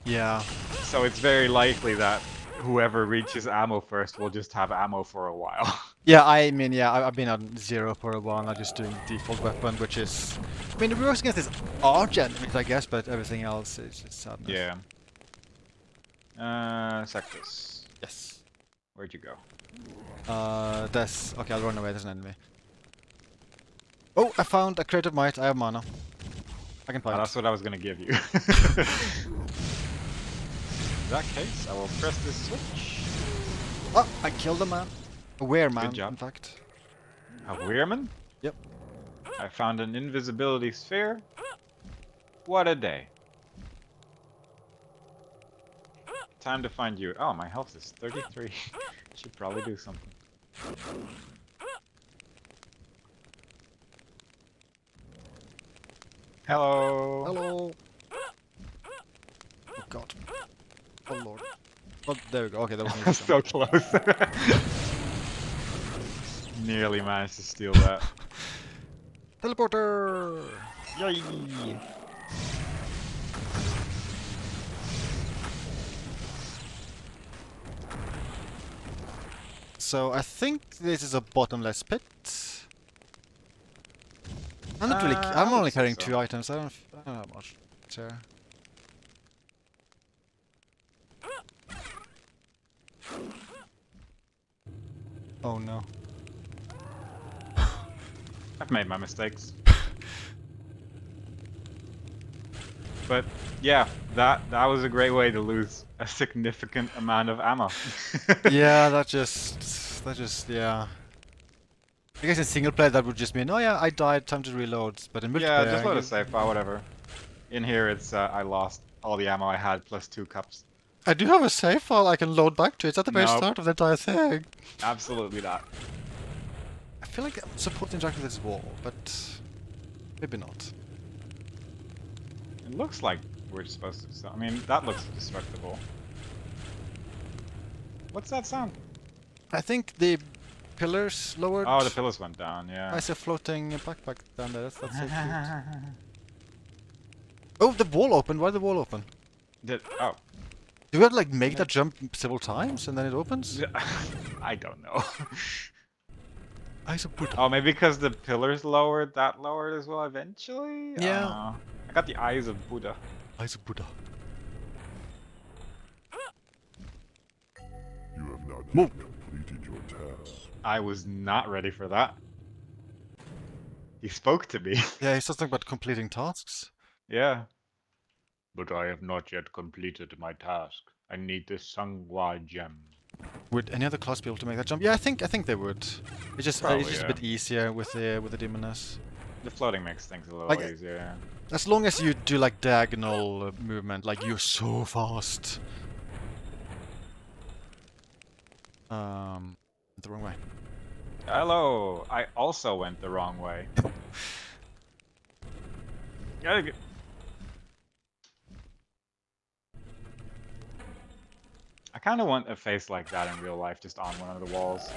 [SPEAKER 2] Yeah.
[SPEAKER 1] So it's very likely that whoever reaches ammo first will just have ammo for a while.
[SPEAKER 2] Yeah, I mean, yeah, I've been on 0 for a while. I'm just doing default weapon, which is... I mean, it works against this arch enemies, I guess, but everything else is just sadness.
[SPEAKER 1] Yeah. Sectus.
[SPEAKER 2] Yes.
[SPEAKER 1] Where'd you go?
[SPEAKER 2] There's... Okay, I'll run away. There's an enemy. Oh, I found a crate of might. I have mana. I can fight.
[SPEAKER 1] Oh, that's what I was gonna give you. In that case, I will press this switch.
[SPEAKER 2] Oh, I killed a man. A wereman,
[SPEAKER 1] Good job.
[SPEAKER 2] in fact.
[SPEAKER 1] A Weirman?
[SPEAKER 2] Yep.
[SPEAKER 1] I found an invisibility sphere. What a day. Time to find you. Oh, my health is 33. Should probably do something. Hello.
[SPEAKER 2] Hello. Oh god. Oh lord. Oh, there we go. Okay, that was
[SPEAKER 1] So close. Nearly managed to steal that.
[SPEAKER 2] Teleporter!
[SPEAKER 1] Yay!
[SPEAKER 2] So I think this is a bottomless pit. I'm not really. I'm only carrying 2 items. I don't have much there. Oh no.
[SPEAKER 1] I've made my mistakes. But yeah, that was a great way to lose a significant amount of ammo.
[SPEAKER 2] Yeah, that just yeah. I guess in single player that would just mean, oh yeah, I died, time to reload. But in multiplayer,
[SPEAKER 1] Yeah, just load a save file, whatever. In here, it's I lost all the ammo I had plus 2 cups.
[SPEAKER 2] I do have a save file I can load back to. It's at the very
[SPEAKER 1] Nope.
[SPEAKER 2] start of the entire thing.
[SPEAKER 1] Absolutely not.
[SPEAKER 2] I feel like I'm supposed to interact with this wall, but maybe not.
[SPEAKER 1] It looks like we're supposed to. I mean, that looks destructible. What's that sound?
[SPEAKER 2] I think the pillars lowered.
[SPEAKER 1] Oh, the pillars went down. Yeah.
[SPEAKER 2] I see a floating backpack down there. That's so cute. Oh, the wall opened. Why did the wall open?
[SPEAKER 1] Oh.
[SPEAKER 2] Do we have to like make that jump several times and then it opens?
[SPEAKER 1] I don't know.
[SPEAKER 2] I support.
[SPEAKER 1] Oh, maybe because the pillars lowered, that lowered as well eventually?
[SPEAKER 2] Yeah.
[SPEAKER 1] I got the eyes of Buddha.
[SPEAKER 2] Eyes of Buddha.
[SPEAKER 5] You have not yet completed your task.
[SPEAKER 1] I was not ready for that. He spoke to me.
[SPEAKER 2] Yeah, he's something about completing tasks.
[SPEAKER 1] Yeah. But I have not yet completed my task. I need the Sangwa gem.
[SPEAKER 2] Would any other class be able to make that jump? Yeah, I think they would. It's just
[SPEAKER 1] Probably,
[SPEAKER 2] it's just a bit easier with the demoness.
[SPEAKER 1] The floating makes things a little
[SPEAKER 2] Like,
[SPEAKER 1] easier.
[SPEAKER 2] As long as you do like diagonal movement, like you're so fast. The wrong way.
[SPEAKER 1] Hello! I also went the wrong way. Gotta get... I kind of want a face like that in real life, just on one of the walls.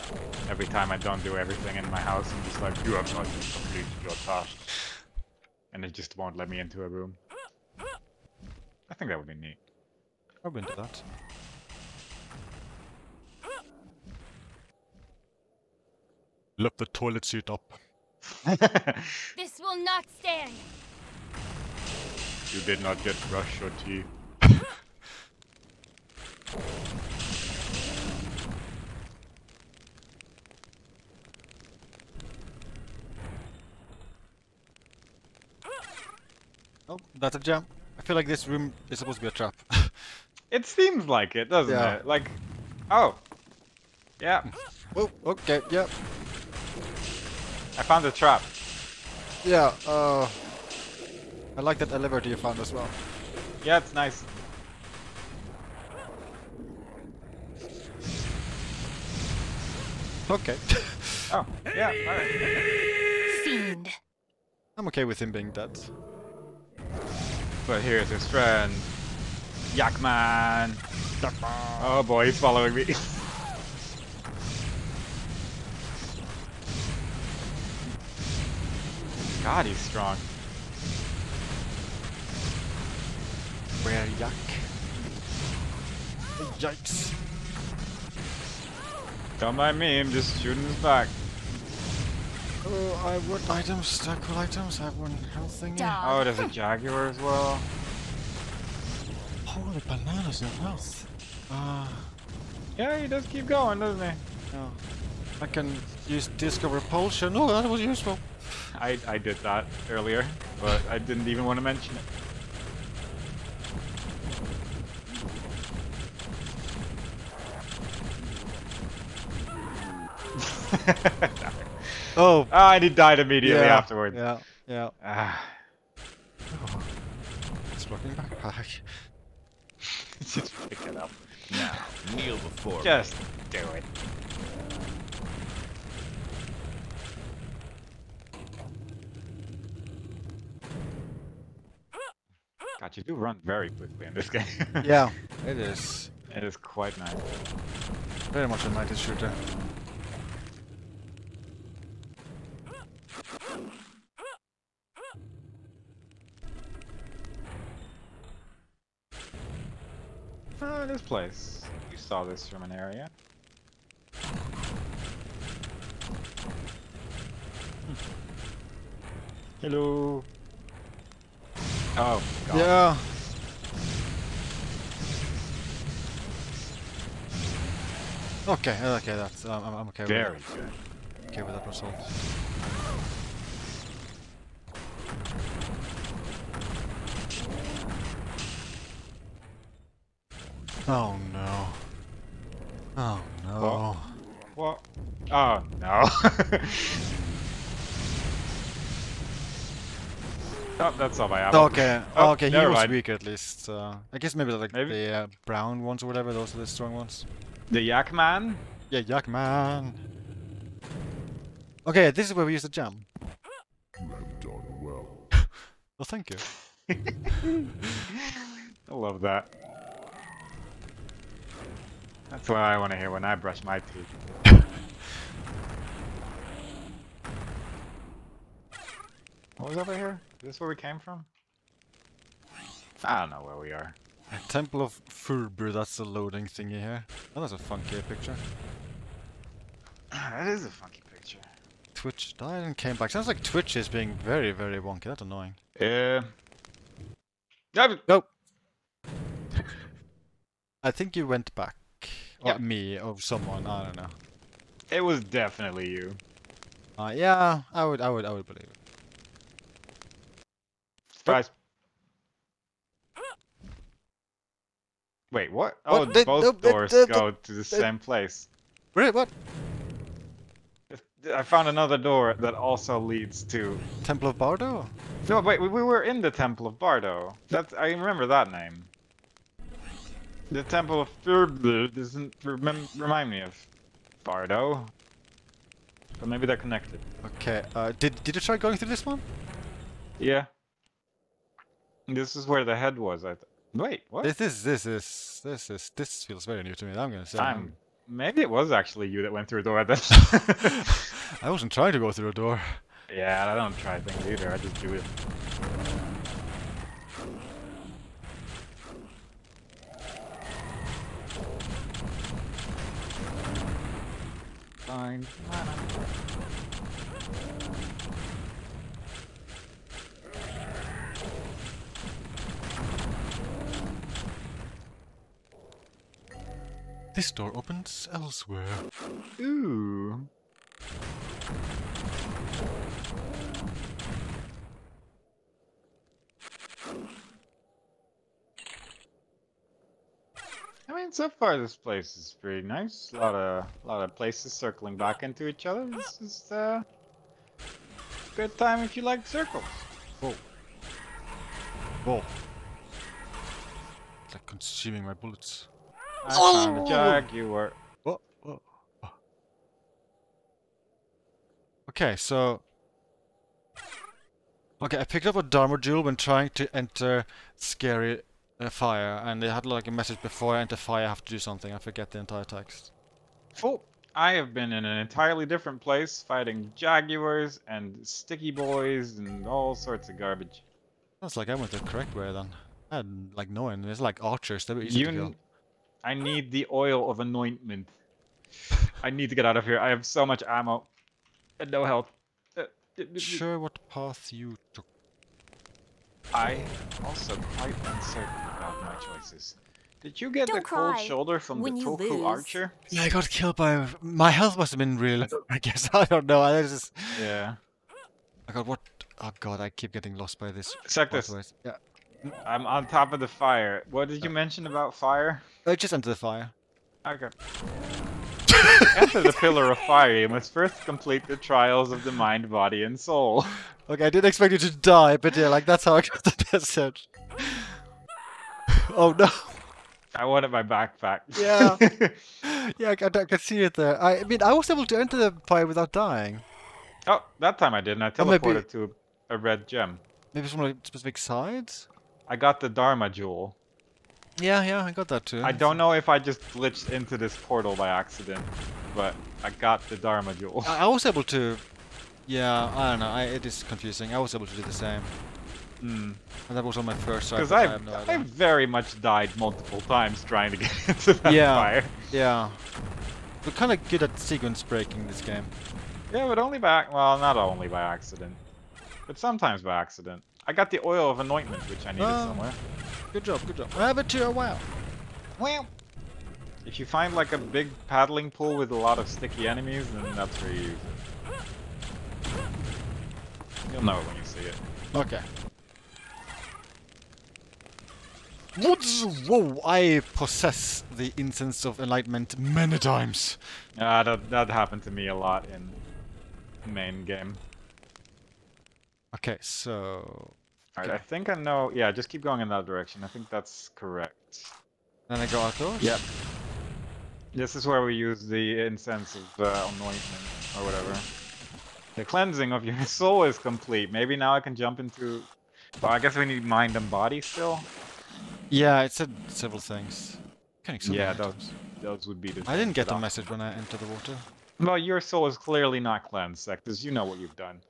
[SPEAKER 1] Every time I don't do everything in my house, I'm just like, you have not yet completed your task. And it just won't let me into a room. I think that would be neat.
[SPEAKER 2] I'll go into that. Lift the toilet seat up.
[SPEAKER 6] This will not stand.
[SPEAKER 1] You did not yet brush your teeth.
[SPEAKER 2] Oh, that's a jump. I feel like this room is supposed to be a trap.
[SPEAKER 1] It seems like it, doesn't
[SPEAKER 2] Yeah.
[SPEAKER 1] it? Like, oh. Yeah,
[SPEAKER 2] Oh, okay, yeah.
[SPEAKER 1] I found a trap.
[SPEAKER 2] Yeah, I like that elevator you found as well.
[SPEAKER 1] Yeah, it's nice.
[SPEAKER 2] Okay.
[SPEAKER 1] Oh, yeah, alright.
[SPEAKER 6] Fiend.
[SPEAKER 2] I'm okay with him being dead.
[SPEAKER 1] But here's his friend, Yakman. Oh boy, he's following me. God, he's strong.
[SPEAKER 2] Where yak? Yikes.
[SPEAKER 1] Don't mind me, I'm just shooting his back.
[SPEAKER 2] Oh, I want items, cool items. I have one health thingy.
[SPEAKER 1] Oh, there's a jaguar as well.
[SPEAKER 2] Holy bananas in health.
[SPEAKER 1] Yeah, he does keep going, doesn't he?
[SPEAKER 2] Yeah. I can use disco repulsion. Oh, that was useful.
[SPEAKER 1] I did that earlier, but I didn't even want to mention it.
[SPEAKER 2] Oh.
[SPEAKER 1] Ah, and he died immediately afterwards.
[SPEAKER 2] Yeah, yeah.
[SPEAKER 1] Ah.
[SPEAKER 2] Oh. It's blocking backpack.
[SPEAKER 1] Just pick it up.
[SPEAKER 3] Now, kneel before me.
[SPEAKER 1] Just do it. God, you do run very quickly in this game.
[SPEAKER 2] Yeah, it is.
[SPEAKER 1] It is quite nice.
[SPEAKER 2] Very much a night shooter.
[SPEAKER 1] This place. You saw this from an area. Hello. Oh, God.
[SPEAKER 2] Yeah. Okay, okay, that's I'm okay
[SPEAKER 1] Very
[SPEAKER 2] with
[SPEAKER 1] good.
[SPEAKER 2] that. Okay with that result. Oh no. Oh no.
[SPEAKER 1] What? Oh no. Oh, that's all my ammo.
[SPEAKER 2] Okay,
[SPEAKER 1] Oh,
[SPEAKER 2] okay, he
[SPEAKER 1] never
[SPEAKER 2] was
[SPEAKER 1] mind.
[SPEAKER 2] weak at least. I guess maybe like
[SPEAKER 1] Maybe.
[SPEAKER 2] the brown ones or whatever, those are the strong ones.
[SPEAKER 1] The Yak Man?
[SPEAKER 2] Yeah, Yak Man. Okay, this is where we use the jam.
[SPEAKER 5] You have done well.
[SPEAKER 2] Well, thank you.
[SPEAKER 1] I love that. That's what I want to hear when I brush my teeth. What was over here? Is this where we came from? I don't know where we are.
[SPEAKER 2] Temple of Furbur, that's the loading thingy here. Oh, that's a funky picture.
[SPEAKER 1] That is a funky picture.
[SPEAKER 2] Twitch died and came back. Sounds like Twitch is being very, very wonky. That's annoying.
[SPEAKER 1] Yeah.
[SPEAKER 2] Nope. I think you went back. Or
[SPEAKER 1] Yeah.
[SPEAKER 2] me, or someone, I don't know.
[SPEAKER 1] It was definitely you.
[SPEAKER 2] Yeah, I would believe it.
[SPEAKER 1] Surprise. Wait, what? Oh,
[SPEAKER 2] What?
[SPEAKER 1] both doors go to the same place.
[SPEAKER 2] Really? What?
[SPEAKER 1] I found another door that also leads to...
[SPEAKER 2] Temple of Bardo?
[SPEAKER 1] No, wait, we were in the Temple of Bardo. I remember that name. The Temple of Furbur doesn't remind me of Bardo. But maybe they're connected.
[SPEAKER 2] Okay, did you try going through this one?
[SPEAKER 1] Yeah. This is where the head was, Wait, what?
[SPEAKER 2] This feels very new to me, I'm gonna say.
[SPEAKER 1] Maybe it was actually you that went through a door then.
[SPEAKER 2] I wasn't trying to go through a door.
[SPEAKER 1] Yeah, I don't try things either, I just do it. Fine.
[SPEAKER 2] This door opens elsewhere.
[SPEAKER 1] Ooh. I mean, so far this place is pretty nice. A lot of places circling back into each other. This is a good time if you like circles.
[SPEAKER 2] Whoa. Whoa. It's like consuming my bullets.
[SPEAKER 1] I found a jaguar.
[SPEAKER 2] Whoa, whoa, whoa. Okay, so... Okay, I picked up a Dharma jewel when trying to enter scary fire, and they had like a message before I enter fire I have to do something. I forget the entire text.
[SPEAKER 1] Oh, I have been in an entirely different place fighting jaguars and sticky boys and all sorts of garbage.
[SPEAKER 2] Sounds like I went the correct way then. I had like no one. There's like archers, they were easy to kill.
[SPEAKER 1] I need the oil of anointment. I need to get out of here. I have so much ammo and no health.
[SPEAKER 2] Sure what path you took.
[SPEAKER 1] I also quite uncertain about my choices. Did you get the
[SPEAKER 6] Don't
[SPEAKER 1] cold
[SPEAKER 6] cry
[SPEAKER 1] shoulder from
[SPEAKER 6] when
[SPEAKER 1] the
[SPEAKER 6] you
[SPEAKER 1] Toku
[SPEAKER 6] lose.
[SPEAKER 1] archer?
[SPEAKER 2] Yeah, I got killed by... My health must have been really low, I guess. I don't know. I just...
[SPEAKER 1] Yeah.
[SPEAKER 2] I got what... Oh god, I keep getting lost by this.
[SPEAKER 1] Check this.
[SPEAKER 2] pathways. Yeah.
[SPEAKER 1] I'm on top of the fire. What did you mention about fire?
[SPEAKER 2] Just enter the fire.
[SPEAKER 1] Okay. Enter the pillar of fire. You must first complete the trials of the mind, body, and soul.
[SPEAKER 2] Okay, I didn't expect you to die, but yeah, like that's how I got the message. Oh no.
[SPEAKER 1] I wanted my backpack.
[SPEAKER 2] Yeah. Yeah, I can see it there. I mean, I was able to enter the fire without dying.
[SPEAKER 1] Oh, that time I didn't. I
[SPEAKER 2] Or maybe-
[SPEAKER 1] teleported to a red gem.
[SPEAKER 2] Maybe from like specific sides?
[SPEAKER 1] I got the Dharma jewel.
[SPEAKER 2] Yeah, I got that too.
[SPEAKER 1] I don't know if I just glitched into this portal by accident, but I got the Dharma jewel.
[SPEAKER 2] I was able to... Yeah, I don't know. It is confusing. I was able to do the same.
[SPEAKER 1] Hmm.
[SPEAKER 2] And that was on my first try.
[SPEAKER 1] Because
[SPEAKER 2] but I have no
[SPEAKER 1] I
[SPEAKER 2] idea.
[SPEAKER 1] very much died multiple times trying to get into that
[SPEAKER 2] Yeah.
[SPEAKER 1] fire.
[SPEAKER 2] Yeah. We're kind of good at sequence breaking this game.
[SPEAKER 1] Yeah, but only by... Well, not only by accident. But sometimes by accident. I got the oil of anointment, which I needed
[SPEAKER 2] Oh.
[SPEAKER 1] somewhere.
[SPEAKER 2] Good job, good job. I have it too, wow.
[SPEAKER 1] Well, If you find like a big paddling pool with a lot of sticky enemies, then that's where you use it. You'll know it when you see it.
[SPEAKER 2] Okay. Whoa! I possess the incense of enlightenment many times.
[SPEAKER 1] That happened to me a lot in main game.
[SPEAKER 2] Okay, so...
[SPEAKER 1] Alright, I think I know... Yeah, just keep going in that direction. I think that's correct.
[SPEAKER 2] Then I go outdoors?
[SPEAKER 1] Yep. This is where we use the incense of anointment, or whatever. The cleansing of your soul is complete. Maybe now I can jump into... Well, I guess we need mind and body still.
[SPEAKER 2] Yeah, it said several things.
[SPEAKER 1] Yeah, those would be the...
[SPEAKER 2] I didn't get the message when I entered the water.
[SPEAKER 1] Well, your soul is clearly not cleansed, Sectus. You know what you've done.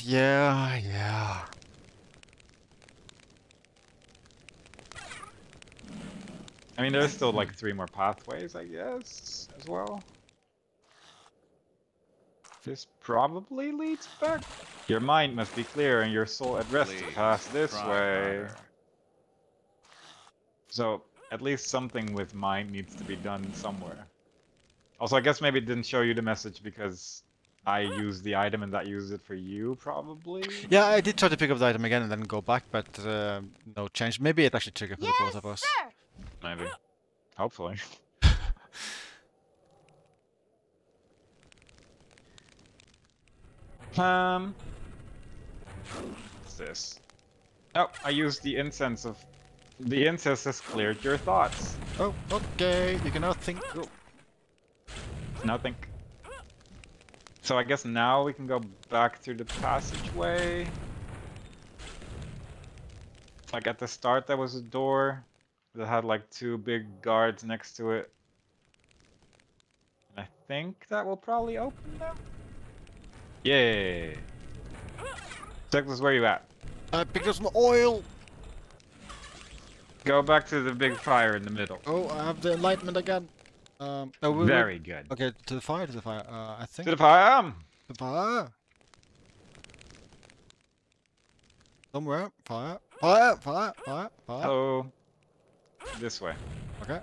[SPEAKER 2] Yeah.
[SPEAKER 1] I mean, there's still like 3 more pathways, I guess, as well. This probably leads back. Your mind must be clear and your soul at rest to pass this way.
[SPEAKER 3] harder.
[SPEAKER 1] So, at least something with mind needs to be done somewhere. Also, I guess maybe it didn't show you the message because I used the item and that used it for you, probably?
[SPEAKER 2] Yeah, I did try to pick up the item again and then go back, but no change. Maybe it actually triggered for the both of us.
[SPEAKER 6] Sir.
[SPEAKER 1] Maybe. Hopefully. What's this? Oh, I used the incense of... The incense has cleared your thoughts.
[SPEAKER 2] Oh, okay. You can now think. Oh.
[SPEAKER 1] Now think. So I guess now we can go back through the passageway. Like at the start there was a door that had like 2 big guards next to it. And I think that will probably open them. Yay! Sectus, where you at?
[SPEAKER 2] I picked up some oil.
[SPEAKER 1] Go back to the big fire in the middle.
[SPEAKER 2] Oh, I have the enlightenment again.
[SPEAKER 1] Very good.
[SPEAKER 2] Okay, to the fire, I think.
[SPEAKER 1] To the fire!
[SPEAKER 2] The fire. Somewhere. Fire.
[SPEAKER 1] Oh, this way.
[SPEAKER 2] Okay.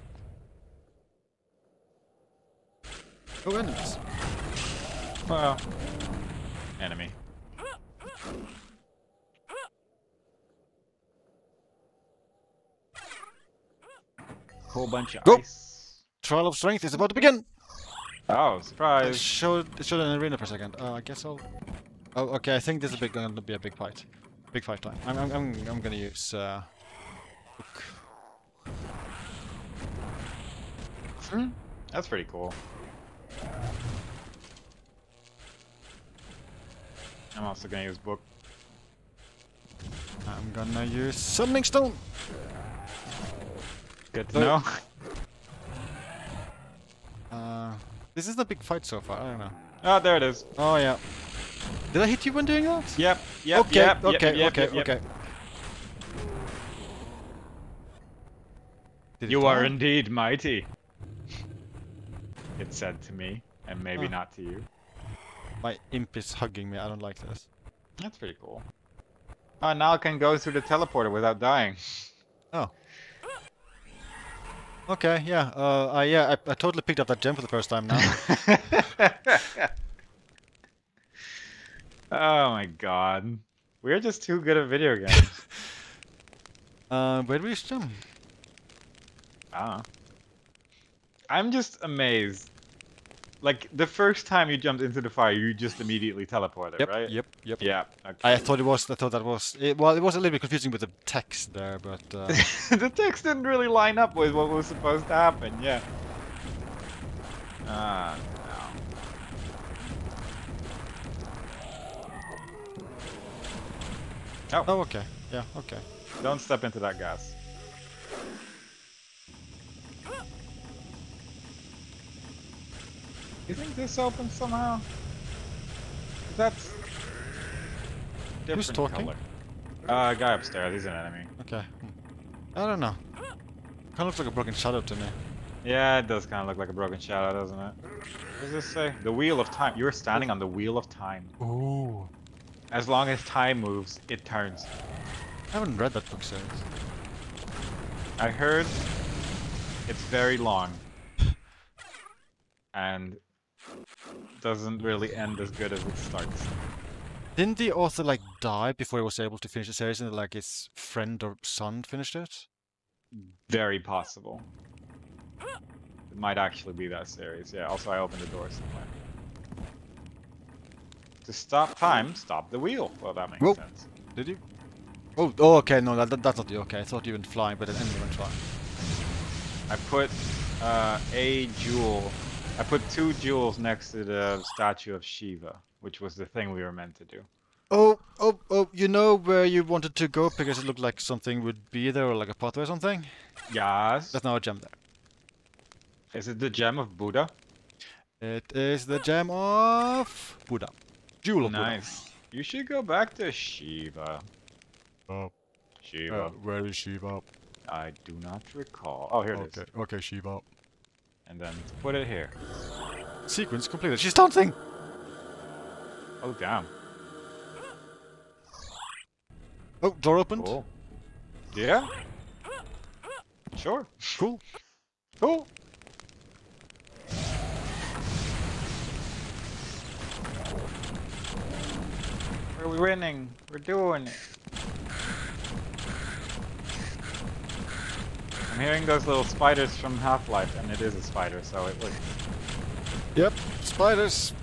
[SPEAKER 2] Oh, enemies.
[SPEAKER 1] Well, enemy. Whole bunch of
[SPEAKER 2] Go.
[SPEAKER 1] ice.
[SPEAKER 2] Trial of strength is about to begin.
[SPEAKER 1] Oh,
[SPEAKER 2] It
[SPEAKER 1] surprise!
[SPEAKER 2] showed an arena for a second. I guess I'll. Oh, okay. I think this is going to be a big fight. Big fight time. I'm gonna use hook.
[SPEAKER 1] That's pretty cool. I'm also gonna use book.
[SPEAKER 2] I'm gonna use summoning stone.
[SPEAKER 1] Good to know.
[SPEAKER 2] This is the big fight so far. I don't know.
[SPEAKER 1] Oh, there it is.
[SPEAKER 2] Oh yeah. Did I hit you when doing that?
[SPEAKER 1] Yep. Yep.
[SPEAKER 2] Okay.
[SPEAKER 1] Yep,
[SPEAKER 2] Okay.
[SPEAKER 1] yep,
[SPEAKER 2] Okay.
[SPEAKER 1] yep, yep.
[SPEAKER 2] Okay. Did it
[SPEAKER 1] You are
[SPEAKER 2] die?
[SPEAKER 1] indeed mighty. It said to me, and maybe not to you.
[SPEAKER 2] My imp is hugging me. I don't like this.
[SPEAKER 1] That's pretty cool. Oh, now I can go through the teleporter without dying.
[SPEAKER 2] Oh. Okay. Yeah. Yeah. I totally picked up that gem for the first time now.
[SPEAKER 1] Oh my god. We're just too good at video games.
[SPEAKER 2] Where do we reach them?
[SPEAKER 1] I don't know. I'm just amazed. Like, the first time you jumped into the fire, you just immediately teleported,
[SPEAKER 2] Yep.
[SPEAKER 1] right?
[SPEAKER 2] Yep. Yep.
[SPEAKER 1] Yeah. Okay.
[SPEAKER 2] I thought it was. I thought that was. Well, it was a little bit confusing with the text there, but.
[SPEAKER 1] The text didn't really line up with what was supposed to happen, yeah. No. Oh,
[SPEAKER 2] Oh, okay. Yeah. Okay.
[SPEAKER 1] don't step into that gas. You think this opens somehow? That's different
[SPEAKER 2] talking?
[SPEAKER 1] color. A guy upstairs, he's an enemy.
[SPEAKER 2] Okay. I don't know. Kind of looks like a broken shadow to me.
[SPEAKER 1] Yeah, it does kind of look like a broken shadow, doesn't it? What does this say? The wheel of time. You're standing on the wheel of time.
[SPEAKER 2] Ooh.
[SPEAKER 1] As long as time moves, it turns.
[SPEAKER 2] I haven't read that book since.
[SPEAKER 1] I heard it's very long. and doesn't really end as good as it starts.
[SPEAKER 2] Didn't the author like die before he was able to finish the series, and like his friend or son finished it?
[SPEAKER 1] Very possible. It might actually be that series. Yeah, also I opened the door somewhere. To stop time, stop the wheel. Well, that makes
[SPEAKER 2] Whoa.
[SPEAKER 1] sense.
[SPEAKER 2] Did you? Oh, okay, no, that's not the okay. I thought you went flying, but then enemy went flying.
[SPEAKER 1] I put a jewel. I put 2 jewels next to the statue of Shiva, which was the thing we were meant to do.
[SPEAKER 2] Oh, you know where you wanted to go because it looked like something would be there, or like a pathway or something?
[SPEAKER 1] Yes.
[SPEAKER 2] There's now a gem there.
[SPEAKER 1] Is it the gem of Buddha?
[SPEAKER 2] It is the gem of Buddha. Jewel of
[SPEAKER 1] Nice. You should go back to Shiva.
[SPEAKER 2] Buddha.
[SPEAKER 1] Shiva.
[SPEAKER 2] Where is Shiva?
[SPEAKER 1] I do not recall. Oh, here it is.
[SPEAKER 2] Okay, Shiva.
[SPEAKER 1] And then put it here.
[SPEAKER 2] Sequence completed. She's dancing!
[SPEAKER 1] Oh, damn.
[SPEAKER 2] Oh, door opened.
[SPEAKER 1] Cool. Yeah? Sure.
[SPEAKER 2] Cool.
[SPEAKER 1] Cool. We're winning. We're doing it. I'm hearing those little spiders from Half-Life, and it is a spider, so it works.
[SPEAKER 2] Yep, spiders.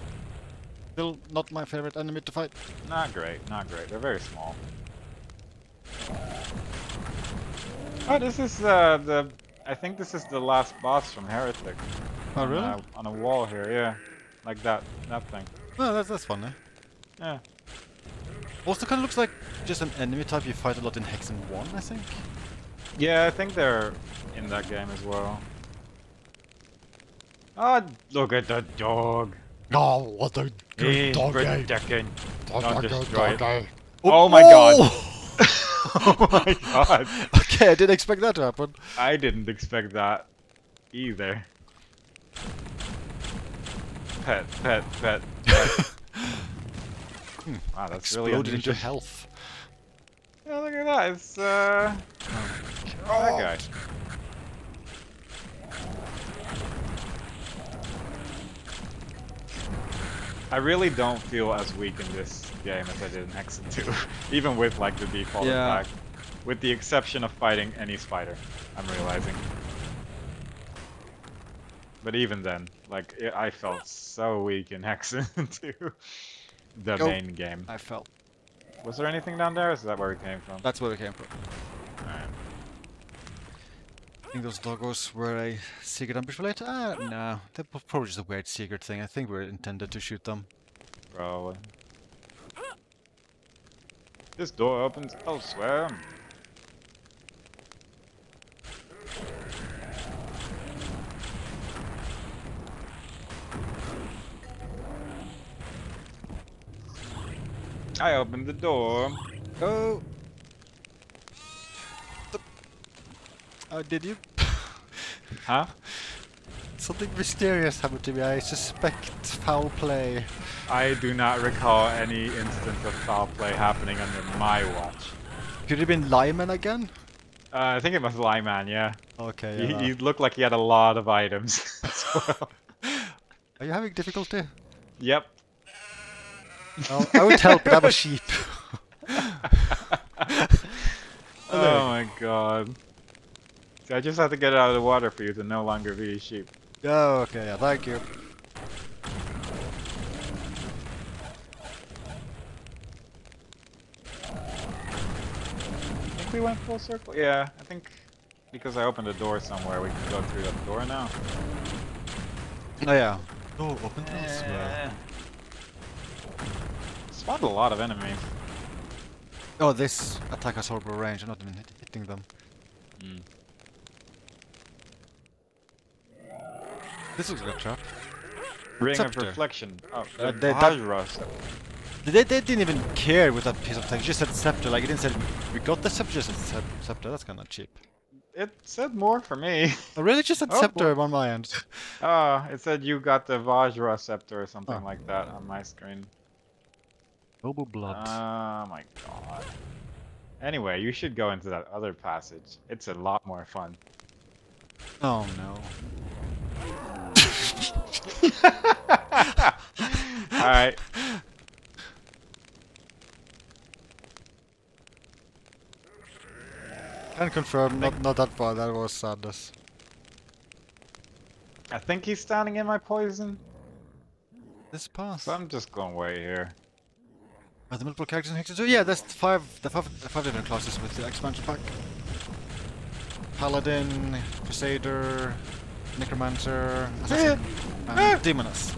[SPEAKER 2] Still not my favorite enemy to fight.
[SPEAKER 1] Not great, not great. They're very small. Oh, this is I think this is the last boss from Heretic.
[SPEAKER 2] Oh, really?
[SPEAKER 1] On a wall here, yeah. Like that thing.
[SPEAKER 2] Oh, that's fun, eh?
[SPEAKER 1] Yeah.
[SPEAKER 2] Also kind of looks like just an enemy type you fight a lot in Hexen 1, I think.
[SPEAKER 1] Yeah, I think they're in that game as well. Oh, look at the dog.
[SPEAKER 2] Oh, what a
[SPEAKER 1] He's
[SPEAKER 2] dog
[SPEAKER 1] protecting. Don't destroy it.
[SPEAKER 2] Oh,
[SPEAKER 1] Oh my god. Oh my god.
[SPEAKER 2] Okay, I didn't expect that to happen.
[SPEAKER 1] I didn't expect that either. Pet, pet, pet, pet. Wow, that's really
[SPEAKER 2] Exploded into
[SPEAKER 1] unusual.
[SPEAKER 2] health.
[SPEAKER 1] Yeah, look at that. It's that guy. I really don't feel as weak in this game as I did in Hexen 2, even with like the default attack. With the exception of fighting any spider, I'm realizing. But even then, like I felt so weak in Hexen 2, the main game.
[SPEAKER 2] I fell.
[SPEAKER 1] Was there anything down there? Or is that where we came from?
[SPEAKER 2] That's where we came from.
[SPEAKER 1] Alright.
[SPEAKER 2] I think those doggos were a secret ambush related? No. They're probably just a weird secret thing. I think we're intended to shoot them.
[SPEAKER 1] Probably. This door opens elsewhere. I opened the door.
[SPEAKER 2] Oh! Did you?
[SPEAKER 1] Huh?
[SPEAKER 2] Something mysterious happened to me. I suspect foul play.
[SPEAKER 1] I do not recall any instance of foul play happening under my watch.
[SPEAKER 2] Could it have been Lyman again?
[SPEAKER 1] I think it was Lyman, yeah.
[SPEAKER 2] Okay, yeah.
[SPEAKER 1] He looked like he had a lot of items as well.
[SPEAKER 2] Are you having difficulty?
[SPEAKER 1] Yep.
[SPEAKER 2] Oh, I would help, but I'm a sheep.
[SPEAKER 1] Oh my god. See, I just have to get out of the water for you to no longer be a sheep.
[SPEAKER 2] Oh, okay, yeah, thank you.
[SPEAKER 1] I think we went full circle. Yeah, I think because I opened a door somewhere, we can go through that door now.
[SPEAKER 2] Oh yeah. Oh, open elsewhere.
[SPEAKER 1] Spawned a lot of enemies.
[SPEAKER 2] Oh, this attack has horrible range. I'm not even hitting them.
[SPEAKER 1] Mm.
[SPEAKER 2] This looks like a trap.
[SPEAKER 1] Ring
[SPEAKER 2] Scepter.
[SPEAKER 1] of Reflection. Oh,
[SPEAKER 2] they-
[SPEAKER 1] Vajra scepter.
[SPEAKER 2] They didn't even care with that piece of text. Just said scepter. Like it didn't say we got the scepter. Just said scepter. That's kind of cheap.
[SPEAKER 1] It said more for me.
[SPEAKER 2] I really just said
[SPEAKER 1] Oh,
[SPEAKER 2] scepter on my end.
[SPEAKER 1] It said you got the Vajra scepter or something like that on my screen.
[SPEAKER 2] Noble blood.
[SPEAKER 1] Oh my god. Anyway, you should go into that other passage. It's a lot more fun.
[SPEAKER 2] Oh no.
[SPEAKER 1] Alright.
[SPEAKER 2] Can confirm, not that far, that was sadness.
[SPEAKER 1] I think he's standing in my poison.
[SPEAKER 2] This pass.
[SPEAKER 1] So I'm just going way here.
[SPEAKER 2] Are the multiple characters in Hexen 2? Yeah, that's five different classes with the expansion pack. Paladin, Crusader, Necromancer, Assassin, and Demoness.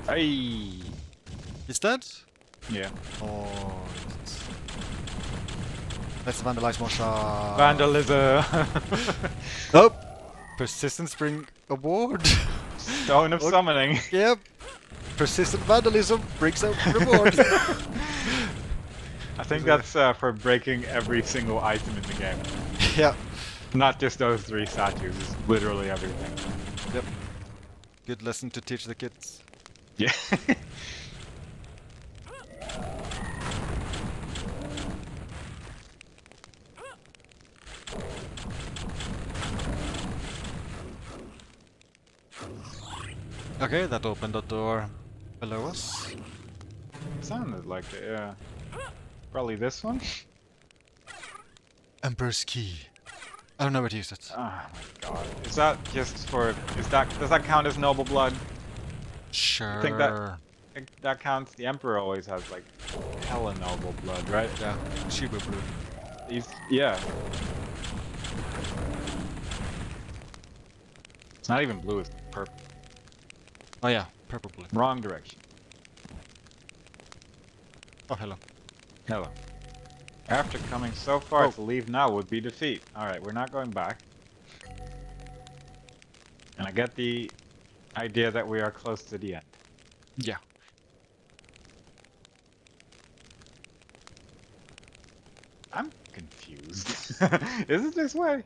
[SPEAKER 1] Hey.
[SPEAKER 2] Is that?
[SPEAKER 1] Yeah.
[SPEAKER 2] Oh, let's vandalize more shots.
[SPEAKER 1] Vandalism.
[SPEAKER 2] Nope. Persistent Spring Award.
[SPEAKER 1] Stone of Summoning.
[SPEAKER 2] Yep. Persistent vandalism brings out reward.
[SPEAKER 1] I think that's for breaking every single item in the game.
[SPEAKER 2] Yeah.
[SPEAKER 1] Not just those 3 statues, it's literally everything.
[SPEAKER 2] Yep. Good lesson to teach the kids.
[SPEAKER 1] Yeah.
[SPEAKER 2] Okay, that opened the door below us.
[SPEAKER 1] Sounded like it, yeah. Probably this one?
[SPEAKER 2] Emperor's Key. I don't know where to use it.
[SPEAKER 1] Oh my god. Is that just for... does that count as noble blood?
[SPEAKER 2] Sure.
[SPEAKER 1] I think that counts. The Emperor always has like hella noble blood, right?
[SPEAKER 2] Yeah. Super blue.
[SPEAKER 1] Yeah. It's not even blue, it's purple.
[SPEAKER 2] Oh yeah, purple blue.
[SPEAKER 1] Wrong direction.
[SPEAKER 2] Oh, hello.
[SPEAKER 1] Hello. After coming so far, to leave now would be defeat. Alright, we're not going back. And I get the idea that we are close to the end.
[SPEAKER 2] Yeah.
[SPEAKER 1] I'm confused. Is it this way?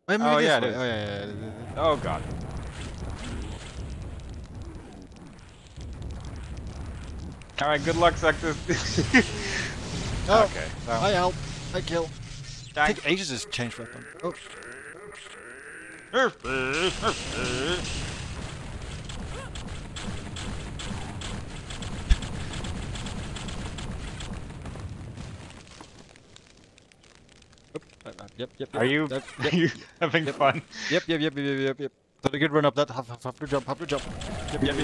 [SPEAKER 2] Wait,
[SPEAKER 1] Oh, yeah, it
[SPEAKER 2] way.
[SPEAKER 1] is.
[SPEAKER 2] Oh yeah.
[SPEAKER 1] Oh god. Alright, good luck, Sectus.
[SPEAKER 2] Oh,
[SPEAKER 1] okay, so...
[SPEAKER 2] I help. I kill.
[SPEAKER 1] Thank-
[SPEAKER 2] Take ages to change weapon. Oh. Yep.
[SPEAKER 1] Are you having fun?
[SPEAKER 2] Yep. Got a good run up that. Have to jump. Yep.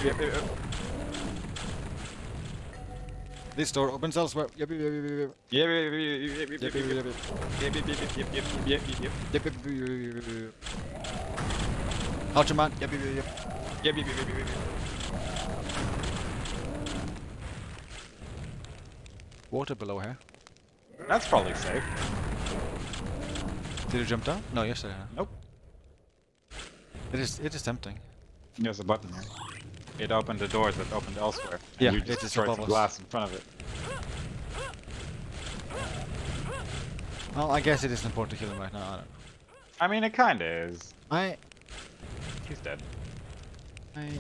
[SPEAKER 2] This door opens elsewhere. Yep. Archer man. Yep. Water below here.
[SPEAKER 1] That's probably safe.
[SPEAKER 2] Did you jump down? No, yes,
[SPEAKER 1] Nope.
[SPEAKER 2] It is tempting.
[SPEAKER 1] There's a button here. It opened the doors that opened elsewhere. And
[SPEAKER 2] Yeah,
[SPEAKER 1] you
[SPEAKER 2] it
[SPEAKER 1] just
[SPEAKER 2] is
[SPEAKER 1] destroyed
[SPEAKER 2] above
[SPEAKER 1] some
[SPEAKER 2] us.
[SPEAKER 1] glass in front of it.
[SPEAKER 2] Well, I guess it is important to kill him right now. I don't know.
[SPEAKER 1] I mean, it kinda is.
[SPEAKER 2] He's
[SPEAKER 1] dead.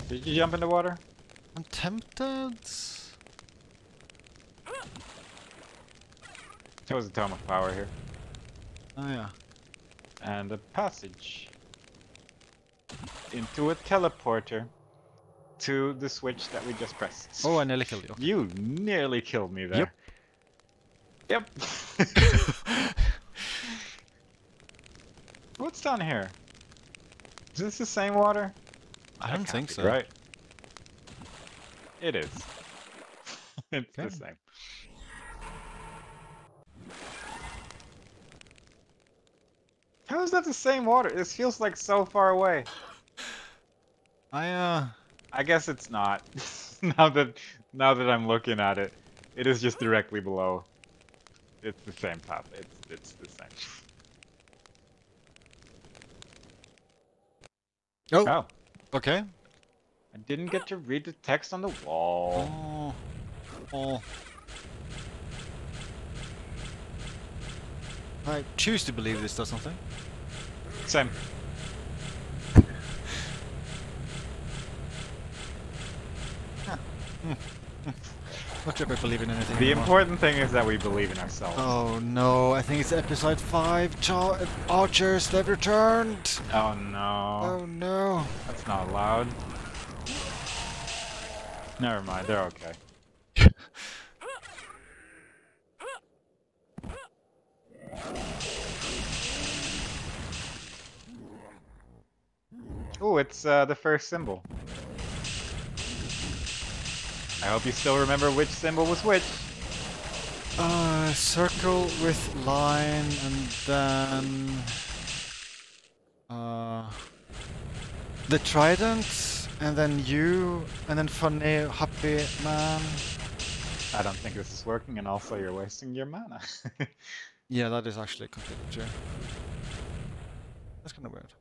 [SPEAKER 1] Did you jump in the water?
[SPEAKER 2] I'm tempted.
[SPEAKER 1] There was a Tome of Power here.
[SPEAKER 2] Oh yeah.
[SPEAKER 1] And a passage into a teleporter to the switch that we just pressed.
[SPEAKER 2] Oh, I nearly killed you.
[SPEAKER 1] You nearly killed me there. Yep. What's down here? Is this the same water?
[SPEAKER 2] I don't think so.
[SPEAKER 1] Right. It is. It's
[SPEAKER 2] Okay.
[SPEAKER 1] the same. How is that the same water? This feels like so far away.
[SPEAKER 2] I
[SPEAKER 1] guess it's not. now that I'm looking at it, it is just directly below. It's the same path. It's the same.
[SPEAKER 2] Oh. Okay.
[SPEAKER 1] I didn't get to read the text on the wall.
[SPEAKER 2] Oh. I choose to believe this does something.
[SPEAKER 1] Same.
[SPEAKER 2] Not sure if I believe in anything
[SPEAKER 1] The
[SPEAKER 2] anymore.
[SPEAKER 1] important thing is that we believe in ourselves.
[SPEAKER 2] Oh no, I think it's episode 5. Archers, they've returned!
[SPEAKER 1] Oh no.
[SPEAKER 2] Oh no.
[SPEAKER 1] That's not allowed. Never mind, they're okay. Oh, it's the first symbol. I hope you still remember which symbol was which.
[SPEAKER 2] Circle with line and then... the trident, and then you, and then funny, happy man.
[SPEAKER 1] I don't think this is working, and also you're wasting your mana.
[SPEAKER 2] Yeah, that is actually completely true. That's kind of weird.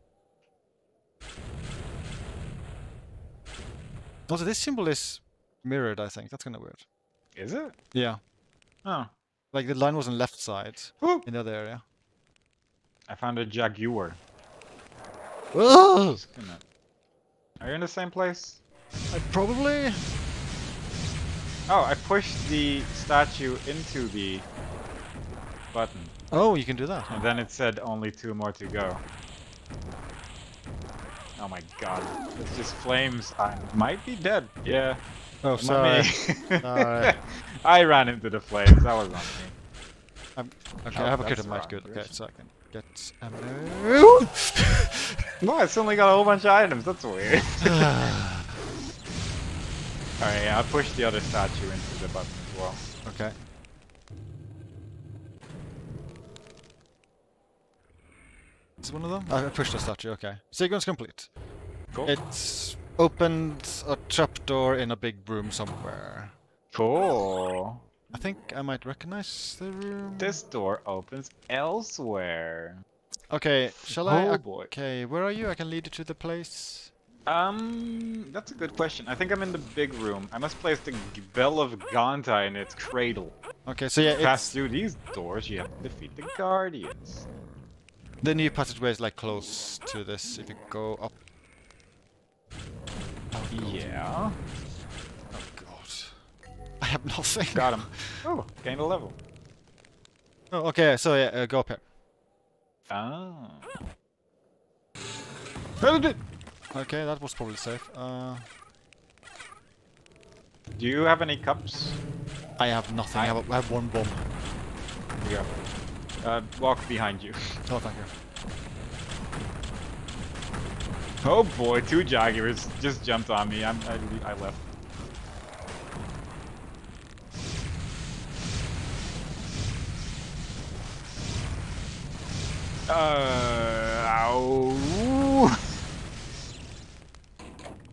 [SPEAKER 2] Also, this symbol is mirrored, I think. That's kind of weird.
[SPEAKER 1] Is it?
[SPEAKER 2] Yeah.
[SPEAKER 1] Oh.
[SPEAKER 2] Like, the line was on left side,
[SPEAKER 1] Woo!
[SPEAKER 2] in the other area.
[SPEAKER 1] I found a jaguar.
[SPEAKER 2] Oh!
[SPEAKER 1] Just gonna... Are you in the same place?
[SPEAKER 2] Probably...
[SPEAKER 1] Oh, I pushed the statue into the button.
[SPEAKER 2] Oh, you can do that.
[SPEAKER 1] And then it said only 2 more to go. Oh my god. It's just flames. I might be dead. Yeah.
[SPEAKER 2] Oh,
[SPEAKER 1] it
[SPEAKER 2] sorry.
[SPEAKER 1] might be.
[SPEAKER 2] Sorry.
[SPEAKER 1] I ran into the flames. That was on me.
[SPEAKER 2] Okay,
[SPEAKER 1] Oh,
[SPEAKER 2] I have a
[SPEAKER 1] that's
[SPEAKER 2] kit of might
[SPEAKER 1] wrong
[SPEAKER 2] good. Okay,
[SPEAKER 1] direction.
[SPEAKER 2] so I can get ammo.
[SPEAKER 1] No, I suddenly got a whole bunch of items. That's weird. Alright, yeah, I pushed the other statue into the button as well.
[SPEAKER 2] Okay. Is one of them? I pushed the statue, okay. Sequence complete.
[SPEAKER 1] Cool.
[SPEAKER 2] It's opened a trapdoor in a big room somewhere.
[SPEAKER 1] Cool.
[SPEAKER 2] I think I might recognize the room.
[SPEAKER 1] This door opens elsewhere.
[SPEAKER 2] Okay, shall I?
[SPEAKER 1] Oh boy.
[SPEAKER 2] Okay, where are you? I can lead you to the place.
[SPEAKER 1] That's a good question. I think I'm in the big room. I must place the Bell of Ganta in its cradle.
[SPEAKER 2] Okay, so yeah,
[SPEAKER 1] Pass
[SPEAKER 2] it's
[SPEAKER 1] through these doors, you have to defeat the Guardians.
[SPEAKER 2] the new passageway is like close to this. If you go up. Oh, God.
[SPEAKER 1] Yeah.
[SPEAKER 2] Oh god. I have nothing.
[SPEAKER 1] Got him. Oh, gained a level.
[SPEAKER 2] Oh, okay, so yeah, go up here.
[SPEAKER 1] Ah.
[SPEAKER 2] Okay, that was probably safe.
[SPEAKER 1] Do you have any cups?
[SPEAKER 2] I have nothing. I have one bomb.
[SPEAKER 1] Here you go. Walk behind you.
[SPEAKER 2] Oh, thank you.
[SPEAKER 1] Oh boy, 2 Jaguars just jumped on me. I left. Ow.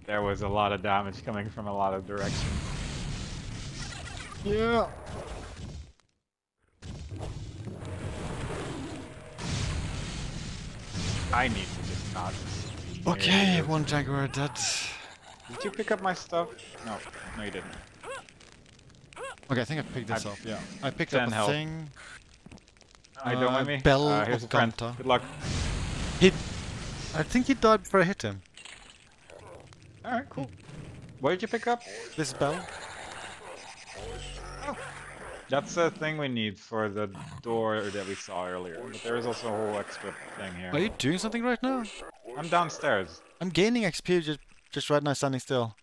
[SPEAKER 1] There was a lot of damage coming from a lot of directions.
[SPEAKER 2] Yeah.
[SPEAKER 1] I need to just not.
[SPEAKER 2] Okay, one Jaguar dead.
[SPEAKER 1] Did you pick up my stuff? No, no you didn't.
[SPEAKER 2] Okay, I think I picked this up. Yeah, I picked
[SPEAKER 1] 10
[SPEAKER 2] up a
[SPEAKER 1] health.
[SPEAKER 2] thing.
[SPEAKER 1] I don't mind me.
[SPEAKER 2] Bell
[SPEAKER 1] Here's
[SPEAKER 2] of
[SPEAKER 1] a friend.
[SPEAKER 2] Ganta.
[SPEAKER 1] Good luck.
[SPEAKER 2] I think he died before I hit him.
[SPEAKER 1] Alright, cool. What did you pick up?
[SPEAKER 2] This bell.
[SPEAKER 1] That's the thing we need for the door that we saw earlier. But there is also a whole extra thing here.
[SPEAKER 2] Are you doing something right now?
[SPEAKER 1] I'm downstairs.
[SPEAKER 2] I'm gaining XP just right now, standing still.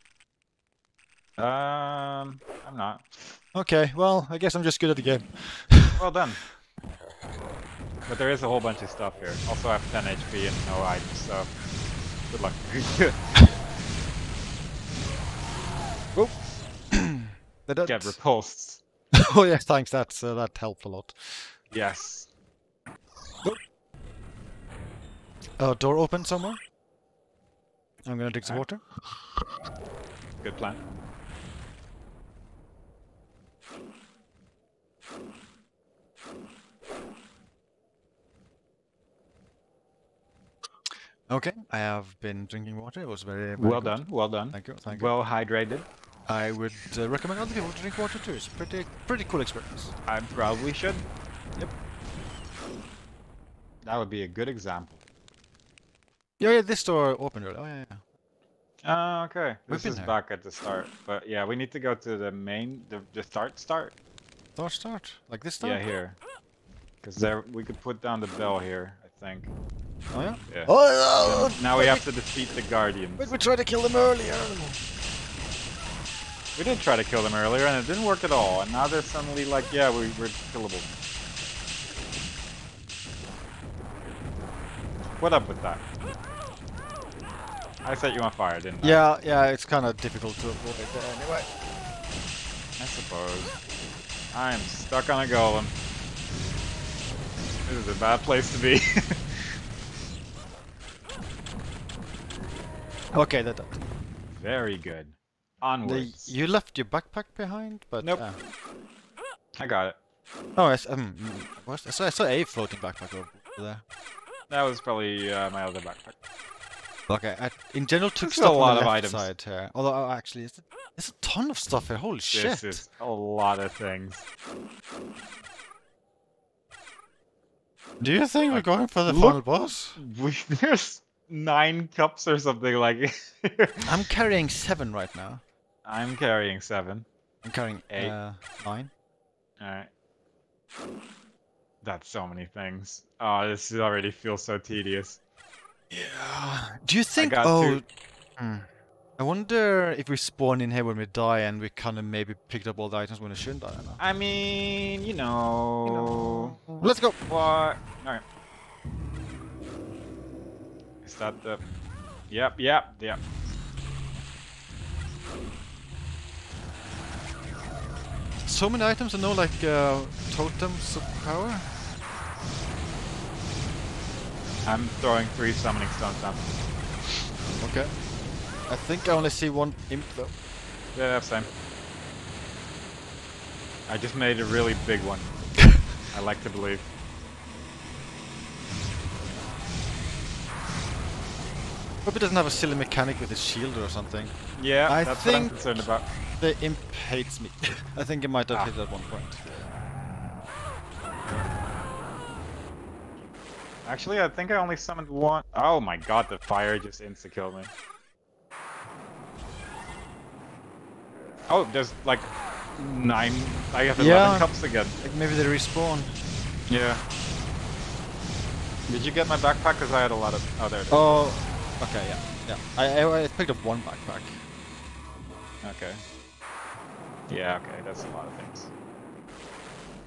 [SPEAKER 1] I'm not.
[SPEAKER 2] Okay, well, I guess I'm just good at the game.
[SPEAKER 1] Well done. But there is a whole bunch of stuff here. Also, I have 10 HP and no items, so good luck. Oop. Get repulsed.
[SPEAKER 2] Oh yeah, thanks. That helped a lot.
[SPEAKER 1] Yes.
[SPEAKER 2] Door open somewhere. I'm gonna drink some water.
[SPEAKER 1] Good plan.
[SPEAKER 2] Okay, I have been drinking water. It was very
[SPEAKER 1] Well
[SPEAKER 2] good.
[SPEAKER 1] done, well done.
[SPEAKER 2] Thank you, thank you.
[SPEAKER 1] Well hydrated.
[SPEAKER 2] I would recommend other people to drink water too. It's pretty cool experience.
[SPEAKER 1] I probably should. Yep. That would be a good example.
[SPEAKER 2] Yeah, this door opened earlier. Oh yeah, yeah.
[SPEAKER 1] Okay.
[SPEAKER 2] We've
[SPEAKER 1] This
[SPEAKER 2] been
[SPEAKER 1] is
[SPEAKER 2] here.
[SPEAKER 1] back at the start. But yeah, we need to go to the main, the start.
[SPEAKER 2] Start. Like this start?
[SPEAKER 1] Yeah, here. Because there, we could put down the bell here, I think.
[SPEAKER 2] Oh yeah?
[SPEAKER 1] Yeah.
[SPEAKER 2] Oh,
[SPEAKER 1] Then now we have to defeat the Guardians.
[SPEAKER 2] But we tried to kill them earlier!
[SPEAKER 1] We did try to kill them earlier and it didn't work at all. And now they're suddenly like, yeah, we're killable. What up with that? I set you on fire, didn't I?
[SPEAKER 2] Yeah, it's kind of difficult to avoid it anyway.
[SPEAKER 1] I suppose. I am stuck on a golem. This is a bad place to be.
[SPEAKER 2] Okay, that.
[SPEAKER 1] Very good. Onwards.
[SPEAKER 2] You left your backpack behind, but
[SPEAKER 1] Nope. I got it.
[SPEAKER 2] Oh, I saw a floating backpack over there.
[SPEAKER 1] That was probably my other backpack.
[SPEAKER 2] Okay, I in general took
[SPEAKER 1] There's
[SPEAKER 2] stuff
[SPEAKER 1] still a lot
[SPEAKER 2] on the
[SPEAKER 1] of
[SPEAKER 2] left
[SPEAKER 1] items.
[SPEAKER 2] side here. Although actually, there's a ton of stuff here. Holy shit!
[SPEAKER 1] This is a lot of things.
[SPEAKER 2] Do you think we're going for the
[SPEAKER 1] Look-
[SPEAKER 2] final boss?
[SPEAKER 1] There's 9 cups or something like.
[SPEAKER 2] I'm carrying 7 right now.
[SPEAKER 1] I'm carrying 7.
[SPEAKER 2] I'm carrying
[SPEAKER 1] 8.
[SPEAKER 2] 9.
[SPEAKER 1] Alright. That's so many things. Oh, this already feels so tedious.
[SPEAKER 2] Yeah. Do you think?
[SPEAKER 1] got
[SPEAKER 2] Oh,
[SPEAKER 1] 2.
[SPEAKER 2] I wonder if we spawn in here when we die and we kind of maybe picked up all the items when we shouldn't. I don't know.
[SPEAKER 1] I mean, you know.
[SPEAKER 2] Let's go.
[SPEAKER 1] What? Alright. Is that the... Yep.
[SPEAKER 2] So many items and no like totems of power.
[SPEAKER 1] I'm throwing 3 summoning stones down.
[SPEAKER 2] Okay. I think I only see one imp though.
[SPEAKER 1] Yeah, that's same. I just made a really big one. I like to believe.
[SPEAKER 2] Hope it doesn't have a silly mechanic with his shield or something.
[SPEAKER 1] Yeah,
[SPEAKER 2] I
[SPEAKER 1] that's what I'm
[SPEAKER 2] think-
[SPEAKER 1] concerned about.
[SPEAKER 2] The imp hates me. I think it might have hit at one point.
[SPEAKER 1] Actually, I think I only summoned 1. Oh my god, the fire just insta-killed me. Oh, there's like 9. I have 11
[SPEAKER 2] Yeah.
[SPEAKER 1] cups again.
[SPEAKER 2] Like maybe they respawn.
[SPEAKER 1] Yeah. Did you get my backpack? Because I had a lot of... Oh, there it is.
[SPEAKER 2] Oh, okay, yeah. I picked up one backpack.
[SPEAKER 1] Okay. Yeah, okay, that's a lot of things.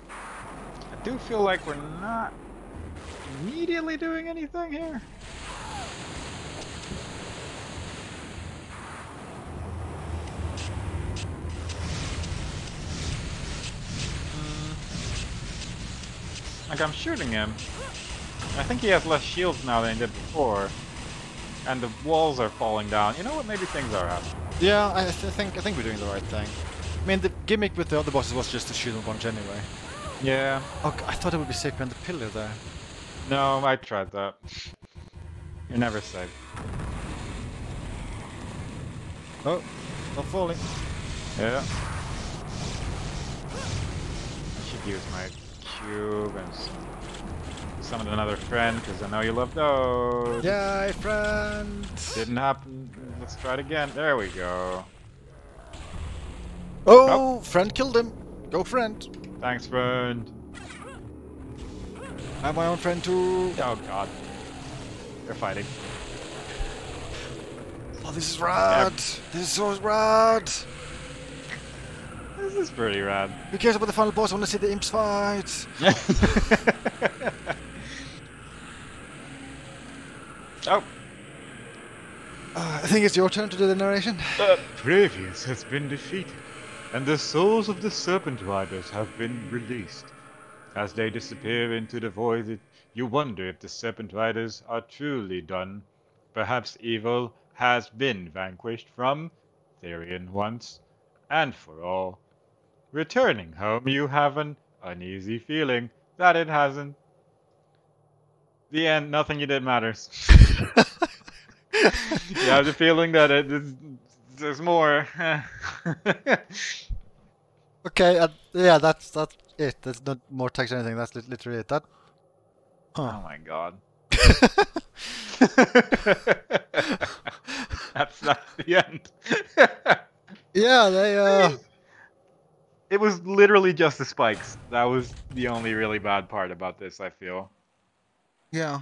[SPEAKER 1] I do feel like we're not immediately doing anything here. Like, I'm shooting him. I think he has less shields now than he did before. And the walls are falling down. You know what? Maybe things are happening.
[SPEAKER 2] Yeah, I think we're doing the right thing. I mean, the gimmick with the other bosses was just to shoot them a bunch anyway.
[SPEAKER 1] Yeah.
[SPEAKER 2] Oh, I thought it would be safe behind the pillar there.
[SPEAKER 1] No, I tried that. You're never safe.
[SPEAKER 2] Oh, not falling.
[SPEAKER 1] Yeah. I should use my cube and summon another friend, because I know you love those.
[SPEAKER 2] Yay, friend!
[SPEAKER 1] Didn't happen. Let's try it again. There we go.
[SPEAKER 2] Oh, friend killed him. Go, friend.
[SPEAKER 1] Thanks, friend.
[SPEAKER 2] I have my own friend too.
[SPEAKER 1] Oh god. They're fighting.
[SPEAKER 2] Oh, this is rad. This is so rad.
[SPEAKER 1] This is pretty rad.
[SPEAKER 2] Who cares about the final boss? I want to see the imps fight.
[SPEAKER 1] Oh.
[SPEAKER 2] I think it's your turn to do the narration.
[SPEAKER 5] Praevus has been defeated, and the souls of the Serpent Riders have been released. As they disappear into the void, you wonder if the Serpent Riders are truly done. Perhaps evil has been vanquished from Therion once and for all. Returning home, you have an uneasy feeling that it hasn't. The end. Nothing you did matters. You have the feeling that there's more.
[SPEAKER 2] Okay, yeah, that's it. There's not more text or anything. That's literally it. That.
[SPEAKER 1] Oh my god. That's the end.
[SPEAKER 2] Yeah, they
[SPEAKER 1] It was literally just the spikes. That was the only really bad part about this, I feel.
[SPEAKER 2] yeah.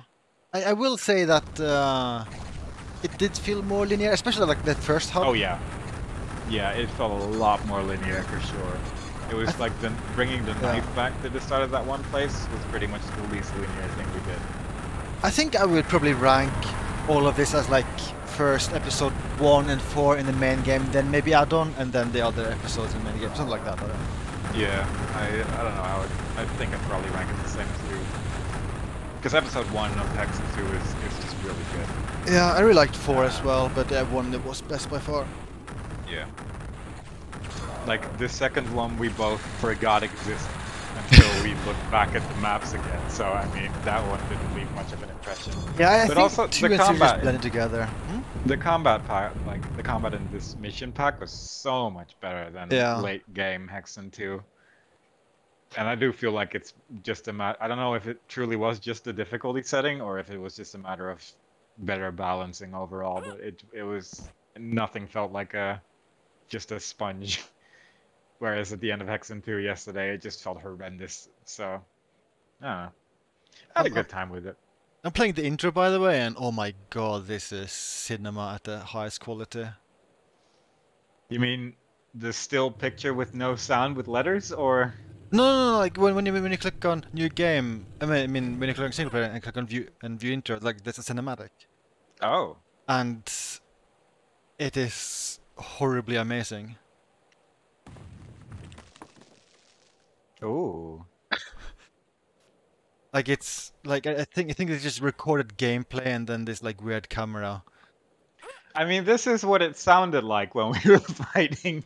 [SPEAKER 2] I will say that it did feel more linear, especially like that first hub.
[SPEAKER 1] Oh yeah. Yeah, it felt a lot more linear for sure. It was like bringing the knife back to the start of that one place was pretty much the least linear thing we did.
[SPEAKER 2] I think I would probably rank all of this as like first episode 1 and 4 in the main game, then maybe add-on, and then the other episodes in the main game, something like that.
[SPEAKER 1] Yeah, I don't know. I think I'd probably rank it the same too. Because episode 1 of Hexen 2 is just really good.
[SPEAKER 2] Yeah, I really liked 4 as well, but 1 was best by far.
[SPEAKER 1] Yeah. Like the second one we both forgot existed until we looked back at the maps again. So I mean that one didn't leave much of an impression.
[SPEAKER 2] Yeah, I
[SPEAKER 1] but
[SPEAKER 2] think
[SPEAKER 1] also
[SPEAKER 2] 2
[SPEAKER 1] the
[SPEAKER 2] and 3 just
[SPEAKER 1] combat,
[SPEAKER 2] blended together.
[SPEAKER 1] the combat pack, like the combat in this mission pack was so much better than late game Hexen 2. And I do feel like it's just a matter. I don't know if it truly was just the difficulty setting or if it was just a matter of better balancing overall. But it was nothing felt like just a sponge. Whereas at the end of Hexen 2 yesterday, it just felt horrendous. So, I don't know. I had a good time with it.
[SPEAKER 2] I'm playing the intro, by the way, and oh my god, this is cinema at the highest quality.
[SPEAKER 1] You mean the still picture with no sound with letters, or?
[SPEAKER 2] No, like when you click on new game, I mean when you click on single player and click on view intro, like there's a cinematic.
[SPEAKER 1] Oh.
[SPEAKER 2] And it is horribly amazing.
[SPEAKER 1] Oh.
[SPEAKER 2] Like it's like I think it's just recorded gameplay and then this like weird camera.
[SPEAKER 1] I mean, this is what it sounded like when we were fighting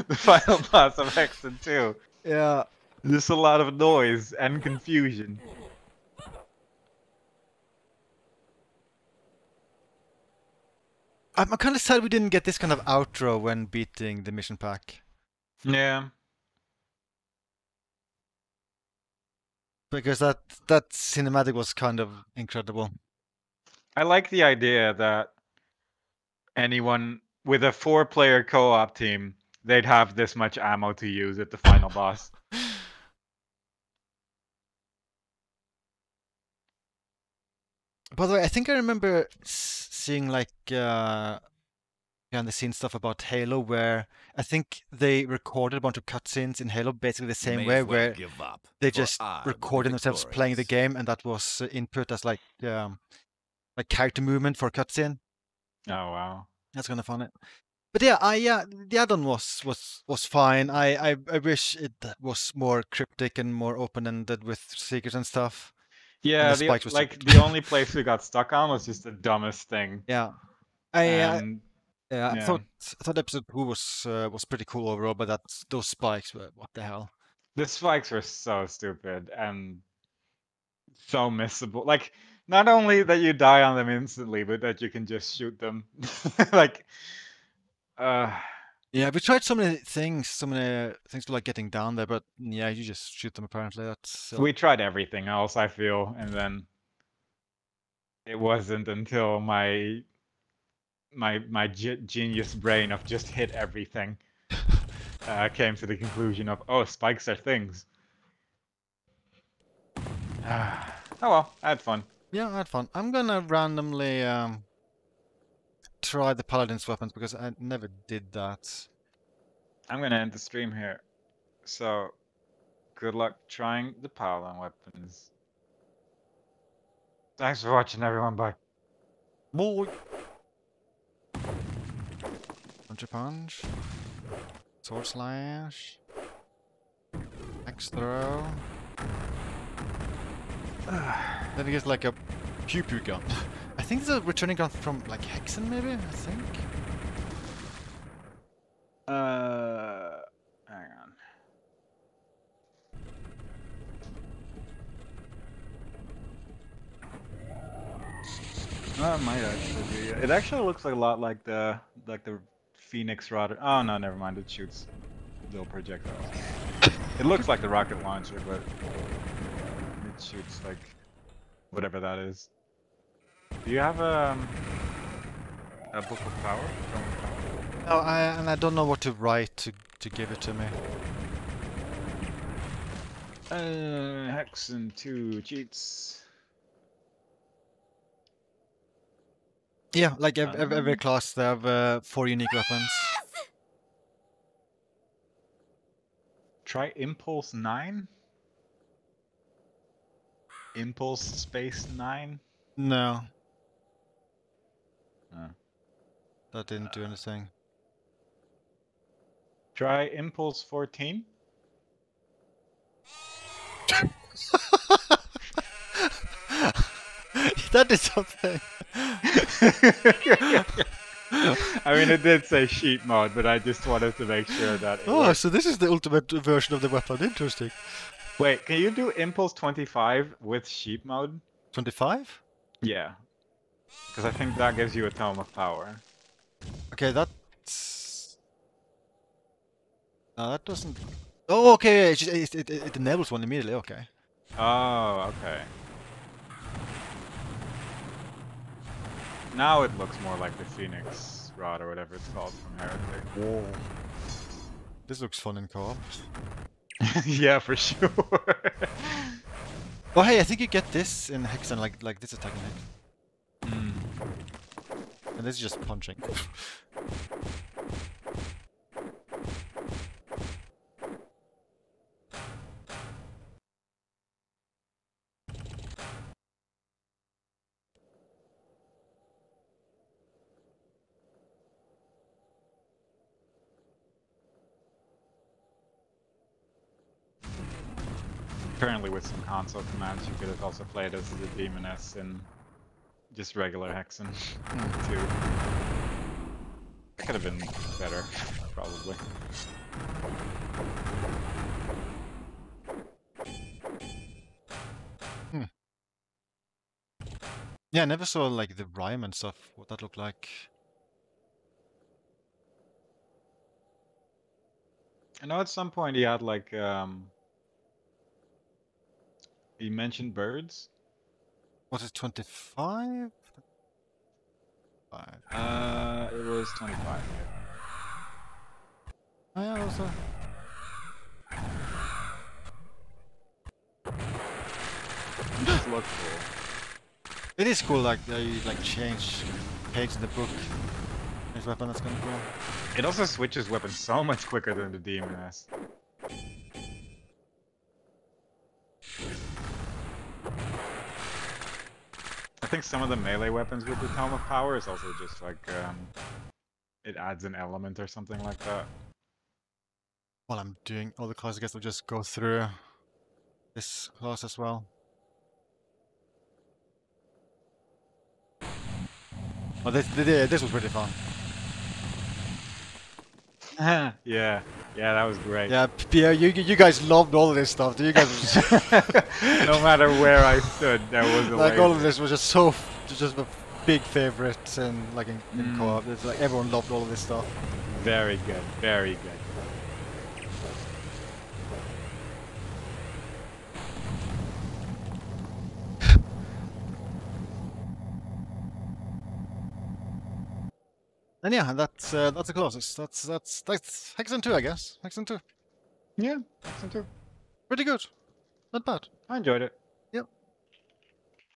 [SPEAKER 1] the final boss of Hexen 2.
[SPEAKER 2] Yeah.
[SPEAKER 1] There's a lot of noise and confusion.
[SPEAKER 2] I'm kind of sad we didn't get this kind of outro when beating the mission pack.
[SPEAKER 1] Yeah.
[SPEAKER 2] Because that cinematic was kind of incredible.
[SPEAKER 1] I like the idea that anyone with a 4-player co-op team, they'd have this much ammo to use at the final boss.
[SPEAKER 2] By the way, I think I remember seeing like behind the scenes stuff about Halo, where I think they recorded a bunch of cutscenes in Halo basically the same way, where they just recorded themselves playing the game, and that was input as like character movement for cutscene.
[SPEAKER 1] Oh wow,
[SPEAKER 2] that's kind of funny. But yeah, the add-on was fine. I wish it was more cryptic and more open-ended with secrets and stuff.
[SPEAKER 1] Yeah, the only place we got stuck on was just the dumbest thing.
[SPEAKER 2] Yeah, I thought episode 2 was pretty cool overall, but those spikes were what the hell.
[SPEAKER 1] The spikes were so stupid and so missable. Like, not only that you die on them instantly, but that you can just shoot them. Like,
[SPEAKER 2] yeah, we tried so many things for like getting down there, but yeah, you just shoot them apparently.
[SPEAKER 1] We tried everything else, I feel, and then it wasn't until my genius brain of just hit everything came to the conclusion of, oh, spikes are things. Oh well, I had fun.
[SPEAKER 2] Yeah, I had fun. I'm gonna randomly try the Paladin's weapons because I never did that.
[SPEAKER 1] I'm gonna end the stream here. So, good luck trying the Paladin weapons. Thanks for watching, everyone. Bye.
[SPEAKER 2] Boy. Punch. Sword slash. Axe throw. Then he gets like a pew gun. I think it's a returning gun from like Hexen, maybe. I think.
[SPEAKER 1] Hang on. That might actually be. It actually looks like a lot like the Phoenix Rod. Oh no, never mind. It shoots little projectiles. It looks like the rocket launcher, but it shoots like whatever that is. Do you have A book of power? Tome of power?
[SPEAKER 2] Oh, and I don't know what to write to give it to me.
[SPEAKER 1] Hexen 2 cheats.
[SPEAKER 2] Yeah, like every class they have 4 unique weapons.
[SPEAKER 1] Try Impulse 9? Impulse space 9?
[SPEAKER 2] No,
[SPEAKER 1] Oh.
[SPEAKER 2] that didn't do anything.
[SPEAKER 1] Try Impulse 14?
[SPEAKER 2] That did something.
[SPEAKER 1] I mean, it did say sheet mode, but I just wanted to make sure that it
[SPEAKER 2] Oh,
[SPEAKER 1] worked.
[SPEAKER 2] so this is the ultimate version of the weapon. Interesting.
[SPEAKER 1] Wait, can you do Impulse 25 with sheep mode?
[SPEAKER 2] 25?
[SPEAKER 1] Yeah. Because I think that gives you a Tome of Power.
[SPEAKER 2] Okay, that's... No, that doesn't... Oh, okay, it enables one immediately, okay.
[SPEAKER 1] Oh, okay. Now it looks more like the Phoenix Rod or whatever it's called from Heretic.
[SPEAKER 2] Whoa. This looks fun in co-op.
[SPEAKER 1] Yeah, for sure.
[SPEAKER 2] Oh, hey, I think you get this in Hexen, like this attack in Hexen. And this is just punching.
[SPEAKER 1] Apparently with some console commands you could have also played as the Demoness in just regular Hexen too. That could have been better, probably.
[SPEAKER 2] Yeah, I never saw like the Ryman stuff, what that looked like.
[SPEAKER 1] I know at some point he had like he mentioned birds.
[SPEAKER 2] Was it 25? 5.
[SPEAKER 1] It was 25.
[SPEAKER 2] Oh yeah, also.
[SPEAKER 1] It just looked cool.
[SPEAKER 2] It is cool, like you like change page in the book. His weapon, that's kind of cool.
[SPEAKER 1] It also switches weapons so much quicker than the Demoness. I think some of the melee weapons with the Tome of Power is also just like it adds an element or something like that.
[SPEAKER 2] While I'm doing all the classes, I guess I'll just go through this class as well. Oh, this was pretty fun.
[SPEAKER 1] Yeah, that was great.
[SPEAKER 2] Yeah, Pierre, you guys loved all of this stuff. You guys,
[SPEAKER 1] No matter where I stood, there was a
[SPEAKER 2] like
[SPEAKER 1] laser.
[SPEAKER 2] all of this was just just a big favorite, and like in co-op, it's like everyone loved all of this stuff.
[SPEAKER 1] Very good, very good.
[SPEAKER 2] And yeah, that's the closest. That's Hexen 2, I guess. Hexen 2,
[SPEAKER 1] Yeah, excellent too.
[SPEAKER 2] pretty good, not bad.
[SPEAKER 1] I enjoyed it.